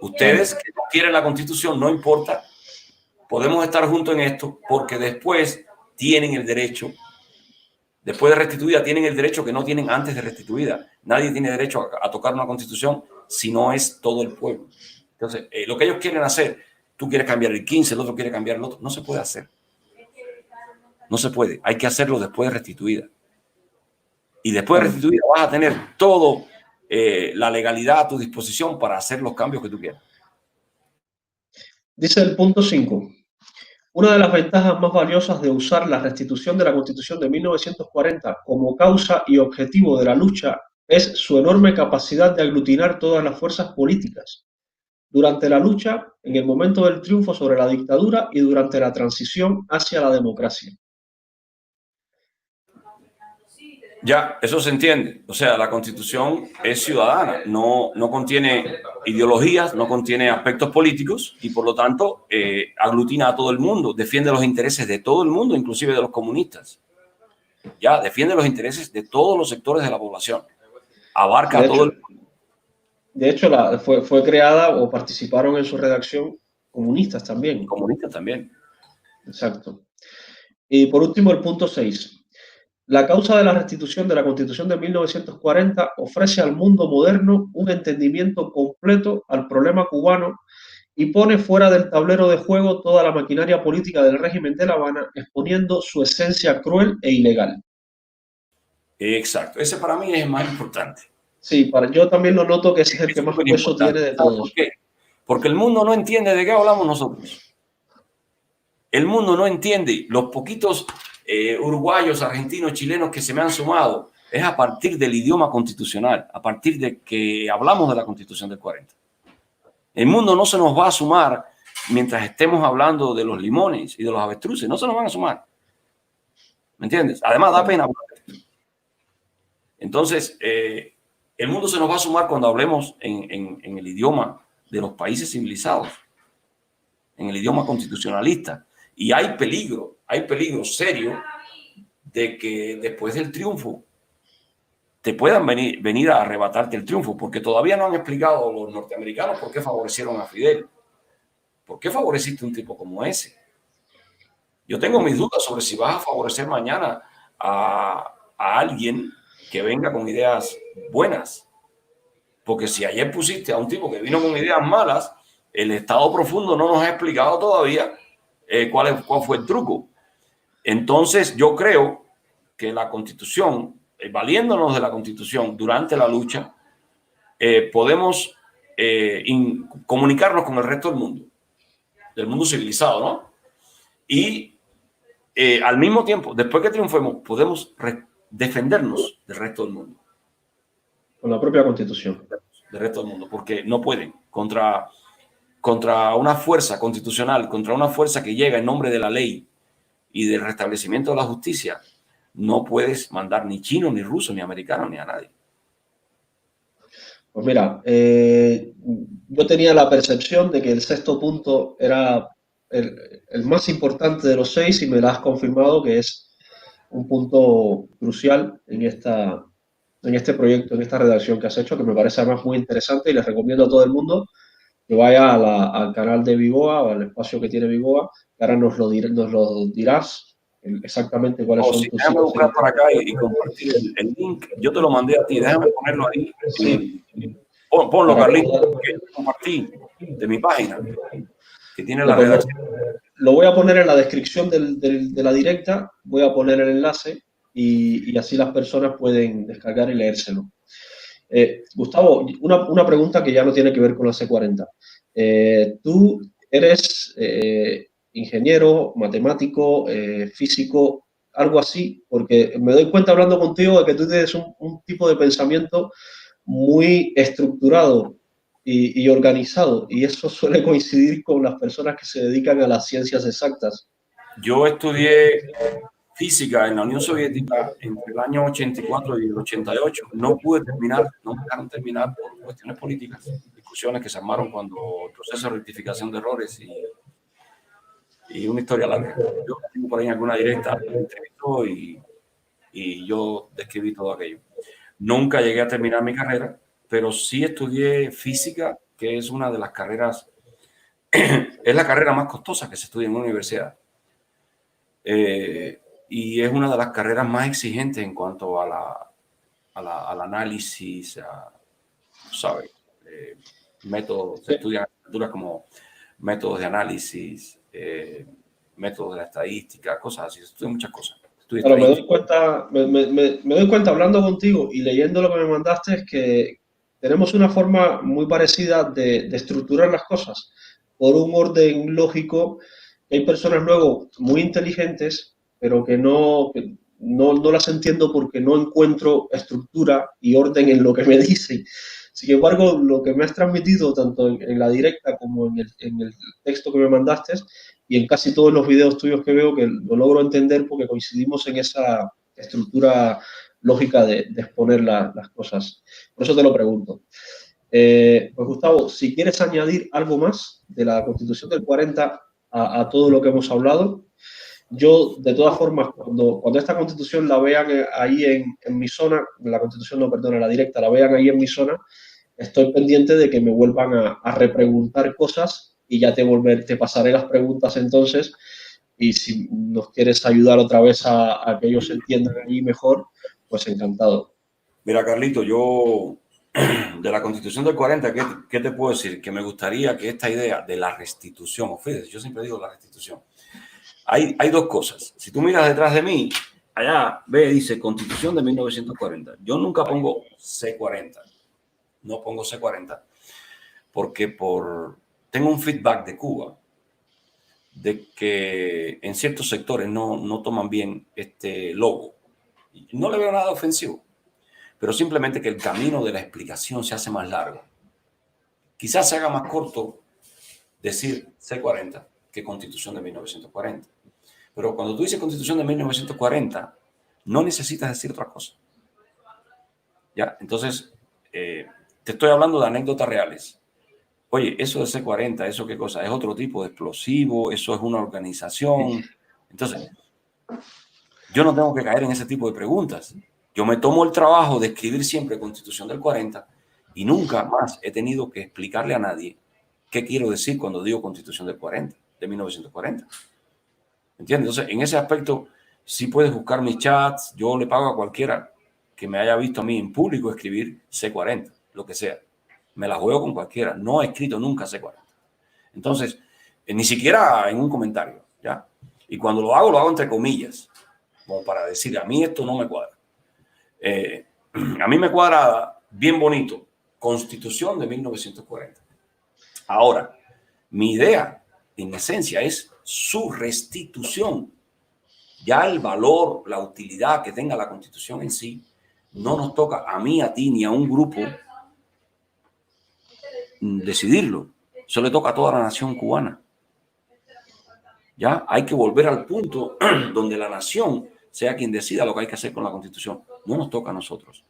Ustedes que no quieren la Constitución, no importa. Podemos estar juntos en esto porque después tienen el derecho. Después de restituida, tienen el derecho que no tienen antes de restituida. Nadie tiene derecho a tocar una Constitución si no es todo el pueblo. Entonces, lo que ellos quieren hacer, tú quieres cambiar el 15, el otro quiere cambiar el otro. No se puede hacer. No se puede. Hay que hacerlo después de restituida. Y después de restituida vas a tener todo la legalidad a tu disposición para hacer los cambios que tú quieras. Dice el punto 5. Una de las ventajas más valiosas de usar la restitución de la Constitución de 1940 como causa y objetivo de la lucha es su enorme capacidad de aglutinar todas las fuerzas políticas. Durante la lucha, en el momento del triunfo sobre la dictadura y durante la transición hacia la democracia. Ya, eso se entiende. O sea, la Constitución es ciudadana, no contiene ideologías, no contiene aspectos políticos y por lo tanto aglutina a todo el mundo, defiende los intereses de todo el mundo, inclusive de los comunistas. Ya, defiende los intereses de todos los sectores de la población. Abarca a todo el mundo. De hecho, fue creada o participaron en su redacción comunistas también. Comunistas también. Exacto. Y por último, el punto 6. La causa de la restitución de la Constitución de 1940 ofrece al mundo moderno un entendimiento completo al problema cubano y pone fuera del tablero de juego toda la maquinaria política del régimen de La Habana, exponiendo su esencia cruel e ilegal. Exacto. Ese para mí es el más importante. Sí, yo también lo noto que ese es el que más peso tiene de todos. ¿Por qué? Porque el mundo no entiende de qué hablamos nosotros. El mundo no entiende. Los poquitos uruguayos, argentinos, chilenos que se me han sumado es a partir del idioma constitucional, a partir de que hablamos de la Constitución del 40. El mundo no se nos va a sumar mientras estemos hablando de los limones y de los avestruces. No se nos van a sumar. ¿Me entiendes? Además, da pena. Entonces, el mundo se nos va a sumar cuando hablemos en el idioma de los países civilizados, en el idioma constitucionalista. Y hay peligro serio de que después del triunfo te puedan venir a arrebatarte el triunfo, porque todavía no han explicado los norteamericanos por qué favorecieron a Fidel. ¿Por qué favoreciste a un tipo como ese? Yo tengo mis dudas sobre si vas a favorecer mañana a alguien que venga con ideas buenas. Porque si ayer pusiste a un tipo que vino con ideas malas, el Estado profundo no nos ha explicado todavía cuál fue el truco. Entonces yo creo que la Constitución, valiéndonos de la Constitución durante la lucha, podemos comunicarnos con el resto del mundo civilizado, ¿no? Y al mismo tiempo, después que triunfemos, podemos defendernos del resto del mundo. Con la propia Constitución. Del resto del mundo, porque no pueden contra una fuerza constitucional, contra una fuerza que llega en nombre de la ley y del restablecimiento de la justicia. No puedes mandar ni chino, ni ruso, ni americano, ni a nadie. Pues mira, yo tenía la percepción de que el sexto punto era el más importante de los 6 y me lo has confirmado que es un punto crucial en este proyecto, en esta redacción que has hecho, que me parece además muy interesante y les recomiendo a todo el mundo que vaya al canal de Vigoa o al espacio que tiene Vigoa, que ahora nos lo dirás exactamente cuáles son tus... Déjame buscar por acá y compartir el link. Yo te lo mandé a ti, déjame ponerlo ahí. Sí. Ponlo, Carlitos, que compartí de mi página, que tiene la redacción. Lo voy a poner en la descripción de la directa, voy a poner el enlace y así las personas pueden descargar y leérselo. Gustavo, una pregunta que ya no tiene que ver con la C40. Tú eres ingeniero, matemático, físico, algo así, porque me doy cuenta hablando contigo de que tú tienes un tipo de pensamiento muy estructurado y organizado, y eso suele coincidir con las personas que se dedican a las ciencias exactas. Yo estudié física en la Unión Soviética entre el año 84 y el 88. No pude terminar, no me dejaron terminar por cuestiones políticas, discusiones que se armaron cuando el proceso de rectificación de errores y una historia larga. Yo tengo por ahí en alguna directa y yo describí todo aquello. Nunca llegué a terminar mi carrera, pero sí estudié física, que es una de las carreras, es la carrera más costosa que se estudia en una universidad. Y es una de las carreras más exigentes en cuanto al análisis, ¿sabes? Métodos, se estudian asignaturas como métodos de análisis, métodos de la estadística, cosas así, se estudian muchas cosas. Pero me doy cuenta, me doy cuenta hablando contigo y leyendo lo que me mandaste es que tenemos una forma muy parecida de estructurar las cosas por un orden lógico. Hay personas luego muy inteligentes, pero que no las entiendo porque no encuentro estructura y orden en lo que me dicen. Sin embargo, lo que me has transmitido, tanto en la directa como en el texto que me mandaste, y en casi todos los videos tuyos que veo, que lo logro entender porque coincidimos en esa estructura lógica de exponer las cosas. Por eso te lo pregunto. Pues Gustavo, si quieres añadir algo más de la Constitución del 40 a todo lo que hemos hablado, yo, de todas formas, cuando esta Constitución la vean ahí en mi zona, la Constitución no, perdona, la directa, la vean ahí en mi zona, estoy pendiente de que me vuelvan a repreguntar cosas y ya te pasaré las preguntas entonces. Y si nos quieres ayudar otra vez a que ellos entiendan ahí mejor, pues encantado. Mira, Carlito, yo de la Constitución del 40, ¿qué te puedo decir? Que me gustaría que esta idea de la restitución, fíjate, yo siempre digo la restitución. Hay dos cosas. Si tú miras detrás de mí, allá dice Constitución de 1940. Yo nunca pongo C40. No pongo C40 porque tengo un feedback de Cuba de que en ciertos sectores no toman bien este logo. No le veo nada ofensivo, pero simplemente que el camino de la explicación se hace más largo. Quizás se haga más corto decir C40 que Constitución de 1940. Pero cuando tú dices Constitución de 1940, no necesitas decir otra cosa. ¿Ya? Entonces, te estoy hablando de anécdotas reales. Oye, eso de C40, ¿eso qué cosa? ¿Es otro tipo de explosivo? ¿Eso es una organización? Entonces, yo no tengo que caer en ese tipo de preguntas. Yo me tomo el trabajo de escribir siempre Constitución del 40 y nunca más he tenido que explicarle a nadie qué quiero decir cuando digo Constitución del 40, de 1940. ¿Entiendes? Entonces, en ese aspecto, sí puedes buscar mis chats. Yo le pago a cualquiera que me haya visto a mí en público escribir C40, lo que sea. Me la juego con cualquiera. No he escrito nunca C40. Entonces, ni siquiera en un comentario, ¿ya? Y cuando lo hago entre comillas, como para decir, a mí esto no me cuadra. A mí me cuadra bien bonito, Constitución de 1940. Ahora, mi idea, en esencia, es su restitución. Ya el valor, la utilidad que tenga la Constitución en sí, no nos toca a mí, a ti, ni a un grupo decidirlo. Eso le toca a toda la nación cubana. Ya hay que volver al punto donde la nación sea quien decida lo que hay que hacer con la Constitución. No nos toca a nosotros.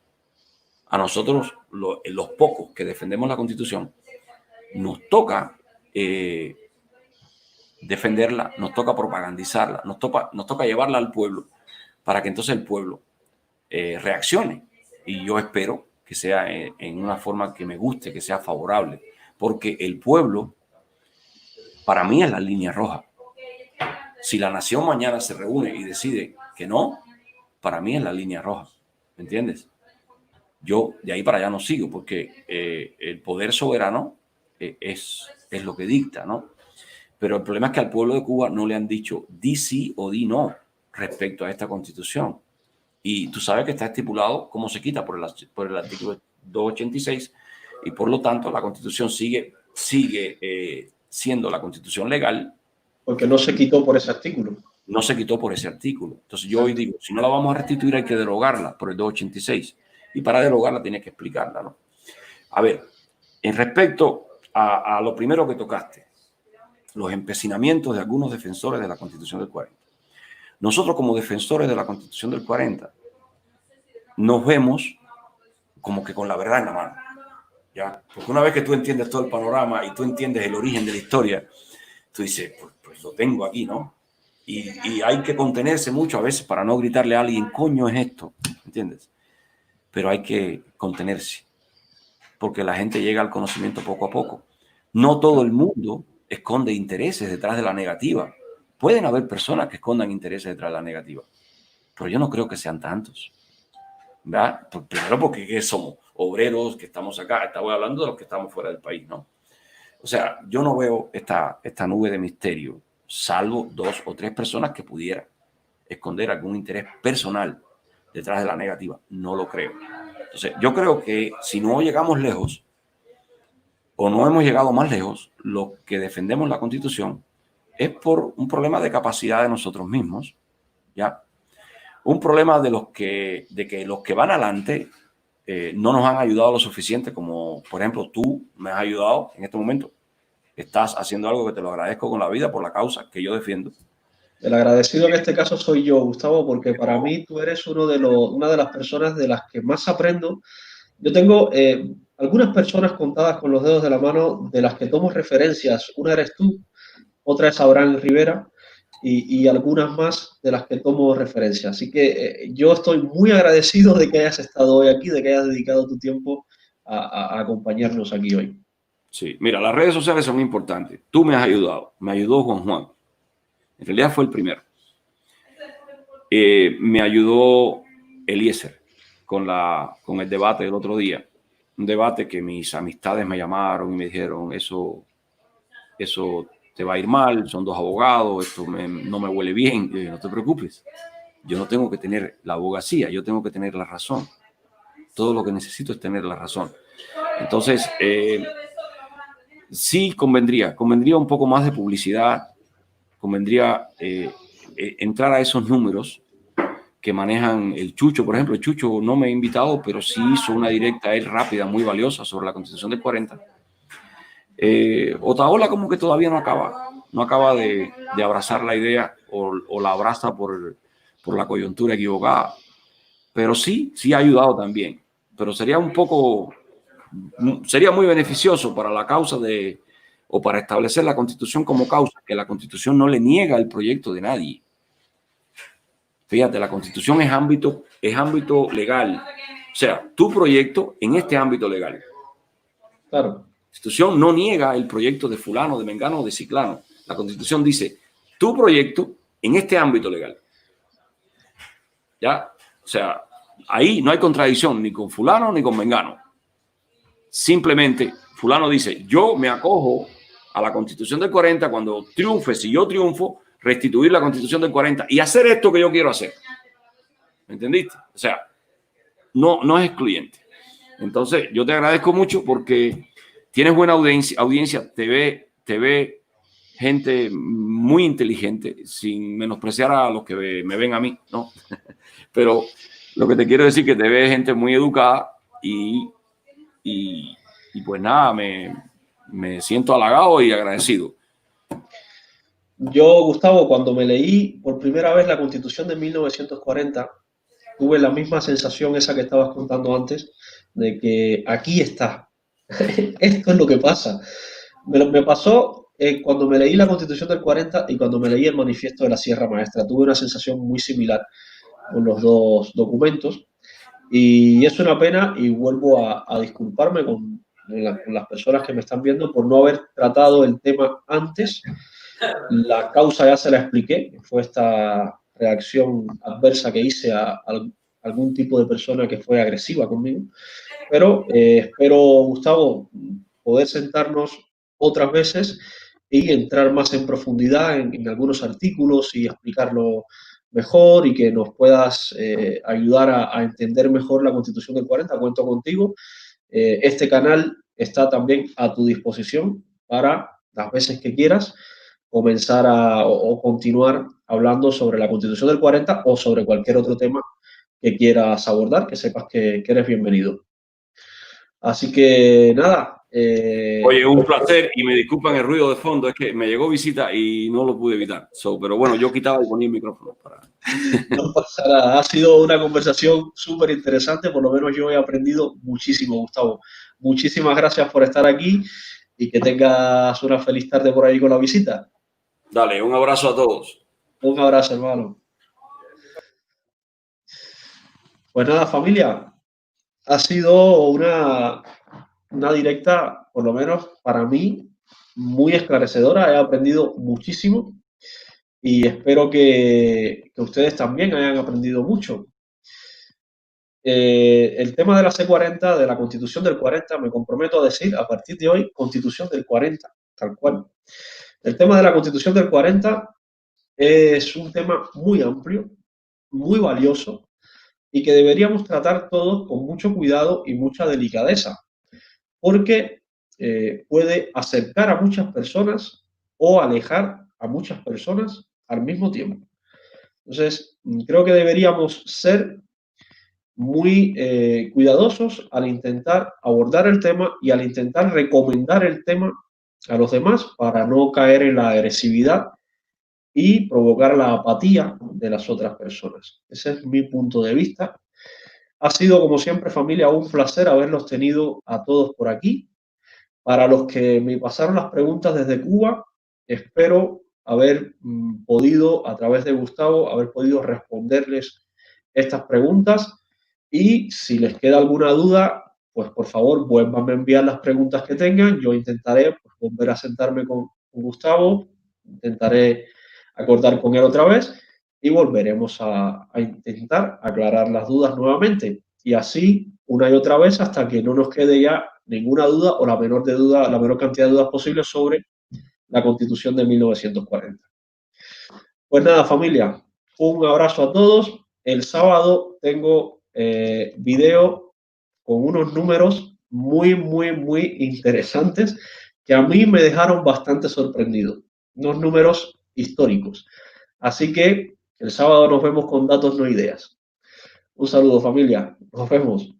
A nosotros, los pocos que defendemos la Constitución, nos toca defenderla, nos toca propagandizarla, nos toca llevarla al pueblo para que entonces el pueblo reaccione. Y yo espero que sea en una forma que me guste, que sea favorable, porque el pueblo, para mí, es la línea roja. Si la nación mañana se reúne y decide que no, para mí es la línea roja. ¿Me entiendes? Yo de ahí para allá no sigo, porque el poder soberano es lo que dicta, ¿no? Pero el problema es que al pueblo de Cuba no le han dicho di sí o di no respecto a esta Constitución. Y tú sabes que está estipulado cómo se quita por el artículo 286 y por lo tanto la Constitución sigue siendo la Constitución legal. Porque no se quitó por ese artículo. No se quitó por ese artículo. Entonces yo hoy digo, si no la vamos a restituir hay que derogarla por el 286. Y para derogarla tiene que explicarla, ¿no? A ver, en respecto a lo primero que tocaste, los empecinamientos de algunos defensores de la Constitución del 40. nosotros como defensores de la Constitución del 40 nos vemos como que con la verdad en la mano, ¿ya? Porque una vez que tú entiendes todo el panorama y tú entiendes el origen de la historia, tú dices, pues lo tengo aquí, ¿no? Y hay que contenerse mucho a veces para no gritarle a alguien, coño, es esto, ¿entiendes? Pero hay que contenerse, porque la gente llega al conocimiento poco a poco. No todo el mundo esconde intereses detrás de la negativa. Pueden haber personas que escondan intereses detrás de la negativa, pero yo no creo que sean tantos, ¿verdad? Primero porque ¿qué somos? Obreros que estamos acá, estamos hablando de los que estamos fuera del país, ¿no? O sea, yo no veo esta nube de misterio, salvo 2 o 3 personas que pudieran esconder algún interés personal detrás de la negativa. No lo creo. Entonces, yo creo que si no llegamos lejos o no hemos llegado más lejos, los que defendemos la Constitución es por un problema de capacidad de nosotros mismos, ¿ya? Un problema de que los que van adelante no nos han ayudado lo suficiente, como por ejemplo tú me has ayudado en este momento. Estás haciendo algo que te lo agradezco con la vida por la causa que yo defiendo. El agradecido en este caso soy yo, Gustavo, porque para mí tú eres una de las personas de las que más aprendo. Yo tengo algunas personas contadas con los dedos de la mano de las que tomo referencias. Una eres tú, otra es Abraham Rivera y algunas más de las que tomo referencia. Así que yo estoy muy agradecido de que hayas estado hoy aquí, de que hayas dedicado tu tiempo a acompañarnos aquí hoy. Sí, mira, las redes sociales son importantes. Tú me has ayudado, me ayudó Juan Juan. En realidad fue el primero. Me ayudó Eliezer con el debate del otro día. Un debate que mis amistades me llamaron y me dijeron, eso te va a ir mal, son 2 abogados, esto no me huele bien. Yo dije, no te preocupes, yo no tengo que tener la abogacía, yo tengo que tener la razón. Todo lo que necesito es tener la razón. Entonces, sí convendría un poco más de publicidad, convendría entrar a esos números que manejan el Chucho. Por ejemplo, el Chucho no me ha invitado, pero sí hizo una directa él rápida, muy valiosa sobre la Constitución del 40. Otaola como que todavía no acaba de abrazar la idea o la abraza por la coyuntura equivocada, pero sí ha ayudado también. Pero sería muy beneficioso para la causa o para establecer la Constitución como causa, que la Constitución no le niega el proyecto de nadie. Fíjate, la Constitución es ámbito legal. O sea, tu proyecto en este ámbito legal. Claro. La Constitución no niega el proyecto de fulano, de mengano o de ciclano. La Constitución dice, tu proyecto en este ámbito legal. ¿Ya? O sea, ahí no hay contradicción ni con fulano ni con mengano. Simplemente, fulano dice, yo me acojo a la Constitución del 40 cuando triunfe, si yo triunfo, restituir la Constitución del 40 y hacer esto que yo quiero hacer. ¿Me entendiste? O sea, no es excluyente. Entonces, yo te agradezco mucho porque tienes buena audiencia, te ve gente muy inteligente, sin menospreciar a los que me ven a mí, ¿no? Pero lo que te quiero decir es que te ve gente muy educada y pues nada, me siento halagado y agradecido. Yo, Gustavo, cuando me leí por primera vez la Constitución de 1940, tuve la misma sensación esa que estabas contando antes, de que aquí está. Esto es lo que pasa. Me pasó cuando me leí la Constitución del 40 y cuando me leí el Manifiesto de la Sierra Maestra. Tuve una sensación muy similar con los dos documentos. Y es una pena y vuelvo a disculparme con las personas que me están viendo por no haber tratado el tema antes. La causa ya se la expliqué, fue esta reacción adversa que hice a algún tipo de persona que fue agresiva conmigo. Pero espero, Gustavo, poder sentarnos otras veces y entrar más en profundidad en algunos artículos y explicarlo mejor y que nos puedas ayudar a entender mejor la Constitución del 40. Cuento contigo. Este canal está también a tu disposición para las veces que quieras comenzar o continuar hablando sobre la Constitución del 40 o sobre cualquier otro tema que quieras abordar, que sepas que eres bienvenido. Así que nada, Oye, un placer y me disculpan el ruido de fondo, es que me llegó visita y no lo pude evitar. Pero bueno, yo quitaba y ponía el micrófono para... No pasa nada. Ha sido una conversación súper interesante, por lo menos yo he aprendido muchísimo, Gustavo. Muchísimas gracias por estar aquí y que tengas una feliz tarde por ahí con la visita. Dale, un abrazo a todos. Un abrazo, hermano. Pues nada, familia, ha sido una directa, por lo menos para mí, muy esclarecedora. He aprendido muchísimo y espero que ustedes también hayan aprendido mucho. El tema de la C40, de la Constitución del 40, me comprometo a decir a partir de hoy, Constitución del 40, tal cual. El tema de la Constitución del 40 es un tema muy amplio, muy valioso y que deberíamos tratar todos con mucho cuidado y mucha delicadeza, porque puede acercar a muchas personas o alejar a muchas personas al mismo tiempo. Entonces, creo que deberíamos ser muy cuidadosos al intentar abordar el tema y al intentar recomendar el tema a los demás para no caer en la agresividad y provocar la apatía de las otras personas. Ese es mi punto de vista. Ha sido, como siempre, familia, un placer haberlos tenido a todos por aquí. Para los que me pasaron las preguntas desde Cuba, espero haber podido, a través de Gustavo, haber podido responderles estas preguntas. Y si les queda alguna duda, pues por favor, vuelvan a enviar las preguntas que tengan. Yo intentaré pues, volver a sentarme con Gustavo, intentaré acordar con él otra vez y volveremos a intentar aclarar las dudas nuevamente. Y así, una y otra vez, hasta que no nos quede ya ninguna duda o la menor cantidad de dudas posible sobre la Constitución de 1940. Pues nada, familia, un abrazo a todos. El sábado tengo video con unos números muy interesantes que a mí me dejaron bastante sorprendido. Unos números históricos. Así que el sábado nos vemos con datos, no ideas. Un saludo, familia. Nos vemos.